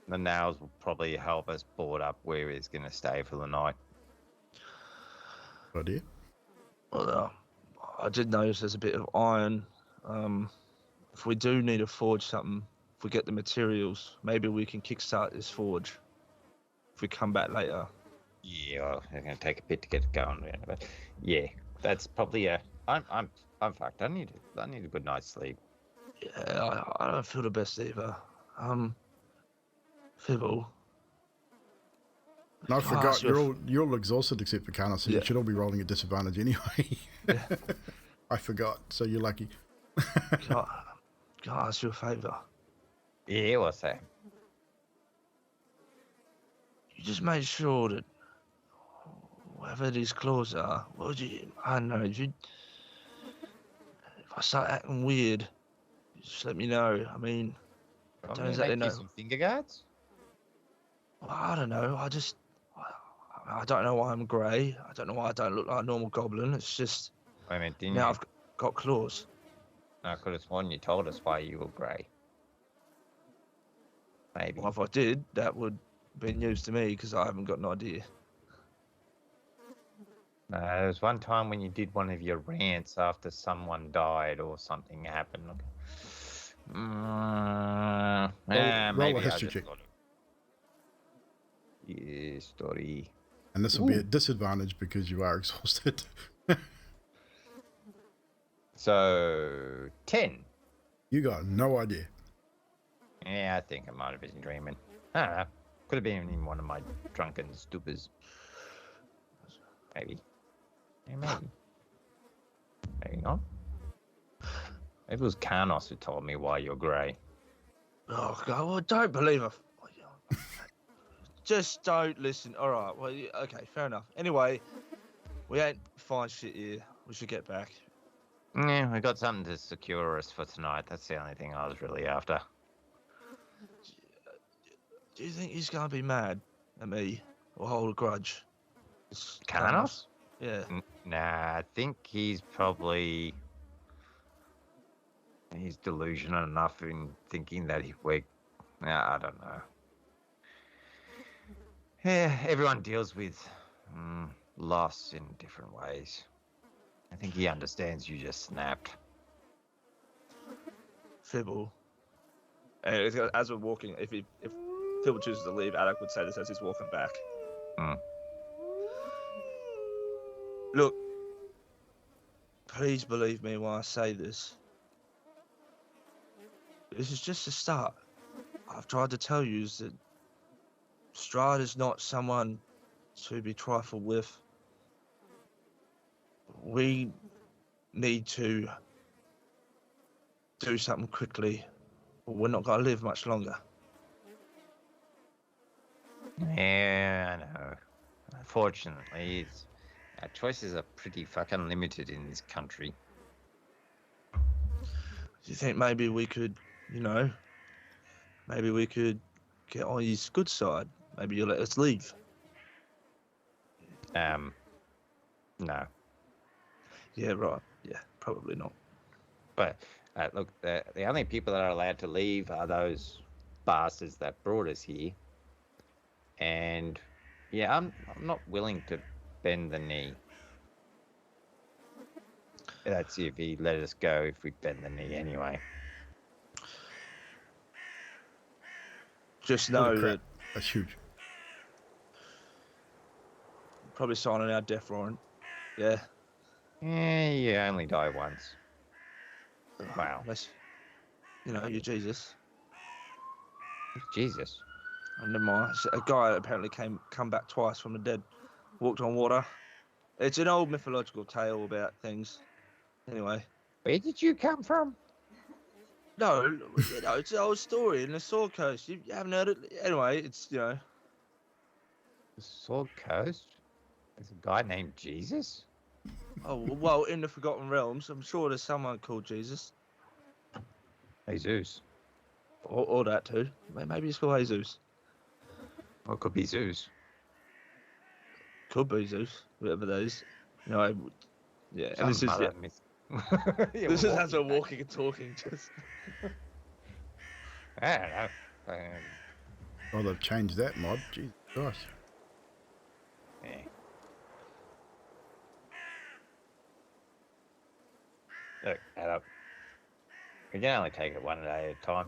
The nails will probably help us board up where he's going to stay for the night. Good idea. Well, I did notice there's a bit of iron. If we do need to forge something, if we get the materials, maybe we can kickstart this forge. If we come back later. Yeah, well, it's going to take a bit to get it going, but yeah, that's probably I'm fucked. I need a good night's sleep. Yeah, I don't feel the best either. Fibble. And I forgot, you're all exhausted except for Kana, so you should all be rolling at disadvantage anyway. Yeah. I forgot, so you're lucky. Can I ask you a favour? Yeah, what's that? You just made sure that wherever these claws are, I don't know, if I start acting weird, just let me know. I mean, I Want don't me to exactly make you know. some finger guards? Well, I don't know. I don't know why I'm grey. I don't know why I don't look like a normal goblin. It's just Wait a minute, didn't now you? I've got claws. I could have sworn you told us why you were grey. Maybe. Well, if I did, that would be news to me because I haven't got an idea. There was one time when you did one of your rants after someone died or something happened. Roll Maybe a I history just check. thought of... Yeah, story. And this will be a disadvantage because you are exhausted. So, 10. You got no idea. Yeah, I think I might have been dreaming. I don't know. Could have been in one of my drunken stupors. Maybe. Yeah, maybe. Maybe not. Maybe it was Karnos who told me why you're grey. Oh God! Well, don't believe her. Just don't listen. All right. Well, okay, fair enough. Anyway, we ain't fine shit here. We should get back. Yeah, we got something to secure us for tonight. That's the only thing I was really after. Do you think he's gonna be mad at me or hold a grudge? Karnos? Yeah. Nah, I think he's probably... He's delusional enough in thinking that we're... I don't know. Yeah, everyone deals with loss in different ways. I think he understands you just snapped. Fibble. As we're walking, if Fibble chooses to leave, Alec would say this as he's walking back. Look, please believe me when I say this. This is just a start. I've tried to tell you that Strahd is not someone to be trifled with. We need to do something quickly, or we're not going to live much longer. Yeah, I know. Unfortunately, our choices are pretty fucking limited in this country. Do you think maybe we could, maybe we could get on his good side? Maybe you'll let us leave. No. Yeah, right. Yeah, probably not. But look, the only people that are allowed to leave are those bastards that brought us here. And yeah, I'm not willing to bend the knee. That's if he let us go if we bend the knee anyway. Just Holy know crap. that That's huge. probably signing our death warrant. Yeah. Yeah, you only die once. Wow. Unless, you're Jesus. Jesus. Oh, never mind. A guy apparently come back twice from the dead, walked on water. It's an old mythological tale about things. Anyway. Where did you come from? No, it's an old story in the Sword Coast. You haven't heard it? Anyway, it's, The Sword Coast? There's a guy named Jesus? Oh, well, in the Forgotten Realms, I'm sure there's someone called Jesus. Jesus. Or that too. Maybe it's called Jesus. Or it could be Zeus. Could be Zeus, whatever that is. Yeah, and this is this is as we're walking and talking. Just I don't know. Oh, they've changed that mod. Jesus Christ. Yeah. Look, add up. We can only take it one day at a time.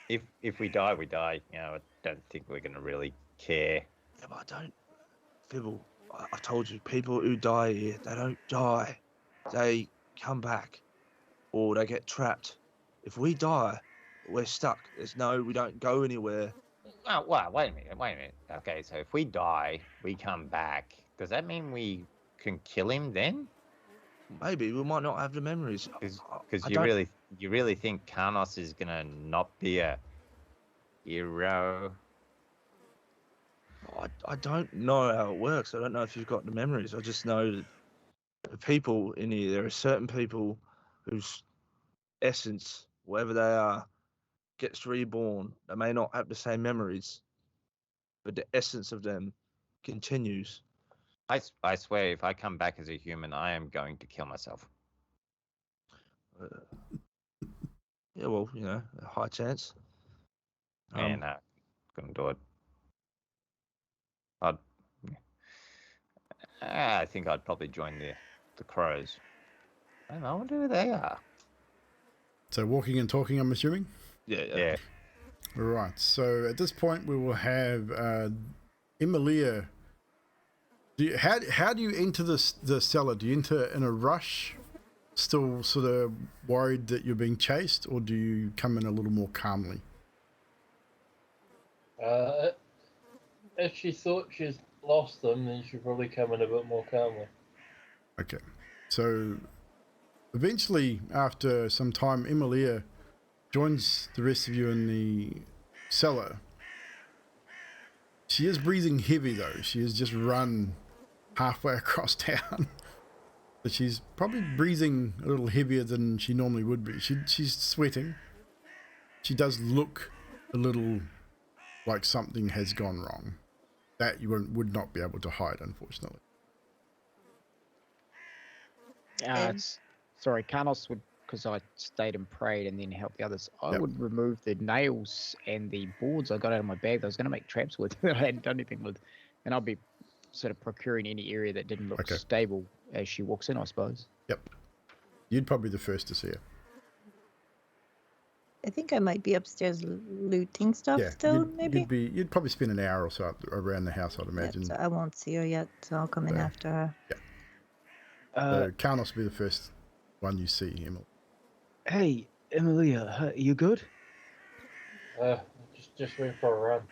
If we die, we die. I don't think we're going to really care. Yeah, but I don't. Fibble, I told you, people who die here, they don't die. They come back. Or they get trapped. If we die, we're stuck. We don't go anywhere. Oh, well, wait a minute. Okay, so if we die, we come back. Does that mean we can kill him then? Maybe we might not have the memories. Because you really think Karnos is gonna not be a hero? I don't know how it works. I don't know if you've got the memories. I just know that the people in here, there are certain people whose essence, whatever they are, gets reborn. They may not have the same memories, but the essence of them continues. I swear, if I come back as a human, I am going to kill myself. Yeah, well, you know, a high chance. Man, couldn't do it. I think I'd probably join the crows. I don't know, I wonder who they are. So walking and talking, I'm assuming? Yeah. All right. So at this point, we will have Emilia. How do you enter the cellar? Do you enter in a rush, still sort of worried that you're being chased, or do you come in a little more calmly? If she thought she's lost them, then she'd probably come in a bit more calmly. Okay. So eventually, after some time, Emilia joins the rest of you in the cellar. She is breathing heavy though. She has just run halfway across town. But she's probably breathing a little heavier than she normally would be. She's sweating. She does look a little like something has gone wrong. That you would not be able to hide, unfortunately. Sorry, Carnos would, because I stayed and prayed and then helped the others. I Yep. would remove the nails and the boards I got out of my bag that I was going to make traps with that I hadn't done anything with, and I'll be sort of procuring any area that didn't look Okay. stable as she walks in, I suppose. Yep. You'd probably be the first to see her. I think I might be upstairs looting stuff still, maybe. You'd probably spend an hour or so around the house, I'd Yep, imagine. so I won't see her yet, so I'll come in after her. So Carnos will be the first one you see, Emil. Hey, Emilia, are you good? Just went for a run.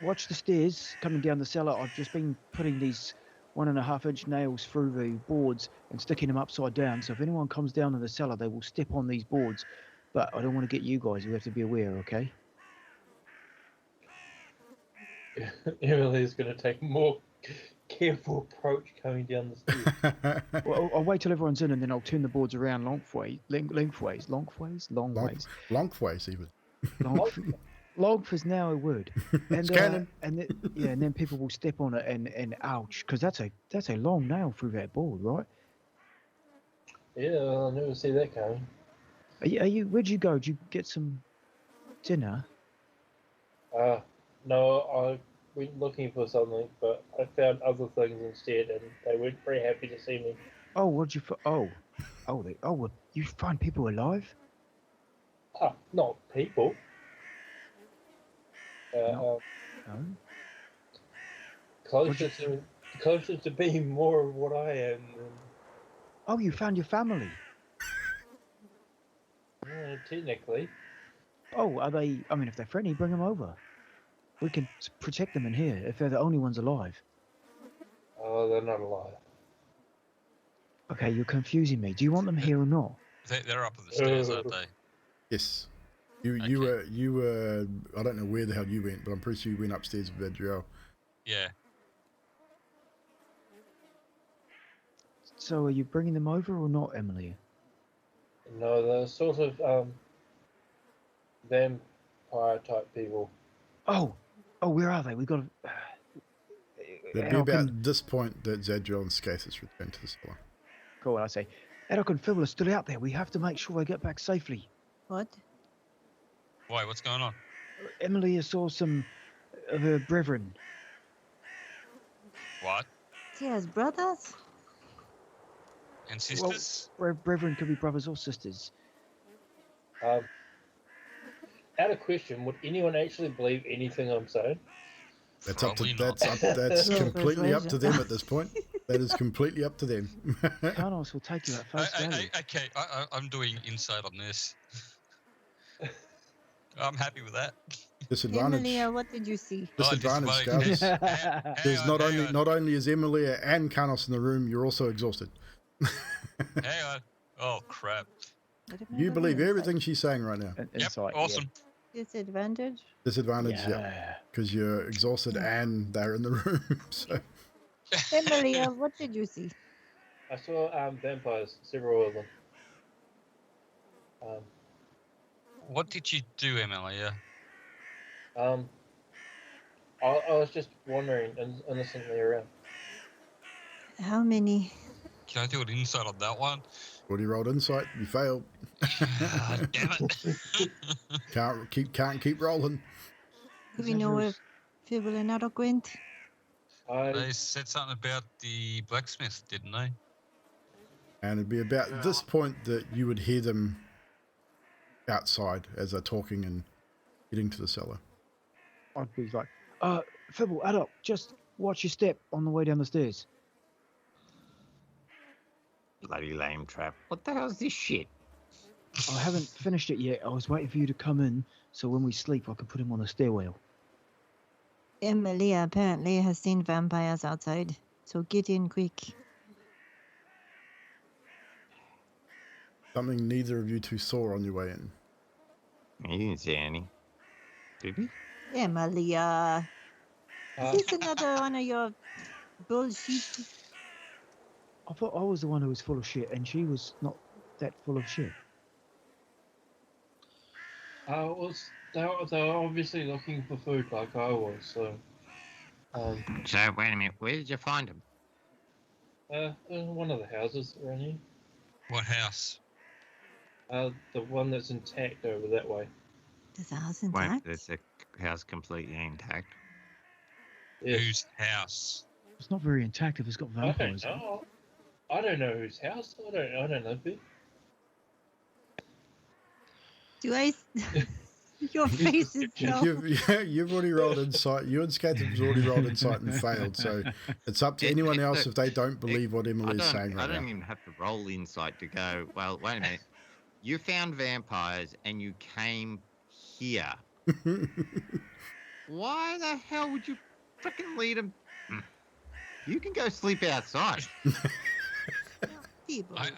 Watch the stairs coming down the cellar. I've just been putting these 1.5-inch nails through the boards and sticking them upside down. So if anyone comes down to the cellar, they will step on these boards. But I don't want to get you guys. You have to be aware, okay? Emily's going to take a more careful approach coming down the stairs. Well, I'll wait till everyone's in, and then I'll turn the boards around lengthways, long ways. Longways, even. Long is now a word. And, It's canon. And then people will step on it and ouch, because that's a long nail through that board, right? Yeah, I'll never see that coming. Are you? Where'd you go? Did you get some dinner? No, I went looking for something, but I found other things instead, and they weren't very happy to see me. Oh, what'd you? Well, you find people alive? Not people. No. Closer to being more of what I am. Oh, you found your family. Technically. Oh, are they? I mean, if they're friendly, bring them over. We can protect them in here if they're the only ones alive. Oh, they're not alive. Okay, you're confusing me. Do you want them here or not? They're up on the stairs, aren't they? Yes. You were. I don't know where the hell you went, but I'm pretty sure you went upstairs with Adriel. Yeah. So, are you bringing them over or not, Emily? No, they're sort of vampire type people. Oh, where are they? We got to. It'll be about this point that Zadriel and Skathis return to the cellar. Cool, I say. Edok and Phil are still out there. We have to make sure they get back safely. What? Why? What's going on? Emily saw some of her brethren. What? She has brothers? And sisters? Well, brethren could be brothers or sisters. Out of question, would anyone actually believe anything I'm saying? That's Probably not. That's No completely up to them persuasion. at this point. That is completely up to them. Carnos will take you at face value. Okay, I'm doing insight on this. I'm happy with that. Disadvantage. Emilia, what did you see? Disadvantage, disadvantage. Skathis. There's not only is Emilia and Carnos in the room, you're also exhausted. Hang on. Oh crap. You believe everything she's saying right now. Insight, Awesome. Disadvantage? Disadvantage, yeah. Because you're exhausted and they're in the room. So Emilia, what did you see? I saw vampires, several of them. What did you do, Emilia? I was just wandering innocently around. How many? Can I do an insight on that one? Already rolled insight. You failed. Ah, damn it. Can't keep rolling. Do we know where Fibble and Adok went? They said something about the blacksmith, didn't they? And it'd be about this point that you would hear them outside as they're talking and getting to the cellar. I'd be like, Fibble, Adok, just watch your step on the way down the stairs. Bloody lame trap. What the hell's this shit? I haven't finished it yet. I was waiting for you to come in, so when we sleep, I can put him on the stairwell. Emilia apparently has seen vampires outside, so get in quick. Something neither of you two saw on your way in. You didn't see any. Did we? Emilia, is this another one of your bullshit? I thought I was the one who was full of shit, and she was not that full of shit. They were obviously looking for food like I was, so. So, wait a minute, where did you find him? One of the houses around here. What house? The one that's intact over that way. Is the house Wait, intact? is the house completely intact? Yes. Whose house? It's not very intact if it's got vampires. I don't know whose house. I don't know. Do I? Your face is so. You've already rolled insight. You and Scatham's already rolled insight and failed. So it's up to anyone else if they don't believe what Emily's saying right I don't now. even have to roll insight to go, well, wait a minute. You found vampires and you came here. Why the hell would you freaking lead them? You can go sleep outside. People. I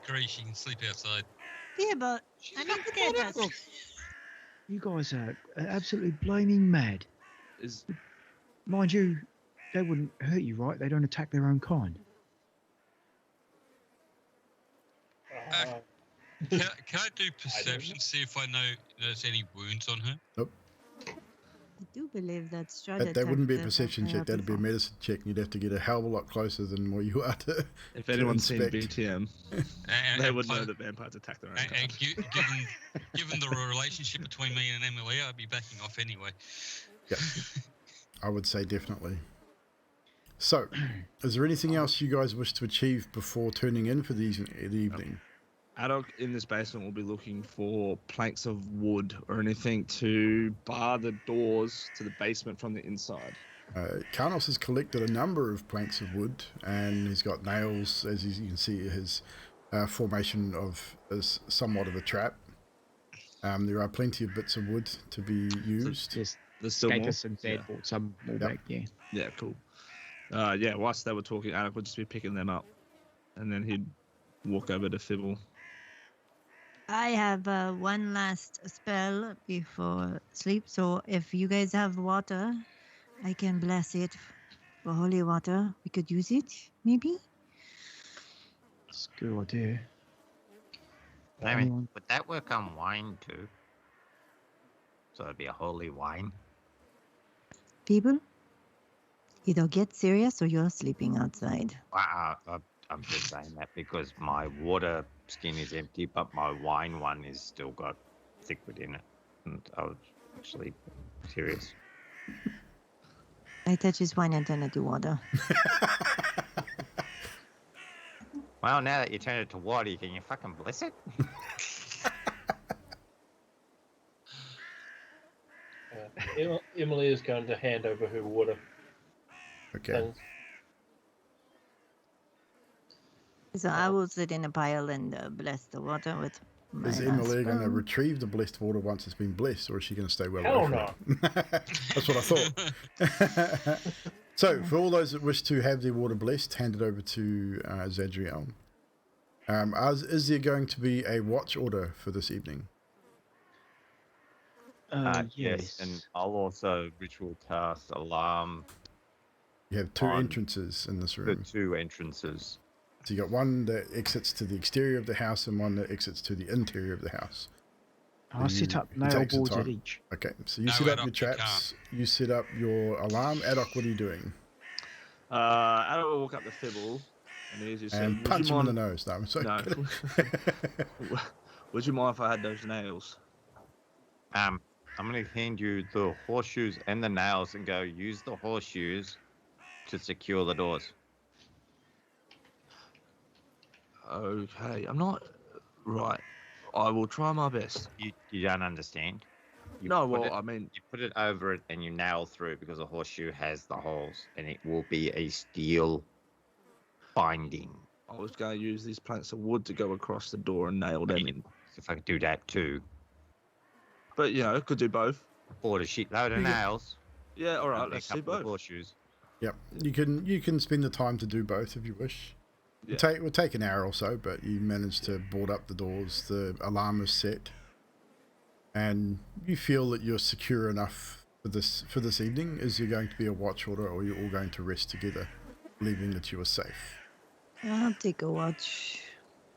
agree, she can sleep outside. People. I'm not scared. You guys are absolutely blaming mad. Mind you, they wouldn't hurt you, right? They don't attack their own kind. Can I do perception, see if I know there's any wounds on her? Nope. I do believe that Strahd That wouldn't be a attacked the perception vampire check. That'd be a before. medicine check. And you'd have to get a hell of a lot closer than what you are to. If anyone's seen inspect. BTM, And, they would know that vampires attack their own and kind. given the relationship between me and Emily, I'd be backing off anyway. Yeah, I would say definitely. So, is there anything else you guys wish to achieve before turning in for the evening? Adok in this basement will be looking for planks of wood or anything to bar the doors to the basement from the inside. Karnos has collected a number of planks of wood, and he's got nails, as you can see, his formation is somewhat of a trap. There are plenty of bits of wood to be used. There's still more? Status and Zed bought some more back, yeah. Yeah, cool. Whilst they were talking, Adok would just be picking them up, and then he'd walk over to Fibble. I have one last spell before sleep, so if you guys have water, I can bless it for holy water. We could use it, maybe? It's a good idea. I mean, would that work on wine too? So it'd be a holy wine. People, either get serious or you're sleeping outside. Wow, I'm just saying that because my water skin is empty, but my wine one is still got liquid in it. And I was actually serious. I touch his wine and turn it to water. Well, now that you turn it to water, can you fucking bless it? Emily is going to hand over her water. Okay. things. So I will sit in a pile and bless the water with my Is last Emily going to spell. retrieve the blessed water once it's been blessed, or is she going to stay well Hell away from it? That's what I thought. So, for all those that wish to have their water blessed, hand it over to Zadriel. Is there going to be a watch order for this evening? Yes. And I'll also ritual cast alarm You have two On entrances in this the room. 2 entrances. So you got one that exits to the exterior of the house and one that exits to the interior of the house. I'll set You- up it nail takes the boards at time. each. Okay, so you No, set up Adok, your you traps, you set up your alarm. Adok, what are you doing? I don't walk up to Fibble and he just And said, punch him in the nose. No, I'm sorry. No. Would you mind if I had those nails? I'm gonna hand you the horseshoes and the nails and go use the horseshoes to secure the doors. Okay, I'm not right. I will try my best. You don't understand. You No, put well, it, I mean, you put it over it and you nail through because a horseshoe has the holes and it will be a steel binding. I was going to use these planks of wood to go across the door and nail them in. If I could do that too, But could do both. or a shitload of You get- nails. Yeah, all right, and a let's do couple of both. horseshoes. Yep, you can spend the time to do both if you wish. Yeah. We'll take an hour or so, but you manage to board up the doors. The alarm is set, and you feel that you're secure enough for this evening. Is there going to be a watch order, or you're all going to rest together, believing that you are safe? I'll take a watch.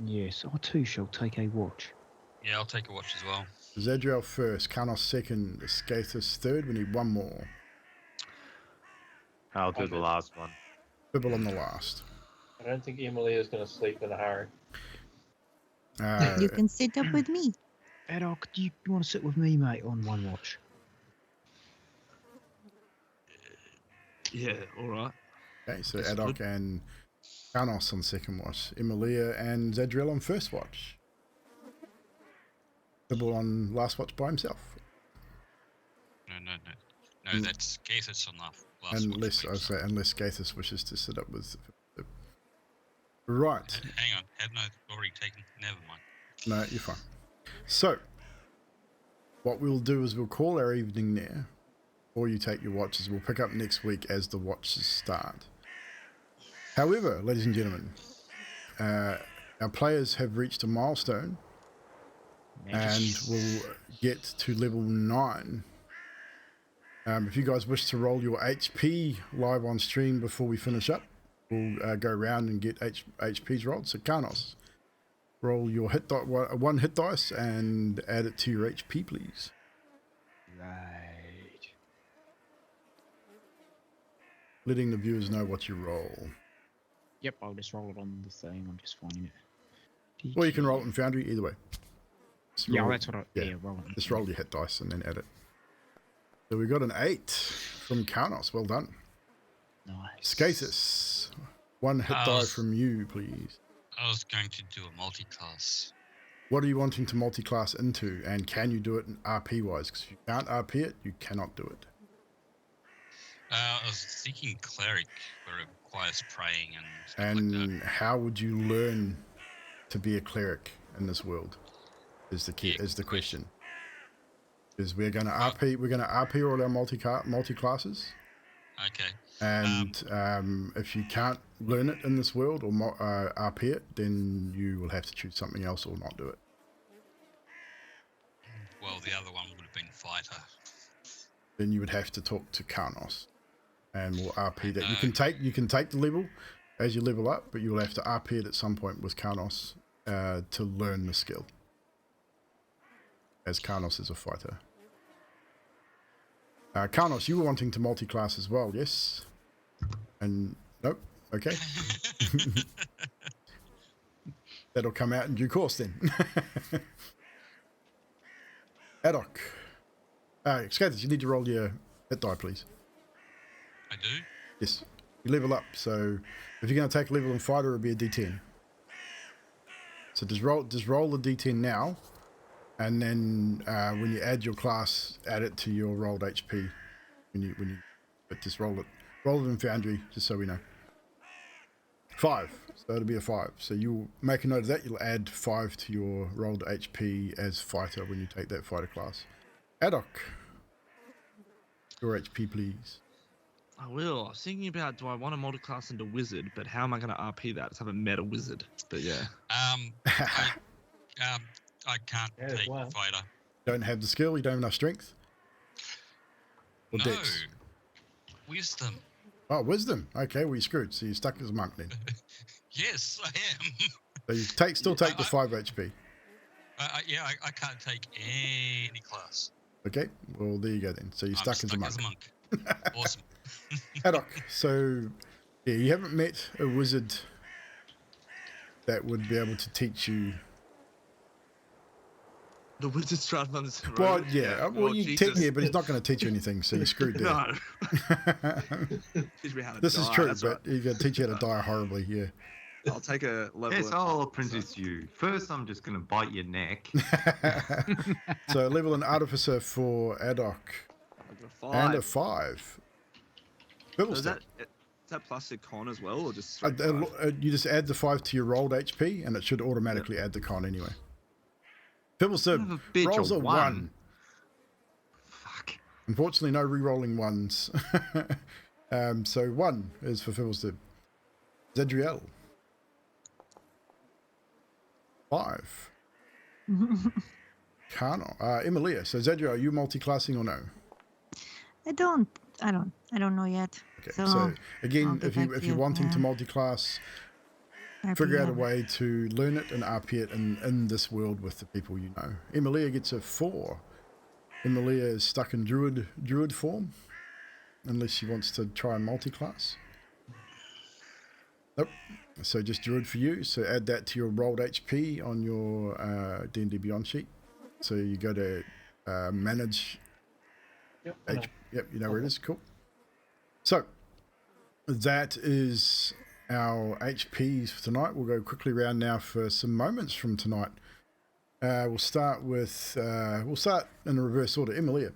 Yes, I too shall take a watch. Yeah, I'll take a watch as well. Zadriel first, Karnos second, Skathis third. We need one more. I'll do Okay. the last one. Bibble on the last. I don't think Emily is going to sleep in a hurry. You can sit up with me. Adok, do you want to sit with me, mate, on one watch? Yeah, all right. Okay, so That's Adok good. and Karnos on second watch. Emilia and Zadriel on first watch. Bibble on last watch by himself. No, that's Gaethus on the last watch. Unless I say unless Gaethus wishes to sit up with. Right. Hang on, hadn't I already taken? Never mind. No, you're fine. So, what we'll do is we'll call our evening there, or you take your watches. We'll pick up next week as the watches start. However, ladies and gentlemen, our players have reached a milestone, and will get to level 9. If you guys wish to roll your HP live on stream before we finish up, we'll go around and get HPs rolled. So Karnos, roll your one hit dice and add it to your HP, please. Right. Letting the viewers know what you roll. Yep, I'll just roll it on the thing. I'm just finding it. Or you can roll it in Foundry, either way. Just Yeah, roll- that's what I. Yeah, roll it. Just roll your hit dice and then add it. So we got an 8 from Karnos. Well done. Nice. Skathis, one hit die was- from you, please. I was going to do a multi-class. What are you wanting to multi-class into, and can you do it in RP wise? Because if you can't RP it, you cannot do it. I was thinking cleric, where it requires praying and stuff like that. And how would you learn to be a cleric in this world? Is the key, Yeah, is the good question. Is we're going to RP all our multi classes, Okay. and if you can't learn it in this world or RP it, then you will have to choose something else or not do it. Well, the other one would have been fighter. Then you would have to talk to Karnos, and we'll RP that. know. You can take the level as you level up, but you will have to RP it at some point with Karnos to learn the skill. As Karnos is a fighter. Karnos, you were wanting to multi-class as well, yes? And nope. Okay. That'll come out in due course then. Adok. Skathis, you need to roll your hit die, please. I do? Yes. You level up, so if you're going to take a level in fighter, it'll be a D10. So just roll the D10 now, and then when you add your class, add it to your rolled HP. But just roll it in Foundry, just so we know. 5, so it'll be a 5. So you'll make a note of that. You'll add 5 to your rolled HP as fighter when you take that fighter class. Adok, your HP, please. I will. I was thinking about, do I want to multi-class into wizard, but how am I going to RP that? Let's have a meta wizard. But yeah. I can't Yeah, take wow. fighter. Don't have the skill, you don't have enough strength? Or No. dex? Wisdom. Oh, wisdom. Okay, well, you're screwed. So you're stuck as a monk then. Yes, I am. So you still take the 5 HP. I can't take any class. Okay, well there you go then. So you're I'm stuck as a monk. Awesome. Haddock, so yeah, you haven't met a wizard that would be able to teach you. The wizard Strahd-Session. Well, yeah, well, you Jesus. technically, but he's not going to teach you anything, so you're screwed there. No. Teach me how to This die. is true, That's but he's going to teach you how to die horribly. Yeah. I'll take a level. Yes, I'll apprentice you. First, I'm just going to bite your neck. So level an artificer for Haddock. And a 5. So is that plus your con as well, or just straight you just add the 5 to your rolled HP, and it should automatically add the con anyway. Fiddleston rolls a 1. Fuck. Unfortunately, no re-rolling 1s. So 1 is for Fiddleston. Zadriel. 5. Kano. Emilia. So Zadriel, are you multi-classing or no? I don't know yet. Okay, So, so again, I'll get back if to you're you, wanting to yeah. multi-class, figure out a way to learn it and RP it in this world with the people you know. Emilia gets a 4. Emilia is stuck in druid form, unless she wants to try and multi-class. Nope. So just druid for you. So add that to your rolled HP on your D&D Beyond sheet. So you go to manage. Yep. Yep, you know where it is. Cool. So that is our HPs for tonight. We'll go quickly around now for some moments from tonight. We'll start with we'll start in the reverse order. Emilia.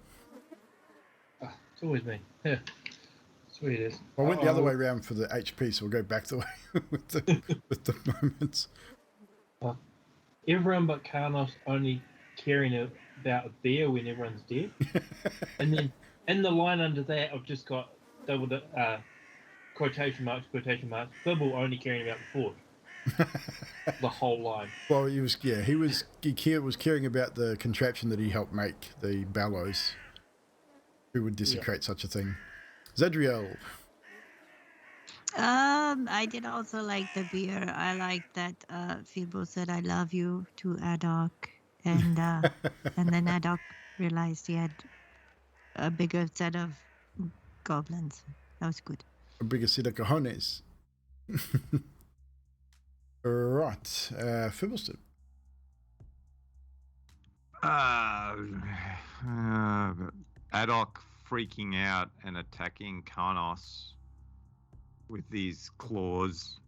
It's always me. Yeah. Sweet is. I went the other way around for the HP, so we'll go back the way with the moments. Everyone but Karnos only caring about a bear when everyone's dead. And then in the line under that, I've just got double quotation marks, Bibble only caring about the fort. The whole line. Well, he was caring about the contraption that he helped make, the bellows. Who would desecrate such a thing? Zadriel. I did also like the beer. I like that Phoebo said I love you to Haddock, and then Haddock realized he had a bigger set of goblins. That was good. A bigger set of cojones. Right, Fiddleston. Haddock freaking out and attacking Karnos with these claws.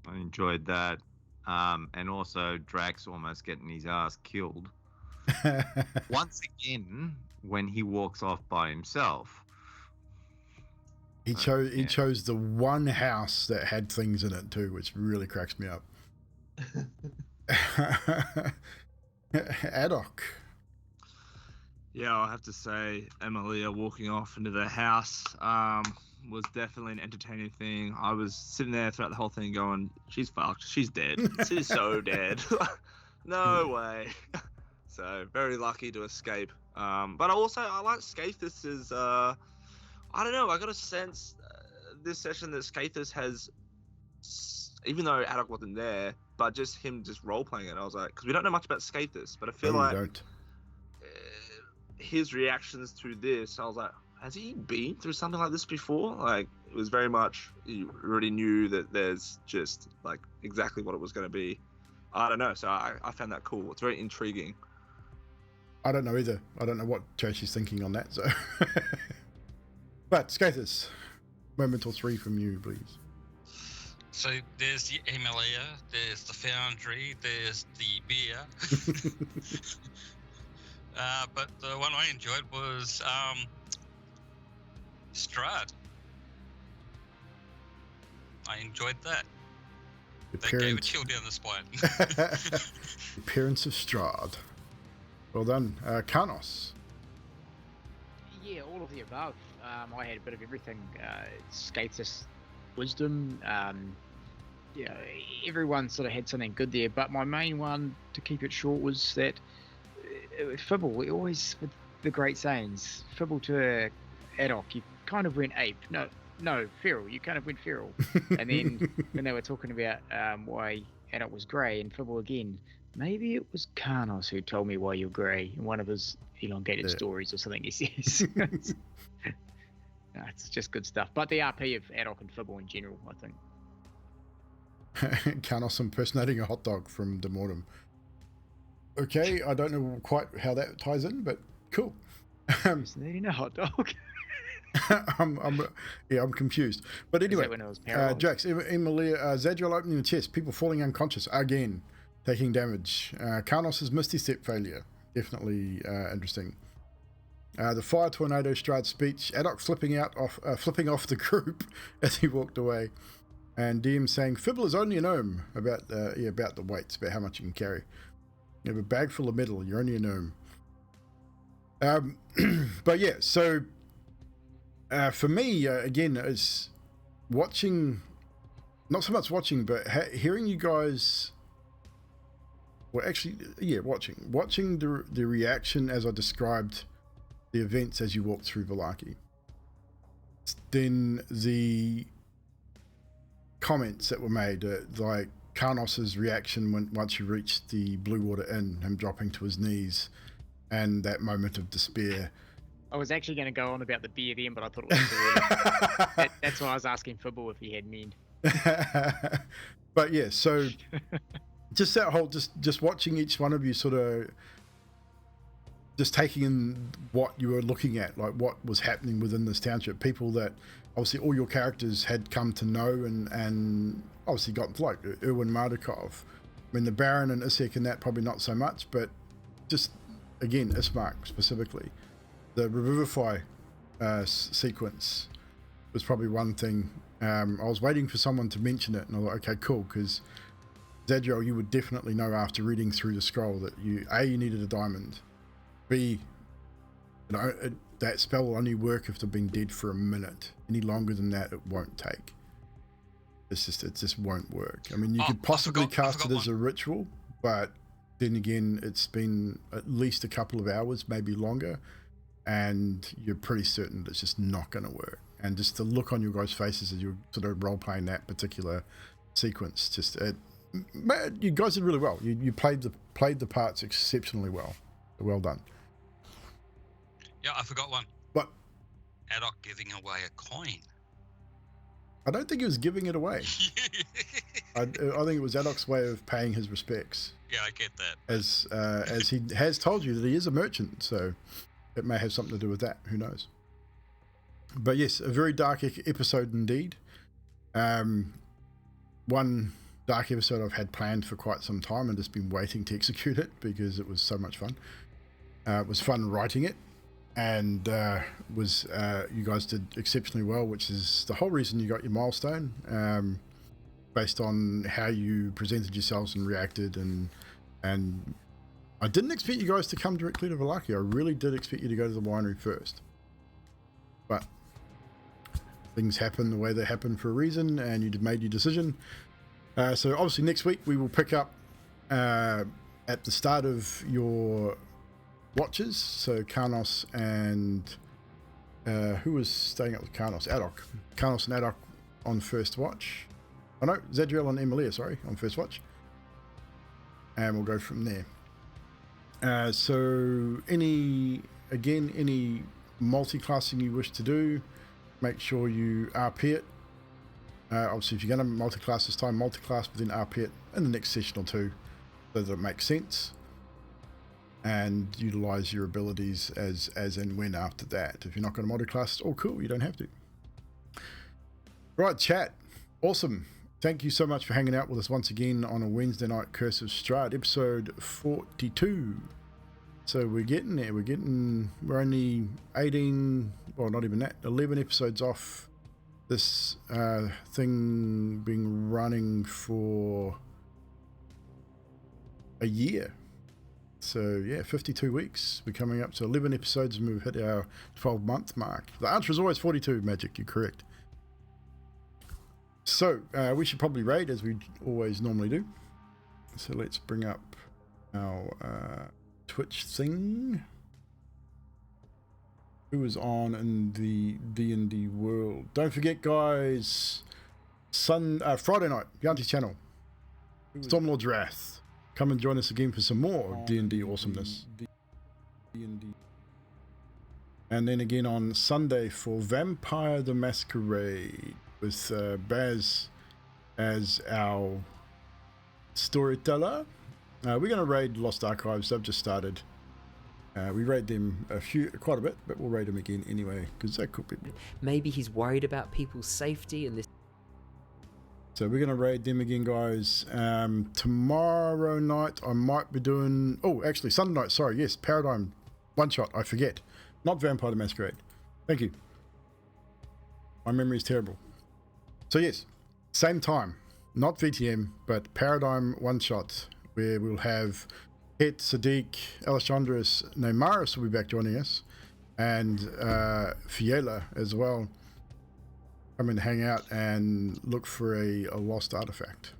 I enjoyed that. And also Drax almost getting his ass killed. Once again, when he walks off by himself. He chose the one house that had things in it too, which really cracks me up. Haddock. Yeah, I'll have to say Emilia walking off into the house was definitely an entertaining thing. I was sitting there throughout the whole thing going, she's fucked. She's dead. She's so dead. No way. So very lucky to escape. But I like Scathus's, I don't know, I got a sense this session that Scathus has, even though Haddock wasn't there, but just him just role-playing it. I was like, because we don't know much about Scathus, but I feel like his reactions to this, I was like, has he been through something like this before? Like, it was very much, you already knew that there's just, like, exactly what it was going to be. I don't know, so I found that cool. It's very intriguing. I don't know either. I don't know what Trashy's thinking on that, so... But, Scathus, moment or 3 from you, please. So there's the Emilia, there's the Foundry, there's the beer. But the one I enjoyed was Strahd. I enjoyed that. That gave a chill down the spine. The appearance of Strahd. Well done. Karnos. Yeah, all of the above. I had a bit of everything. Scathus, wisdom. Yeah, everyone sort of had something good there. But my main one, to keep it short, was that Fibble. We always, with the great sayings, Fibble to Haddock, you kind of went ape. No, no, feral. You kind of went feral. And then when they were talking about why Adult was grey, and Fibble again, maybe it was Karnos who told me why you're grey in one of his elongated stories or something he says. No, it's just good stuff. But the RP of Adult and Fibble in general, I think. Karnos impersonating a hot dog from De Mortem. Okay, I don't know quite how that ties in, but cool. Impersonating a hot dog. I'm confused. But anyway, when it was paralyzed? Jax, Emilia, Zadriel opening the chest, people falling unconscious again, taking damage. Karnos' Misty Step failure, definitely interesting. The fire tornado Strahd speech, Adok flipping off the group as he walked away, and DM saying Fibble is only a gnome about the weights, about how much you can carry. You have a bag full of metal, you're only a gnome. But yeah, so for me, again, it's watching, not so much watching, but hearing you guys, well, actually, yeah, watching the reaction as I described the events as you walk through Valaki. Then the comments that were made, like Karnos's reaction once you reached the Blue Water Inn, him dropping to his knees, and that moment of despair. I was actually going to go on about the beer then, but I thought it was too early. That's why I was asking Fibble if he had men. But yeah, so just that whole, just watching each one of you sort of just taking in what you were looking at, like what was happening within this township, people that obviously all your characters had come to know and obviously gotten to like Erwin Mardukov. I mean, the Baron and Isek and that probably not so much, but just again, Ismark specifically. The Revivify sequence was probably one thing. I was waiting for someone to mention it, and I thought, okay, cool, because Zadriel, you would definitely know after reading through the scroll that you needed a diamond. B, that spell will only work if they've been dead for a minute. Any longer than that, it won't take. It just won't work. I mean, you could possibly cast it as a ritual, but then again, it's been at least a couple of hours, maybe longer, and you're pretty certain it's just not going to work. And just the look on your guys' faces as you're sort of role-playing that particular sequence, you guys did really well. You played the parts exceptionally well. Well done. Yeah, I forgot one. What? Adok giving away a coin. I don't think he was giving it away. I think it was Adok's way of paying his respects. Yeah, I get that. As he has told you that he is a merchant, so it may have something to do with that. Who knows? But yes, a very dark episode indeed. One dark episode I've had planned for quite some time and just been waiting to execute it because it was so much fun. It was fun writing it, and you guys did exceptionally well, which is the whole reason you got your milestone, based on how you presented yourselves and reacted, and I didn't expect you guys to come directly to Valaki. I really did expect you to go to the winery first, but things happen the way they happen for a reason, and you made your decision. So obviously next week we will pick up at the start of your watches. So Karnos and who was staying up with Karnos? Adok. Karnos and Adok on first watch. Oh no, Zadriel and Emilia, sorry, on first watch. And we'll go from there. So any multi-classing you wish to do, make sure you RP it. Obviously, if you're going to multi-class this time, multi-class, but then RP it in the next session or two so that it makes sense, and utilize your abilities as and when after that. If you're not going to multi-class, it's all cool. You don't have to. Right, chat. Awesome. Thank you so much for hanging out with us once again on a Wednesday night Curse of Strahd, episode 42. So we're getting there. We're only 18, well, not even that, 11 episodes off this thing being running for a year. So yeah, 52 weeks. We're coming up to 11 episodes and we've hit our 12-month mark. The answer is always 42, Magic. You're correct. So we should probably raid as we always normally do. So let's bring up our Twitch thing. Who is on in the D&D world? Don't forget, guys, Friday night, Yanti's channel, Stormlord's Wrath. Come and join us again for some more D&D awesomeness. And then again on Sunday for Vampire the Masquerade with Baz as our storyteller. We're going to raid Lost Archives. They've just started. We raid them quite a bit, but we'll raid them again anyway because they're cool people. Maybe he's worried about people's safety and this. So we're going to raid them again, guys. Tomorrow night I might be doing... Oh, actually, Sunday night. Sorry, yes, Paradigm one-shot. I forget. Not Vampire the Masquerade. Thank you. My memory is terrible. So yes, same time. Not VTM, but Paradigm one-shot, where we'll have Het, Sadiq, Alessandros, Neymaris will be back joining us, and Fiela as well. Come and hang out and look for a lost artifact.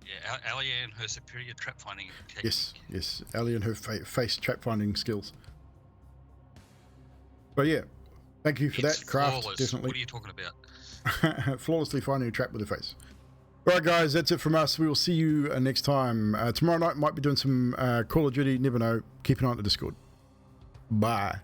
Yeah, Alia and her superior trap finding technique. Yes, Alia and her face trap finding skills. But yeah, thank you for It's that, Craft. flawless. Definitely. What are you talking about? Flawlessly finding a trap with a face. Alright guys, that's it from us. We will see you next time. Tomorrow night might be doing some Call of Duty, never know. Keep an eye on the Discord. Bye.